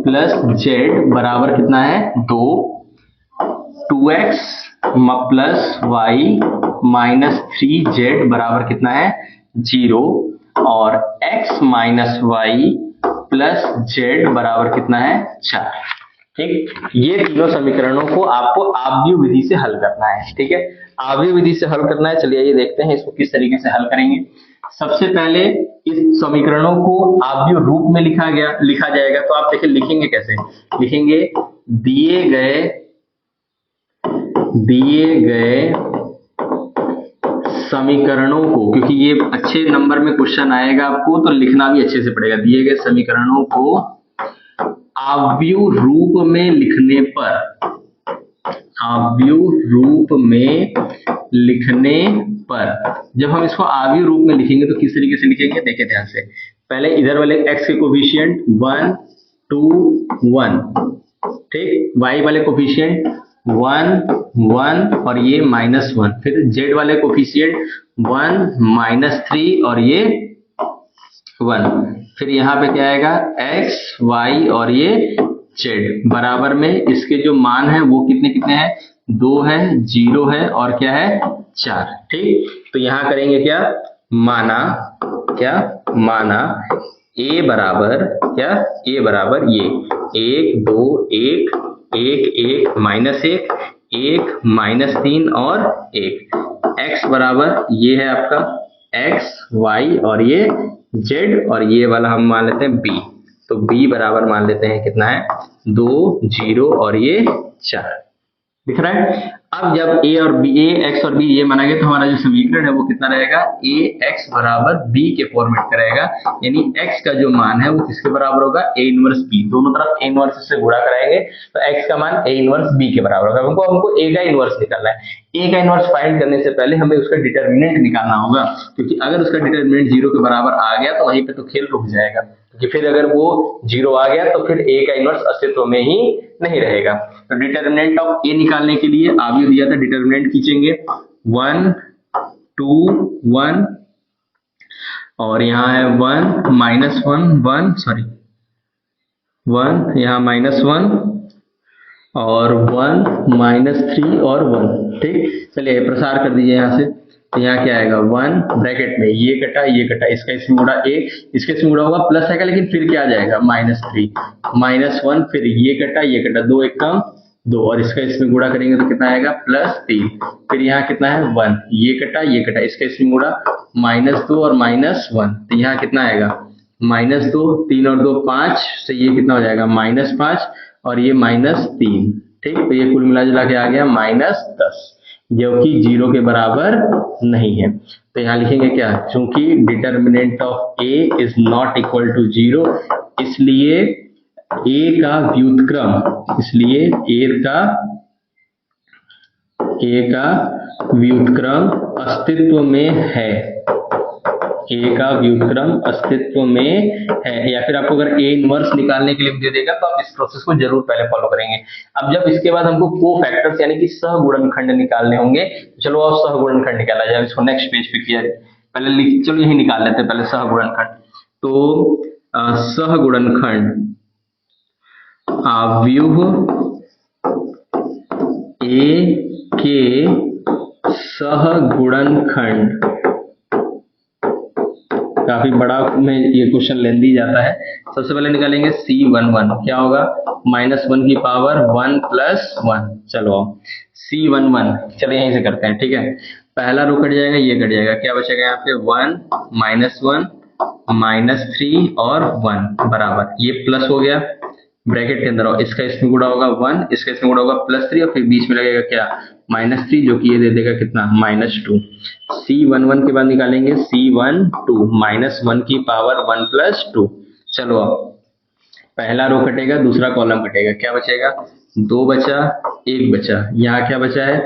plus z बराबर कितना है 2, 2x plus y minus 3z बराबर कितना है 0, और x minus y plus z बराबर कितना है 4। ठीक, ये तीनों समीकरणों को आपको आव्यूह विधि से हल करना है, ठीक है। आव्यूह विधि से हल करना है, चलिए ये देखते हैं इसको किस तरीके से हल करेंगे। सबसे पहले इस समीकरणों को आव्यूह रूप में लिखा जाएगा। तो आप देखिए लिखेंगे कैसे, लिखेंगे दिए गए दिए गए समीकरणों को, क्योंकि ये अच्छे नंबर में क्वेश्चन आएगा आपको तो लिखना भी अच्छे से पड़ेगा, दिए गए समीकरणों को आव्यूह रूप में लिखने पर, आव्यूह रूप में लिखने पर, जब हम इसको आव्यूह रूप में लिखेंगे तो किस तरीके से लिखेंगे देखिए ध्यान से। पहले इधर वाले x के कोफिशिएंट 1 2 1, ठीक, y वाले कोफिशिएंट 1 1 और ये -1, फिर z वाले कोफिशिएंट 1 -3 और ये 1, फिर यहाँ पे क्या आएगा x y और ये z बराबर में इसके जो मान है वो कितने कितने हैं, 2 है, 0 है और क्या है 4, ठीक। तो यहाँ करेंगे क्या, माना क्या, माना a बराबर क्या, a बराबर ये 1 2 1 1 1 -1 1 -3 और 1, x बराबर ये है आपका x y और ये z और ये वाला हम मान लेते हैं b, तो b बराबर मान लेते हैं कितना है 2 0 और ये 4, दिख रहा है। अब जब a और b, a x और b ये माना गया तो हमारा जो समीकरण है वो कितना रहेगा, a x बराबर b के फॉर्मेट का रहेगा, यानी x का जो मान है वो किसके बराबर होगा, a इनवर्स b, दोनों तरफ a इनवर्स से गुणा कराएंगे तो x का मान a इनवर्स b के बराबर होगा। हमको a का इनवर्स निकालना है, a का इनवर्स फाइंड करने से पहले हमें उसका डिटर्मिनेंट निकालना होगा, क्योंकि अगर उसका डिटर्मिनेंट 0 के बराबर आ गया तो वहीं पे तो खेल रुक जाएगा, क्योंकि फिर अगर वो 0 आ गया तो फिर a का इनवर्स अस्तित्व में ही नहीं रहेगा। तो डिटर्मिनेंट ऑफ a निकालने के लिए आव्यूह दिया था, डिटर्मिनेंट खींचेंगे 1 2 1 और यहाँ है 1 -1 1 सॉरी 1 यहाँ -1 और 1 -3 और 1, ठीक। चलिए प्रसार कर दीजिए यहाँ से, तो यहाँ क्या आएगा 1 ब्रैकेट में ये कटा इसका इसमें गुणा a, इसके इसमें गुणा होगा प्लस आएगा, लेकिन फिर क्या आ जाएगा -3 -1, फिर ये कटा 2 1 कम 2 और इसका इसमें गुणा करेंगे तो कितना आएगा +3, फिर यहाँ कितना है 1, ये कटा इसका इसमें गुणा -2 और -1, तो यहाँ कितना आएगा -2 3 और 2 5, तो ये कितना हो जाएगा -5 और ये -3, ठीक। तो ये कुल मिला जुला के आ गया -10, जो कि 0 के बराबर नहीं है। तो यहाँ लिखेंगे क्या, चूंकि determinant of a is not equal to 0, इसलिए a का व्युत्क्रम, इसलिए a का व्युत्क्रम अस्तित्व में है, a का व्युत्क्रम अस्तित्व में है। या फिर आपको अगर a इनवर्स निकालने के लिए दे देगा तो आप इस प्रोसेस को जरूर पहले फॉलो करेंगे। अब जब इसके बाद हमको कोफैक्टर्स यानी कि सहगुणनखंड निकालने होंगे, चलो अब सहगुणनखंड निकाला जाए, इसको नेक्स्ट पेज पे किया पहले चलो यही निकाल लेते हैं पहले सहगुणनखंड। तो सहगुणनखंड आव्यूह a के सहगुणनखंड, काफी बड़ा में ये क्वेश्चन लेंदी जाता है। सबसे पहले निकालेंगे C11, क्या होगा -1 की पावर 1 + 1, चलो C11 चलो यहीं से करते हैं, ठीक है। पहला रो कट जाएगा, ये कट जाएगा, क्या बचेगा यहाँ पे 1 -1 -3 और 1 बराबर, ये प्लस हो गया ब्रैकेट के अंदर, और इसका इसमें गुणा होगा 1, इसका इसमें गुणा होगा +3 और फिर बीच में लगेगा क्या -3, जो कि ये दे देगा कितना -2। C11 के बाद निकालेंगे C12 -1 की पावर 1 + 2, चलो अब पहला रो कटेगा, दूसरा कॉलम कटेगा, क्या बचेगा 2 बचा 1 बचा, यहाँ क्या बचा है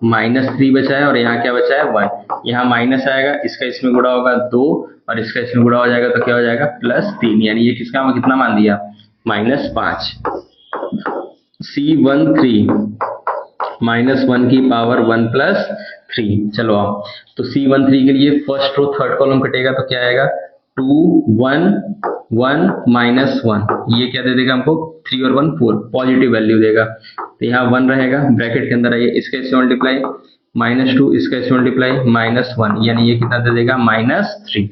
-3 बचा है और यहाँ क्या बचा है 1, यहाँ माइनस आएगा, इसका इसमें गुणा होगा 2 और इसका इसमें गुणा हो जाएगा तो क्या हो जाएगा +3, यानी ये किसका कितना मान दिया -5। C13 -1 की पावर 1 + 3, चलो आओ, तो C13 के लिए फर्स्ट रो थर्ड कॉलम कटेगा तो क्या आएगा 2 1 1 -1, ये क्या दे देगा हमको 3 और 1 4, पॉजिटिव वैल्यू देगा, तो यहाँ 1 रहेगा ब्रैकेट के अंदर, आइए इसका इससे मल्टीप्लाई -2, इसका इससे मल्टीप्लाई -1, यानी ये कितना दे देगा -3,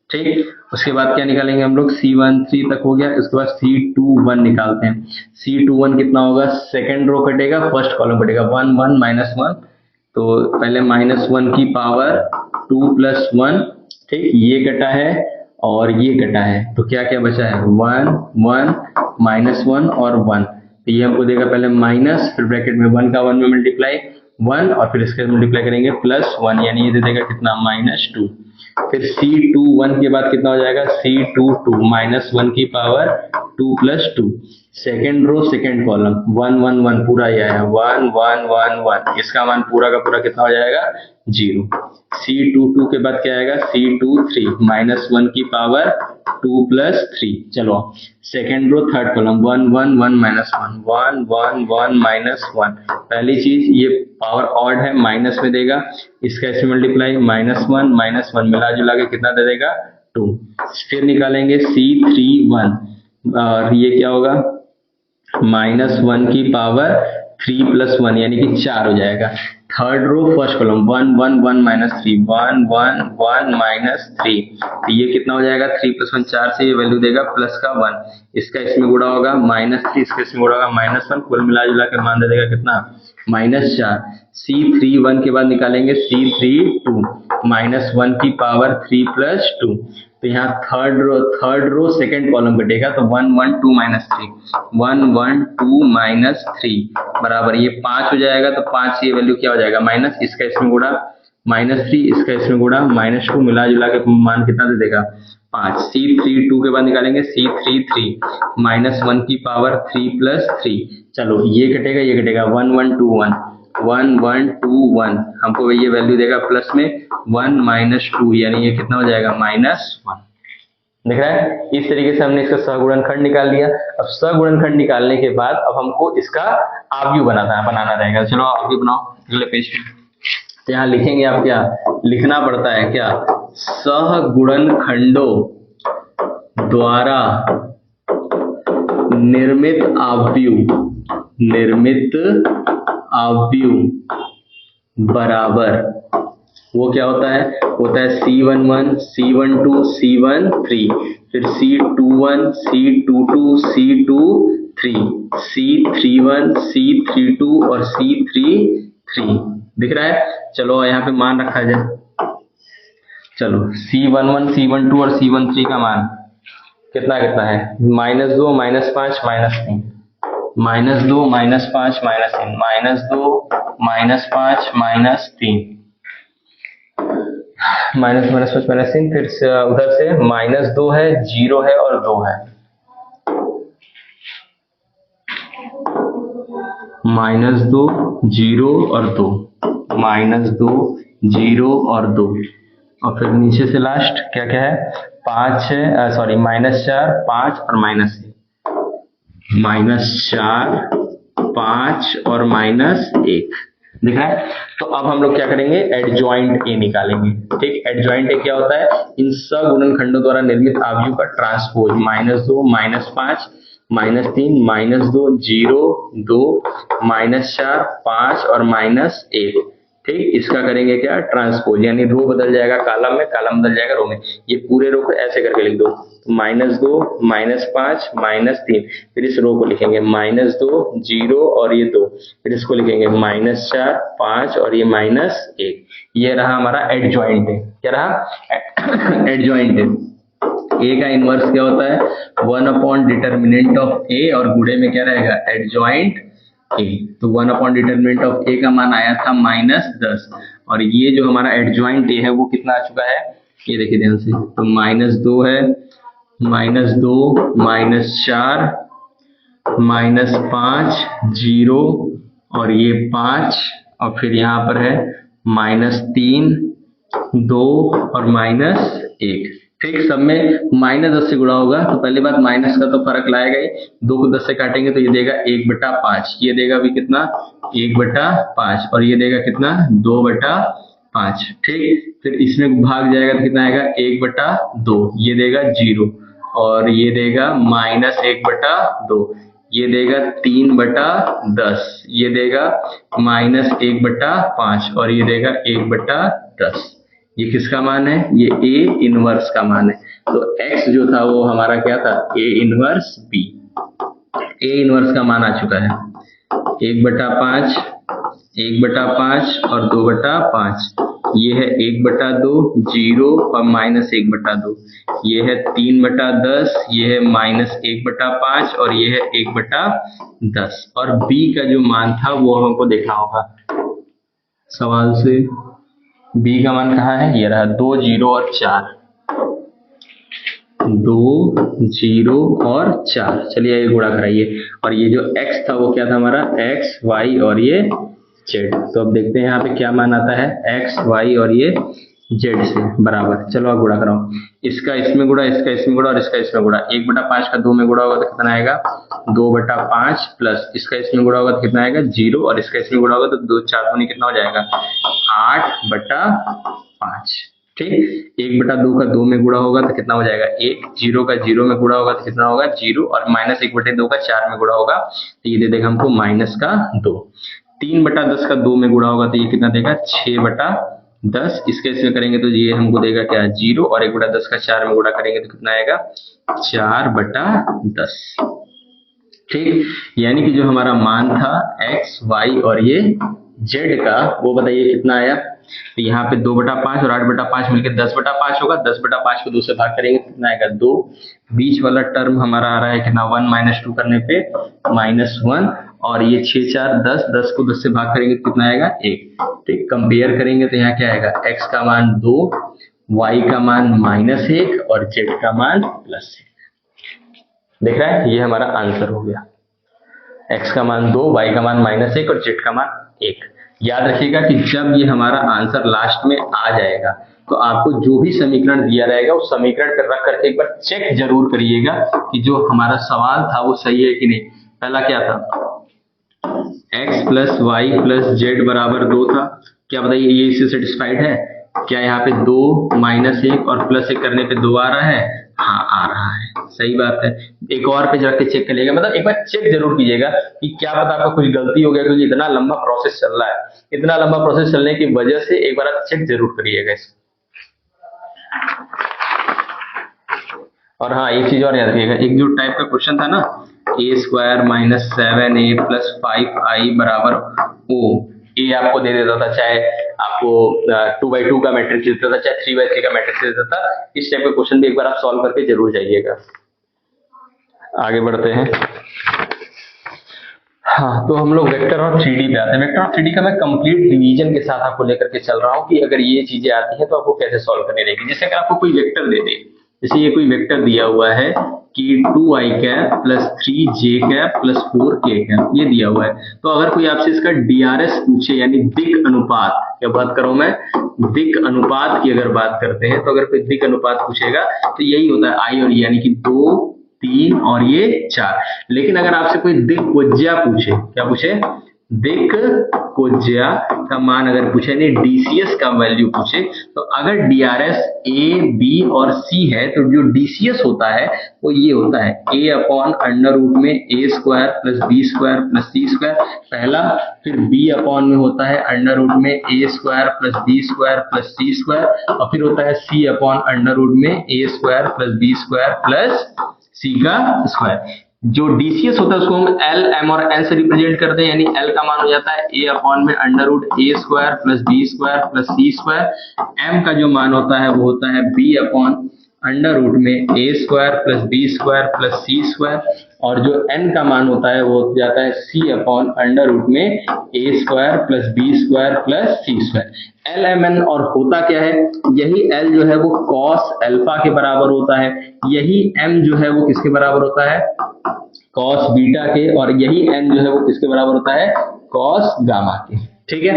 ठीक। उसके बाद क्या निकालेंगे हम लोग, C13 तक हो गया, उसके बाद C21 निकालते हैं। C21 कितना होगा, सेकेंड रो कटेगा फर्स्ट कॉलम कटेगा 1 1 -1, तो पहले -1 की पावर 2 + 1, ठीक, ये कटा है और ये कटा है, तो क्या क्या बचा है 1 1 -1 और 1, तो ये हमको देगा पहले माइनस, फिर ब्रैकेट में 1 का 1 में मल्टीप्लाई 1 और फिर इसके मल्टीप्लाई करेंगे +1 यानी ये दे देगा कितना -2। फिर C21 के बाद कितना हो जाएगा C22 -1 की power 2 + 2। Second row second column 1 1 1 पूरा ये आया 1 1 1 1, इसका मान पूरा का पूरा कितना हो जाएगा 0। C22 के बाद क्या आएगा C23 -1 की पावर 2 + 3। चलो सेकेंड रो थर्ड कॉलम 1 1 1 -1 1 1 1 -1। पहली चीज ये पावर ऑड है माइनस में देगा, इसका इसमें मल्टीप्लाई -1 -1 मिला जुला के कितना दे देगा 2। फिर निकालेंगे C31 और ये क्या होगा -1 की पावर 3 + 1 यानी कि 4 हो जाएगा। थर्ड रो फर्स्ट कॉलम 1 1 1 -3 1 1 1 -3, तो ये कितना हो जाएगा 3 + 1 4 से ये वैल्यू देगा प्लस का 1, इसका इसमें गुणा होगा -3, इसका इसमें गुणा होगा -1, कुल मिला जुला के मान दे देगा कितना -4। C31 के बाद निकालेंगे C32 -1 की पावर 3 + 2, तो यहाँ थर्ड रो सेकेंड कॉलम कटेगा तो 1 1 2 -3 1 1 2 -3 बराबर ये 5 हो जाएगा, तो 5 से ये वैल्यू क्या हो जाएगा माइनस, इसका इसमें गुणा -3, इसका इसमें गुणा -2 मिला जुला के मान कितना दे देगा 5। C32 के बाद निकालेंगे C33 -1 की पावर 3 + 3। चलो ये कटेगा 1 1 2 1 1 1 2 1, हमको ये वैल्यू देगा प्लस में 1 -2 यानी ये कितना हो जाएगा -1। दिख रहा है, इस तरीके से हमने इसका सहगुणनखंड निकाल लिया। अब सहगुणनखंड निकालने के बाद अब हमको इसका आव्यूह बनाना रहेगा। चलो आव्यूह बनाओ अगले पेज पे। तो यहाँ लिखेंगे आप क्या लिखना पड़ता है क्या, सहगुणनखंडों द्वारा निर्मित आव्यूह बराबर, वो क्या होता है C11 C12 C13, फिर C21 C22 C23 C31 C32 और C33। दिख रहा है, चलो यहाँ पे मान रखा जाए। चलो C11 C12 और C13 का मान कितना है -2 -5 -3 -2 -5 -3 -2 -5 -3 -3, फिर से उधर से -2 है 0 है और 2 है, -2 0 और 2 -2 0 और 2, और फिर नीचे से लास्ट क्या क्या है 5 है, सॉरी -4 5 और -1 -4 5 और -1। दिख रहा है, तो अब हम लोग क्या करेंगे एडजॉइंट ए निकालेंगे। ठीक, एडजॉइंट ए क्या होता है, इन सगुणनखंडों द्वारा निर्मित आव्यूह का ट्रांसपोज -2 -5 -3 -2 0 2 -4 5 और -1। ठीक, इसका करेंगे क्या ट्रांसपोज, यानी रो बदल जाएगा कॉलम में, कॉलम बदल जाएगा रो में। ये पूरे रो को ऐसे करके लिख दो, -2 -5 -3, फिर इस रो को लिखेंगे -2 0 और ये 2, फिर इसको लिखेंगे -4 5 और ये -1। ये रहा हमारा एडजॉइंट है। क्या रहा एडजॉइंट है। ए का इनवर्स क्या होता है 1/डिटर्मिनेंट ऑफ ए, और गुणे में क्या रहेगा एडजॉइंट ए। तो 1/डिटर्मिनेंट ऑफ ए का मान आया था -10, और ये जो हमारा एडजॉइंट ए है वो कितना आ चुका है, ये देखिए ध्यान से, तो -2 है -2 -4 -5 0 और ये 5, और फिर यहाँ पर है -3 2 और -1। ठीक, सब में -10 से गुणा होगा, तो पहली बात माइनस का तो फर्क लाएगा ही, 2 को 10 से काटेंगे तो ये देगा 1/5, ये देगा भी कितना 1/5, और ये देगा कितना 2/5। ठीक, फिर इसमें भाग जाएगा तो कितना आएगा 1/2, ये देगा 0, और ये देगा -1/2, ये देगा 3/10, ये देगा -1/5 और ये देगा 1/10। ये किसका मान है, ये ए इनवर्स का मान है। तो x जो था वो हमारा क्या था A inverse B. A inverse का मान आ चुका है 1/5 1/5 और 2/5, ये है 1/2 0 और -1/2, ये है 3/10, ये है -1/5 और ये है 1/10। और b का जो मान था वो हमको देखना होगा, सवाल से बी का मान कहाँ है, ये रहा 2 0 और 4, 2 0 और 4। चलिए ये गुणा कराइए, और ये जो x था वो क्या था हमारा, x y और ये z। तो अब देखते हैं यहाँ पे क्या मान आता है, x y और ये z से बराबर। चलो अब गुणा कराओ, इसका इसमें गुणा, इसका इसमें गुणा और इसका इसमें गुणा। 1/5 का 2 में गुणा होगा तो कितना आएगा, 2/5 प्लस इसका इसमें गुणा होगा तो कितना आएगा 0, और इसका इसमें गुणा होगा तो 2 4 दूनी कितना हो जाएगा 8/5। ठीक, 1/2 का 2 में गुणा होगा तो कितना हो जाएगा 1, 0 का 0 में गुणा होगा तो कितना होगा 0, और -1/2 का 4 में गुणा होगा तो ये दे देगा हमको -2। 3/10 का 2 में गुणा होगा तो ये कितना देगा 6/10। इसके इसमें करेंगे तो ये हमको देगा क्या 0, और 1/10 का 4 में गुणा करेंगे तो कितना आएगा 4/10। ठीक, यानी कि जो हमारा मान था x y और ये z का, वो बताइए कितना आया। तो यहाँ पे 2/5 और 8/5 मिलकर 10/5 होगा। 10/5 को 2 से भाग करेंगे तो कितना आएगा 2। बीच वाला टर्म हमारा आ रहा है कितना 1 - 2 करने पे -1, और ये 6 4 10, 10 को 10 से भाग करेंगे तो कितना आएगा 1। ठीक, कंपेयर करेंगे तो यहाँ क्या आएगा, x का मान 2, y का मान -1 और z का मान +1। देख रहा है, ये हमारा आंसर हो गया। x का मान 2, y का मान -1 और z का मान 1। याद रखिएगा कि जब ये हमारा आंसर लास्ट में आ जाएगा तो आपको जो भी समीकरण दिया रहेगा उस समीकरण पर रख करके एक बार चेक जरूर करिएगा कि जो हमारा सवाल था वो सही है कि नहीं। पहला क्या था, x + y + z बराबर 2 था। क्या बताइए ये इससे सेटिस्फाइड है? क्या यहाँ पे 2 -1 और +1 करने पे 2 आ रहा है? हाँ आ रहा है, सही बात है। एक और पे जाके चेक करिएगा, मतलब एक बार चेक जरूर कीजिएगा कि क्या पता आपका कुछ गलती हो गया, क्योंकि इतना लंबा प्रोसेस चल रहा है। इतना लंबा प्रोसेस चलने की वजह से एक बार आप चेक जरूर करिएगा इसको। और हाँ, एक चीज और याद रखिएगा, एक जो टाइप का क्वेश्चन था ना, a² - 7a + 5i बराबर o, ये आपको दे देता था, चाहे आपको 2/2 का मैट्रिक्स देता था, चाहे 3/3 का मैट्रिक्स देता था। इस टाइप का क्वेश्चन भी एक बार आप सॉल्व करके जरूर जाइएगा। आगे बढ़ते हैं। हाँ, तो हम लोग वेक्टर और 3D पे आते हैं। वेक्टर और 3D का मैं कंप्लीट रिवीजन के साथ आपको लेकर के चल रहा हूँ कि अगर ये चीजें आती हैं तो आपको कैसे सॉल्व करनी रहेगी। जैसे अगर आपको कोई वेक्टर दे दे, जैसे ये कोई वेक्टर दिया हुआ है कि 2i + 3j + 4k, ये दिया हुआ है। तो अगर कोई आपसे इसका DRS पूछे, यानी दिक् अनुपात, क्या बात कर रहा हूं मैं, दिक् अनुपात की अगर बात करते हैं, तो अगर कोई दिक् अनुपात पूछेगा तो यही होता है i और e, यानी कि 2 3 और ये 4। लेकिन अगर आपसे कोई दिक्कोज्या पूछे, क्या पूछे, दिक्कोज्या का मान अगर पूछे, नहीं DCS का वैल्यू पूछे, तो अगर DRS A, B और C है तो जो DCS होता है वो ये होता है a/√में a² + b² + c², पहला। फिर b/में होता है √में a² + b² + c², और फिर होता है c/√में a² + b² + c²। जो DCS होता है उसको हम L, M और N से रिप्रेजेंट करते हैं, यानी L का मान हो जाता है a/में √a² + b² + c²। M का जो मान होता है वो होता है b/√में a² + b² + c², और जो N का मान होता है वो हो जाता है c/√में a² + b² + c²। L, M, N और होता क्या है, यही L जो है वो cos अल्फा के बराबर होता है, यही M जो है वो किसके बराबर होता है, cos बीटा के, और यही N जो है वो किसके बराबर होता है, cos गामा के। ठीक है,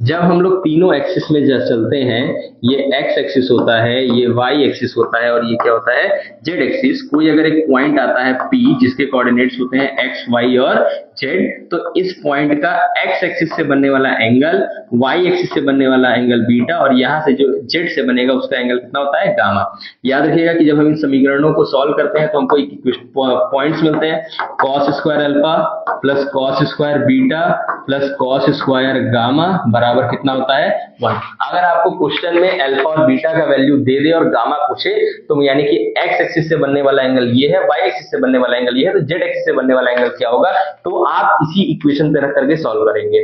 जब हम लोग तीनों एक्सिस में चलते हैं, ये x एक्सिस होता है, ये y एक्सिस होता है, और ये क्या होता है z एक्सिस। कोई अगर एक पॉइंट आता है P जिसके कोऑर्डिनेट्स होते हैं x, y और z, तो इस पॉइंट का x एक्सिस से बनने वाला एंगल, y एक्सिस से बनने वाला एंगल बीटा, और यहाँ से जो z से बनेगा उसका एंगल कितना होता है गामा। याद रखिएगा कि जब हम इन समीकरणों को सॉल्व करते हैं तो हमको पॉइंट्स मिलते हैं, cos² alpha + cos² beta + cos² gamma बराबर कितना होता है 1। अगर आपको क्वेश्चन में अल्फा और बीटा का वैल्यू दे दे और गामा पूछे, तो यानी कि x एक्सिस से बनने वाला एंगल ये है, y एक्सिस से बनने वाला एंगल ये है, तो z एक्सिस से बनने वाला एंगल क्या होगा, तो तो आप इसी इक्वेशन पे रख करके सॉल्व करेंगे।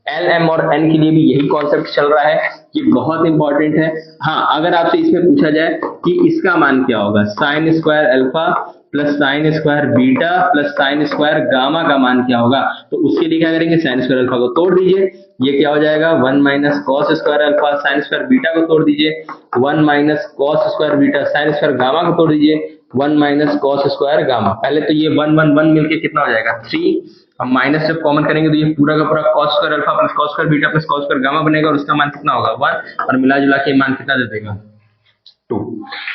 एल एम और एन के लिए भी यही कॉन्सेप्ट चल रहा है, ये बहुत इंपॉर्टेंट है। हाँ, अगर आपसे इसमें पूछा जाए कि इसका मान क्या होगा, sine square alpha plus sine square beta plus sine square gamma का मान क्या होगा, तो उसके लिए क्या करेंगे, साइन स्क्वायर अल्फा को तोड़ दीजिए, ये क्या हो जाएगा 1 minus cos square alpha, sine square beta को तोड़ दीजिए 1 minus cos square beta, sine square gamma को तोड़ दीजिए 1 माइनस कॉस स्क्वायर गामा। पहले तो ये 1 1 1 मिलके कितना हो जाएगा 3, हम माइनस जब कॉमन करेंगे तो ये पूरा का पूरा cos square alpha plus cos square beta plus cos square gamma बनेगा और उसका मान कितना होगा 1, और मिला जुला के मान कितना दे देगा 2।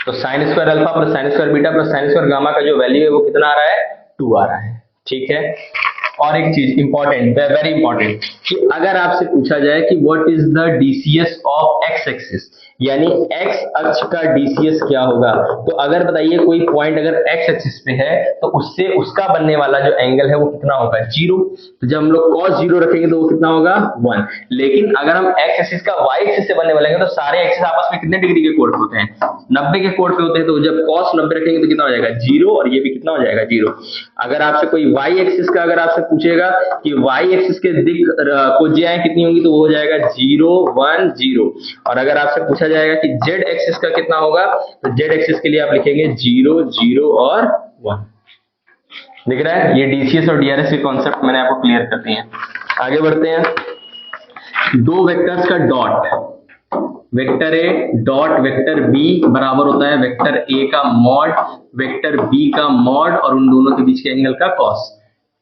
तो sine square alpha plus sine square beta plus sine square gamma का जो वैल्यू है वो कितना आ रहा है 2 आ रहा है। ठीक है, और एक चीज इंपॉर्टेंट, वेरी इंपॉर्टेंट, कि अगर आपसे पूछा जाए कि what is the DCS of x axis, यानी एक्स अक्ष का डीसीएस क्या होगा, तो अगर बताइए कोई पॉइंट अगर एक्स एक्सिस पे है तो उससे उसका बनने वाला जो एंगल है वो कितना होगा 0, तो जब हम लोग cos 0 रखेंगे तो वो कितना होगा 1। लेकिन अगर हम एक्स एक्सिस का वाई एक्सिस से बनने वाले हैं तो सारे एक्सिस आपस में कितने डिग्री के कोण पे होते हैं, 90 के कोण पे होते हैं, तो जब cos 90 रखेंगे तो कितना हो जाएगा 0, और ये भी कितना हो जाएगा 0। अगर आपसे कोई वाई एक्सिस का अगर आपसे पूछेगा कि वाई एक्सिस के दिक कोज्याएं कितनी होंगी तो वो हो जाएगा 0 1 0, और अगर आपसे पूछा जाएगा कि जेड एक्सिस का कितना होगा तो जेड एक्सिस के लिए आप लिखेंगे 0 0 और 1। दिख रहा है, ये डीसीएस और डीआरएस के कॉन्सेप्ट मैंने आपको क्लियर कर दिए हैं। आगे बढ़ते हैं, दो वेक्टर्स का dot, vector a dot vector b बराबर होता है वेक्टर ए का मॉड वेक्टर बी का मॉड और उन दोनों के बीच के एंगल का कॉस।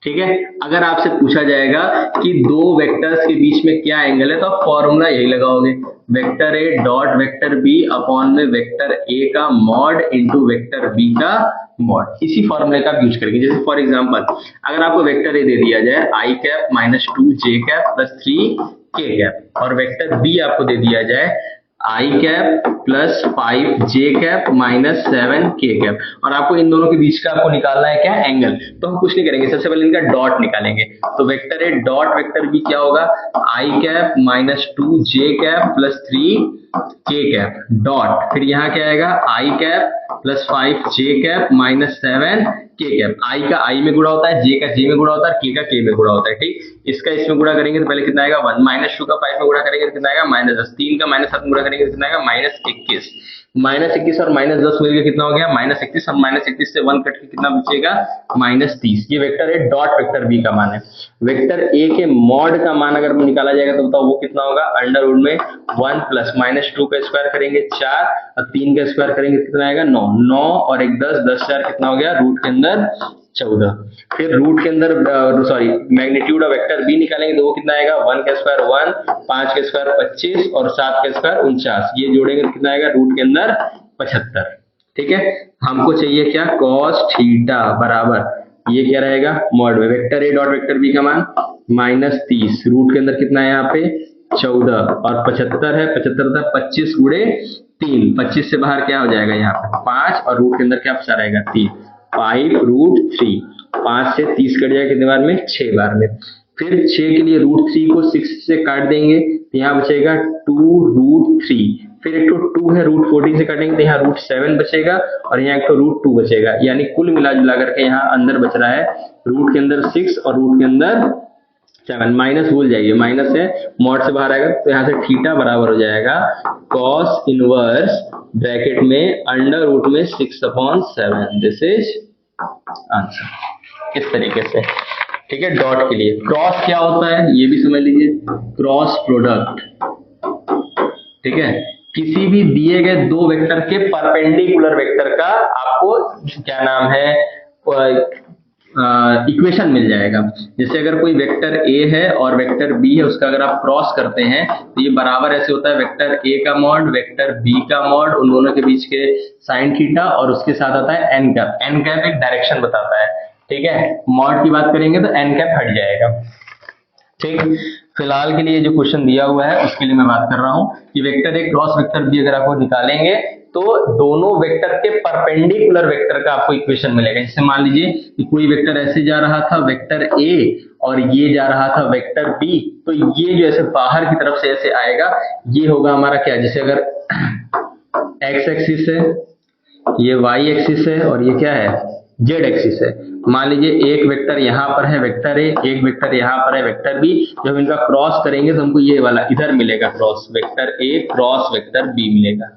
ठीक है, अगर आपसे पूछा जाएगा कि दो वेक्टर्स के बीच में क्या एंगल है तो आप फॉर्मूला यही लगाओगे, vector a dot vector b upon में वेक्टर ए का मॉड इंटू वेक्टर बी का मॉड, इसी फॉर्मूले का यूज करेंगे। जैसे फॉर एग्जांपल अगर आपको वेक्टर ए दे दिया जाए आई cap minus 2 j cap plus 3 k cap, और वेक्टर बी आपको दे दिया जाए आई cap plus 5 j cap minus 7 k cap, और आपको इन दोनों के बीच का आपको निकालना है क्या एंगल, तो हम कुछ नहीं करेंगे, सबसे पहले इनका डॉट निकालेंगे। तो vector a dot vector b क्या होगा, i cap minus 2 j cap plus 3 k cap dot, फिर यहाँ क्या आएगा i cap plus 5 j cap minus 7 k cap. आई का आई में गुणा होता है, जे का जे में गुणा होता है, के का के में गुणा होता है। ठीक, इसका इसमें गुणा करेंगे तो पहले कितना आएगा 1, माइनस 2 का 5 में गुणा करेंगे तो कितना आएगा माइनस 10, 3 का माइनस 7 में गुणा करेंगे तो कितना आएगा माइनस 21, माइनस 21 और माइनस 10 मिलकर कितना हो गया माइनस 31, और माइनस 31 से 1 कट के कितना बचेगा माइनस 30। ये vector a dot vector b का मान है। वेक्टर ए के मॉड का मान अगर निकाला जाएगा तो बताओ वो कितना होगा, अंडर रूट में 1 प्लस माइनस 2 का स्क्वायर करेंगे 4 और 3 का स्क्वायर करेंगे कितना आएगा 9, 9 और 1 10, 10 4 कितना हो गया रूट के अंदर 14। फिर रूट के अंदर sorry magnitude of vector b निकालेंगे तो वो कितना आएगा 1 का स्क्वायर 1, 5 का स्क्वायर 25 और 7 का स्क्वायर 49, ये जोड़ेंगे तो कितना आएगा रूट के अंदर 75। ठीक है, हमको चाहिए क्या cos थीटा बराबर ये क्या रहेगा मॉड में vector a dot vector b का मान माइनस 30, रूट के अंदर कितना है यहाँ पे 14 और 75 है, 75 25 गुणे 3, 25 से बाहर क्या हो जाएगा यहाँ पे 5 और रूट के अंदर क्या बचा रहेगा 3, 5 रूट 3, 5 से 30 कट जाएगा कितने बार में 6 बार में। फिर 6 के लिए रूट 3 को 6 से काट देंगे तो यहाँ बचेगा 2 रूट 3, फिर एक तो 2 है रूट 14 से काटेंगे तो यहाँ रूट 7 बचेगा और यहाँ एक तो रूट 2 बचेगा, यानी कुल मिला जुला करके यहाँ अंदर बच रहा है रूट के अंदर 6 और रूट के अंदर 7, माइनस भूल जाइए माइनस है मॉड से बाहर आएगा तो यहाँ से थीटा बराबर हो जाएगा cos इनवर्स ब्रैकेट में अंडर रूट में 6/7, दिस इज आंसर। इस तरीके से ठीक है। डॉट के लिए क्रॉस क्या होता है ये भी समझ लीजिए, क्रॉस प्रोडक्ट। ठीक है, किसी भी दिए गए दो वेक्टर के परपेंडिकुलर वेक्टर का आपको क्या नाम है इक्वेशन मिल जाएगा। जैसे अगर कोई वेक्टर ए है और वेक्टर बी है उसका अगर आप क्रॉस करते हैं तो ये बराबर ऐसे होता है वेक्टर ए का मॉड वेक्टर बी का मॉड, उन दोनों के बीच के साइन थीटा और उसके साथ आता है एन कैप। एन कैप एक डायरेक्शन बताता है। ठीक है, मॉड की बात करेंगे तो एन कैप हट जाएगा। ठीक, फिलहाल के लिए जो क्वेश्चन दिया हुआ है उसके लिए मैं बात कर रहा हूं कि vector a cross vector b अगर आपको निकालेंगे तो दोनों वेक्टर के परपेंडिकुलर वेक्टर का आपको इक्वेशन मिलेगा। जैसे मान लीजिए कि कोई वेक्टर ऐसे जा रहा था वेक्टर ए और ये जा रहा था वेक्टर बी, तो ये जो ऐसे बाहर की तरफ से ऐसे आएगा ये होगा हमारा क्या, जैसे अगर एक्स एक्सिस है ये वाई एक्सिस है और ये क्या है जेड एक्सिस है। मान लीजिए एक वेक्टर यहाँ पर है वेक्टर ए, एक वेक्टर यहाँ पर है वेक्टर बी। जब इनका क्रॉस करेंगे तो हमको ये वाला इधर मिलेगा cross, vector a cross vector b मिलेगा।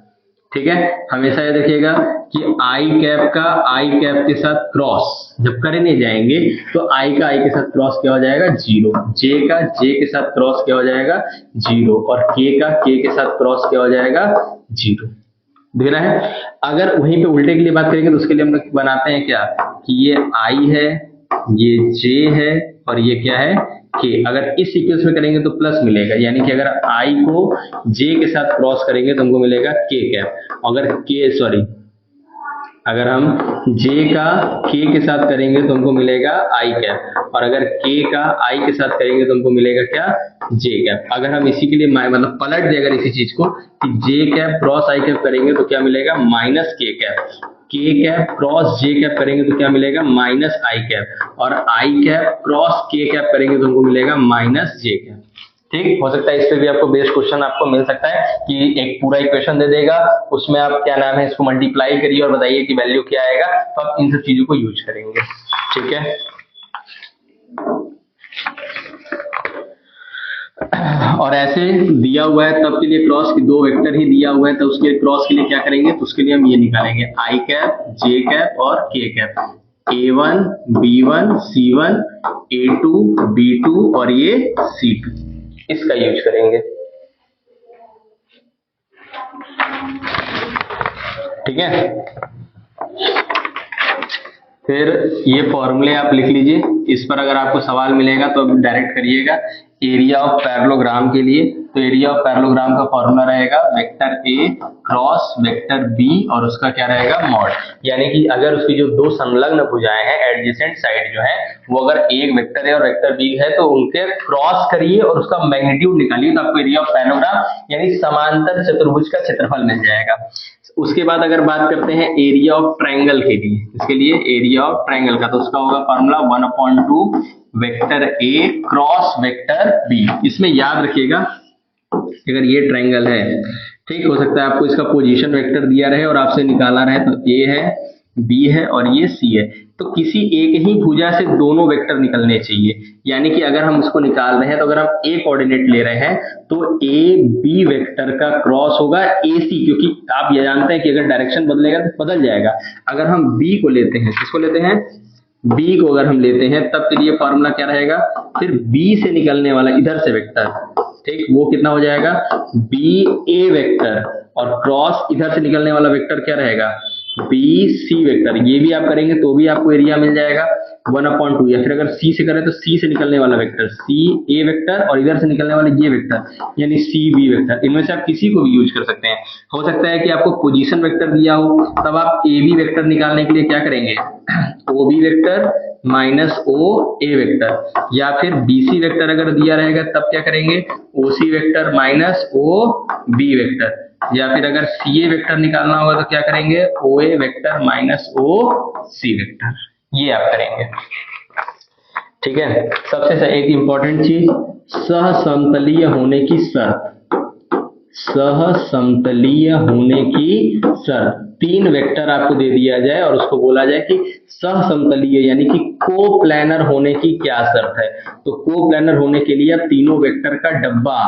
ठीक है, हमेशा ये देखिएगा कि आई कैप का आई कैप के साथ क्रॉस जब करने जाएंगे तो आई का आई के साथ क्रॉस क्या हो जाएगा, जीरो। जे का जे के साथ क्रॉस क्या हो जाएगा, जीरो। और के का के के साथ क्रॉस क्या हो जाएगा, जीरो। दिख रहा है। अगर वहीं पे उल्टे के लिए बात करेंगे तो उसके लिए हम लोग बनाते हैं क्या कि ये आई है, ये जे है और ये क्या है, के। अगर इस सीक्वेंस में करेंगे तो प्लस मिलेगा, यानी कि अगर आई को जे के साथ क्रॉस करेंगे तो हमको मिलेगा के कैप। अगर हम जे का के के साथ करेंगे तो हमको मिलेगा आई कैप, और अगर के का आई के साथ करेंगे तो हमको मिलेगा क्या, जे कैप। अगर हम इसी के लिए मतलब पलट दे अगर इसी चीज को कि जे कैप क्रॉस आई कैप करेंगे तो क्या मिलेगा, माइनस के कैप। के कैप क्रॉस जे कैप करेंगे तो क्या मिलेगा, माइनस आई कैप। और आई कैप क्रॉस के कैप करेंगे तो हमको मिलेगा माइनस जे कैप। ठीक, हो सकता है इस पे भी आपको बेस्ड क्वेश्चन आपको मिल सकता है कि एक पूरा इक्वेशन दे देगा, उसमें आप क्या नाम है इसको मल्टीप्लाई करिए और बताइए कि वैल्यू क्या आएगा। तो आप इन सब चीजों को यूज करेंगे। ठीक है, और ऐसे दिया हुआ है तब के लिए क्रॉस की दो वेक्टर ही दिया हुआ है तो उसके क्रॉस के लिए क्या करेंगे, तो उसके लिए हम ये निकालेंगे आई कैप जे कैप और के cap. A1 B1 C1 A2 B2 और ये C2, इसका यूज करेंगे। ठीक है, फिर ये फॉर्मूले आप लिख लीजिए। इस पर अगर आपको सवाल मिलेगा तो डायरेक्ट करिएगा। एरिया ऑफ पैरेललोग्राम के लिए तो एरिया ऑफ पैरेललोग्राम का फॉर्मूला रहेगा vector a cross vector b और उसका क्या रहेगा, मॉड। यानी कि अगर उसकी जो दो संलग्न भुजाएं हैं एडजेसेंट साइड जो है वो अगर एक वेक्टर ए और वेक्टर बी है तो उनके क्रॉस करिए और उसका मैग्नीट्यूड निकालिए तो आपको एरिया ऑफ पैरेललोग्राम यानी समांतर चतुर्भुज का क्षेत्रफल मिल जाएगा। उसके बाद अगर बात करते हैं एरिया ऑफ ट्रायंगल के लिए, इसके लिए एरिया ऑफ ट्रायंगल का तो उसका होगा formula 1/2 vector a cross vector b. इसमें याद रखिएगा अगर ये ट्रायंगल है, ठीक, हो सकता है आपको इसका पोजीशन वेक्टर दिया रहे और आपसे निकाला रहे तो ए है बी है और ये सी है, तो किसी एक ही भुजा से दोनों वेक्टर निकलने चाहिए। यानी कि अगर हम इसको निकाल रहे हैं तो अगर हम ए कोऑर्डिनेट ले रहे हैं तो ए बी वेक्टर का क्रॉस होगा ए सी, क्योंकि आप ये जानते हैं कि अगर डायरेक्शन बदलेगा तो बदल जाएगा। अगर हम बी को लेते हैं, किसको लेते हैं, बी को अगर हम लेते हैं तब फिर ये फॉर्मूला क्या रहेगा, फिर बी से निकलने वाला इधर से वेक्टर, ठीक, वो कितना हो जाएगा बी ए वेक्टर और क्रॉस इधर से निकलने वाला वेक्टर क्या रहेगा, बी सी वेक्टर। ये भी आप करेंगे तो भी आपको एरिया मिल जाएगा 1/2। या फिर अगर सी से करें तो सी से निकलने वाला वेक्टर सी ए वेक्टर और इधर से निकलने वाला ये वेक्टर यानी सी बी वेक्टर। इनमें से आप किसी को भी यूज कर सकते हैं। हो सकता है कि आपको पोजीशन वेक्टर दिया हो तब आप ए बी वेक्टर निकालने के लिए क्या करेंगे, ओ बी वेक्टर माइनस ओ ए वेक्टर, या फिर बी सी वेक्टर अगर दिया रहेगा तब क्या करेंगे, O C vector minus O B vector, या फिर अगर सी ए वेक्टर निकालना होगा तो क्या करेंगे, ओ ए वेक्टर माइनस ओ सी वेक्टर, ये आप करेंगे। ठीक है, सबसे एक इंपॉर्टेंट चीज सहसमतलीय होने की शर्त, सहसमतलीय होने की शर्त। तीन वेक्टर आपको दे दिया जाए और उसको बोला जाए कि सहसमतलीय यानी कि कोप्लैनर होने की क्या शर्त है। तो कोप्लैनर होने के लिए आप तीनों वेक्टर का डब्बा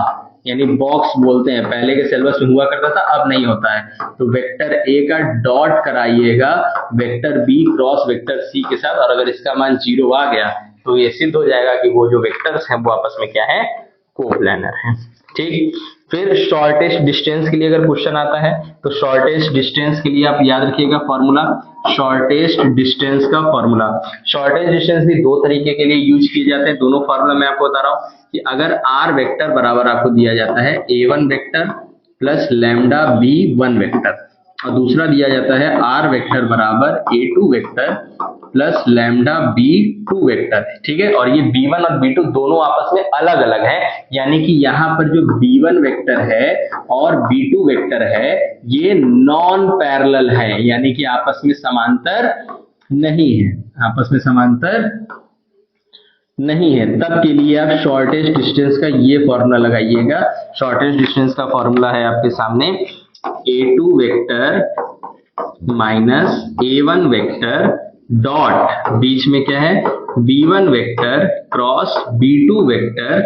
यानी बॉक्स बोलते हैं, पहले के सिलेबस में हुआ करता था अब नहीं होता है। तो वेक्टर ए का डॉट कराइएगा vector b cross vector c के साथ, और अगर इसका मान 0 आ गया तो ये सिद्ध हो जाएगा कि वो जो वेक्टर्स हैं वो आपस में क्या है, कोप्लैनर है। ठीक, फिर शॉर्टेस्ट डिस्टेंस के लिए अगर क्वेश्चन आता है तो शॉर्टेस्ट डिस्टेंस के लिए आप याद रखिएगा फॉर्मूला, शॉर्टेस्ट डिस्टेंस का फॉर्मूला। शॉर्टेस्ट डिस्टेंस भी दो तरीके के लिए यूज किए जाते हैं, दोनों फॉर्मूला मैं आपको बता रहा हूँ कि अगर r वेक्टर बराबर आपको दिया जाता है a1 vector plus lambda b1 vector, और दूसरा दिया जाता है r वेक्टर बराबर a2 vector plus lambda b2 vector, ठीक है। और ये b1 और b2 दोनों आपस में अलग अलग हैं, यानी कि यहाँ पर जो b1 वेक्टर है और b2 वेक्टर है ये नॉन पैरेलल है, यानी कि आपस में समांतर नहीं है, आपस में समांतर नहीं है। तब के लिए आप शॉर्टेस्ट डिस्टेंस का ये फॉर्मूला लगाइएगा। शॉर्टेस्ट डिस्टेंस का फॉर्मूला है आपके सामने a2 vector minus a1 vector dot बीच में क्या है, b1 vector cross b2 vector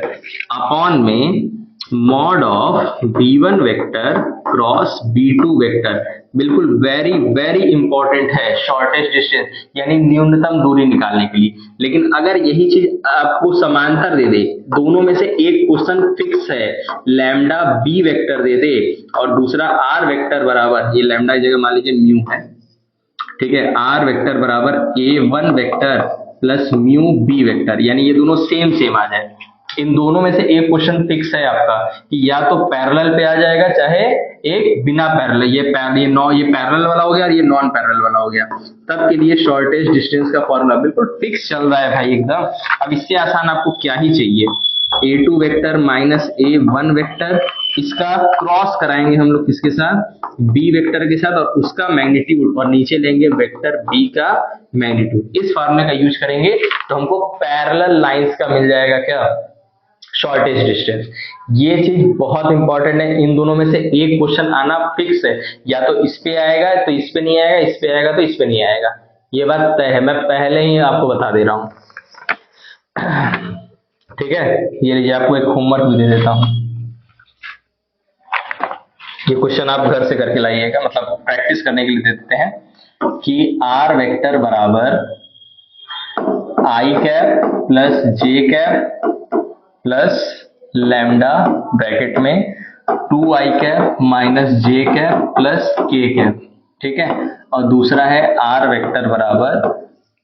upon में mod of b1 vector cross b2 vector. बिल्कुल वेरी वेरी इंपॉर्टेंट है शॉर्टेस्ट डिस्टेंस यानी न्यूनतम दूरी निकालने के लिए। लेकिन अगर यही चीज आपको समांतर दे दे, दोनों में से एक क्वेश्चन फिक्स है, लैम्डा b वेक्टर दे दे और दूसरा r वेक्टर बराबर, ये लैम्डा की जगह मान लीजिए म्यू है, ठीक है, r वेक्टर बराबर a1 vector plus mu b vector, यानी ये दोनों सेम आ जाए। इन दोनों में से एक क्वेश्चन फिक्स है आपका कि या तो पैरेलल पे आ जाएगा चाहे एक बिना पैरेलल, ये पैरेलल वाला हो गया और ये नॉन पैरेलल वाला हो गया। तब के लिए शॉर्टेस्ट डिस्टेंस का फॉर्मूला बिल्कुल फिक्स चल रहा है भाई एकदम। अब इससे आसान आपको क्या ही चाहिए, a2 vector minus a1 vector, इसका क्रॉस कराएंगे हम लोग किसके साथ, b वेक्टर के साथ, और उसका मैग्नीट्यूड, और नीचे लेंगे वेक्टर b का मैग्नीट्यूड। इस फॉर्मूले का यूज करेंगे तो हमको पैरेलल लाइंस का मिल जाएगा क्या, शॉर्टेस्ट डिस्टेंस। ये चीज बहुत इंपॉर्टेंट है, इन दोनों में से एक क्वेश्चन आना फिक्स है, या तो इस पे आएगा तो इस पे नहीं आएगा, इस पे आएगा तो इस पे नहीं आएगा, ये बात तय है, मैं पहले ही आपको बता दे रहा हूं। ठीक है, ये लीजिए आपको एक होमवर्क भी दे देता हूं, ये क्वेश्चन आप घर से करके लाइएगा, मतलब प्रैक्टिस करने के लिए दे देते हैं कि r वेक्टर बराबर i cap plus j cap plus lambda bracket में 2i cap minus j cap plus k cap, ठीक है, और दूसरा है r वेक्टर बराबर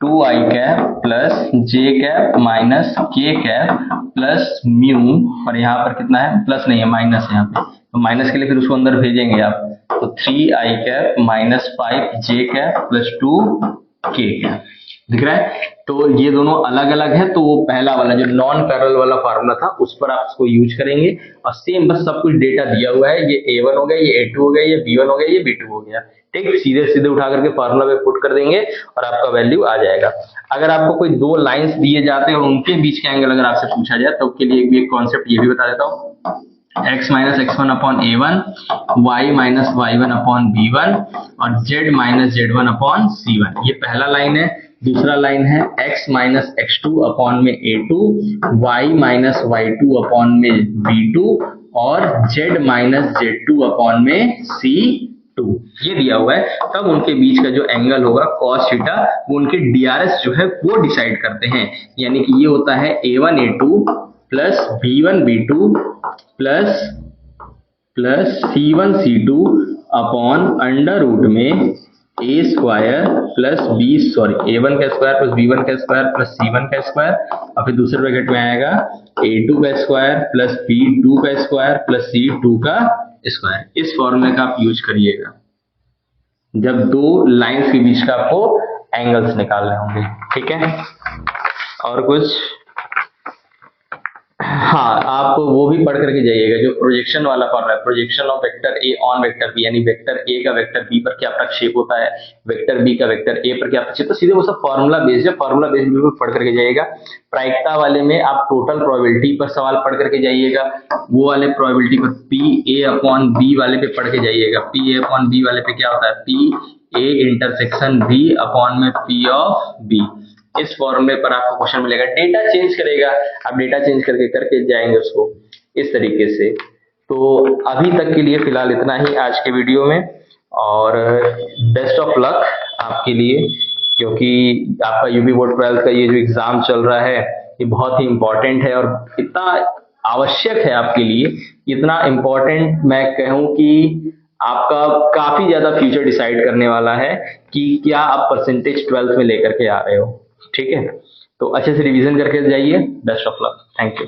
2i cap plus j cap minus k cap plus mu, और यहाँ पर कितना है, प्लस नहीं है माइनस है यहाँ पे, तो माइनस के लिए फिर उसको अंदर भेजेंगे आप, तो 3i cap minus 5j cap plus 2k cap, दिख रहा है। तो ये दोनों अलग अलग है, तो वो पहला वाला जो नॉन पैरेलल वाला फार्मूला था उस पर आप इसको यूज करेंगे, और सेम बस सब कुछ डेटा दिया हुआ है, ये a1 हो गया, ये a2 हो गया, ये b1 हो गया, ये b2 हो गया, ठीक, सीधे सीधे उठा करके फार्मूला पे पुट कर देंगे और आपका वैल्यू आ जाएगा। अगर आपको कोई दो लाइंस दिए जाते हैं और उनके बीच का एंगल अगर आपसे पूछा जाए तो उसके लिए एक कॉन्सेप्ट ये भी बता देता हूँ, x minus x1 upon a1, y minus y1 upon b1 और z minus z1 upon c1, ये पहला लाइन है। दूसरा लाइन है x माइनस x2 अपॉन में a2, y minus y2 upon में b2 और z माइनस z2 अपॉन में c2, ये दिया हुआ है। तब उनके बीच का जो एंगल होगा cos थीटा, वो उनके DRS जो है वो डिसाइड करते हैं, यानी कि ये होता है a1 a2 plus b1 b2 plus c1 c2 upon under root में a स्क्वायर प्लस a1 का स्क्वायर प्लस b1 का स्क्वायर प्लस c1 का स्क्वायर, और फिर दूसरे ब्रैकेट में आएगा a2 का स्क्वायर प्लस b2 का स्क्वायर प्लस c2 का स्क्वायर। इस फॉर्मूले का आप यूज करिएगा जब दो लाइंस के बीच का आपको एंगल्स निकालने होंगे, ठीक है। और कुछ, हाँ, आप वो भी पढ़ करके जाइएगा जो प्रोजेक्शन वाला फॉर्मूला है, projection of vector a on vector b, यानी वेक्टर ए का वेक्टर बी पर क्या प्रक्षेप होता है, वेक्टर बी का वेक्टर ए पर क्या प्रक्षेप, तो सीधे वो सब फॉर्मूला बेस्ड है, फॉर्मूला बेस्ड भी पढ़ करके जाइएगा। प्रायिकता वाले में आप टोटल प्रोबेबिलिटी पर सवाल पढ़ करके जाइएगा, वो वाले प्रोबेबिलिटी पर पी ए अपॉन बी वाले पे पढ़ के जाइएगा। पी ए अपॉन बी वाले पे क्या होता है, P A intersection B upon में पी ऑफ बी। इस फॉर्मूले पर आपको क्वेश्चन मिलेगा, डेटा चेंज करेगा, आप डेटा चेंज करके जाएंगे उसको इस तरीके से। तो अभी तक के लिए फिलहाल इतना ही आज के वीडियो में, और बेस्ट ऑफ लक आपके लिए, क्योंकि आपका यूपी बोर्ड 12 का ये जो एग्जाम चल रहा है ये बहुत ही इंपॉर्टेंट है और इतना आवश्यक है आपके लिए, इतना इंपॉर्टेंट मैं कहूँ कि आपका काफी ज्यादा फ्यूचर डिसाइड करने वाला है कि क्या आप परसेंटेज 12th में लेकर के आ रहे हो, ठीक है। तो अच्छे से रिवीजन करके जाइए, best of luck, thank you.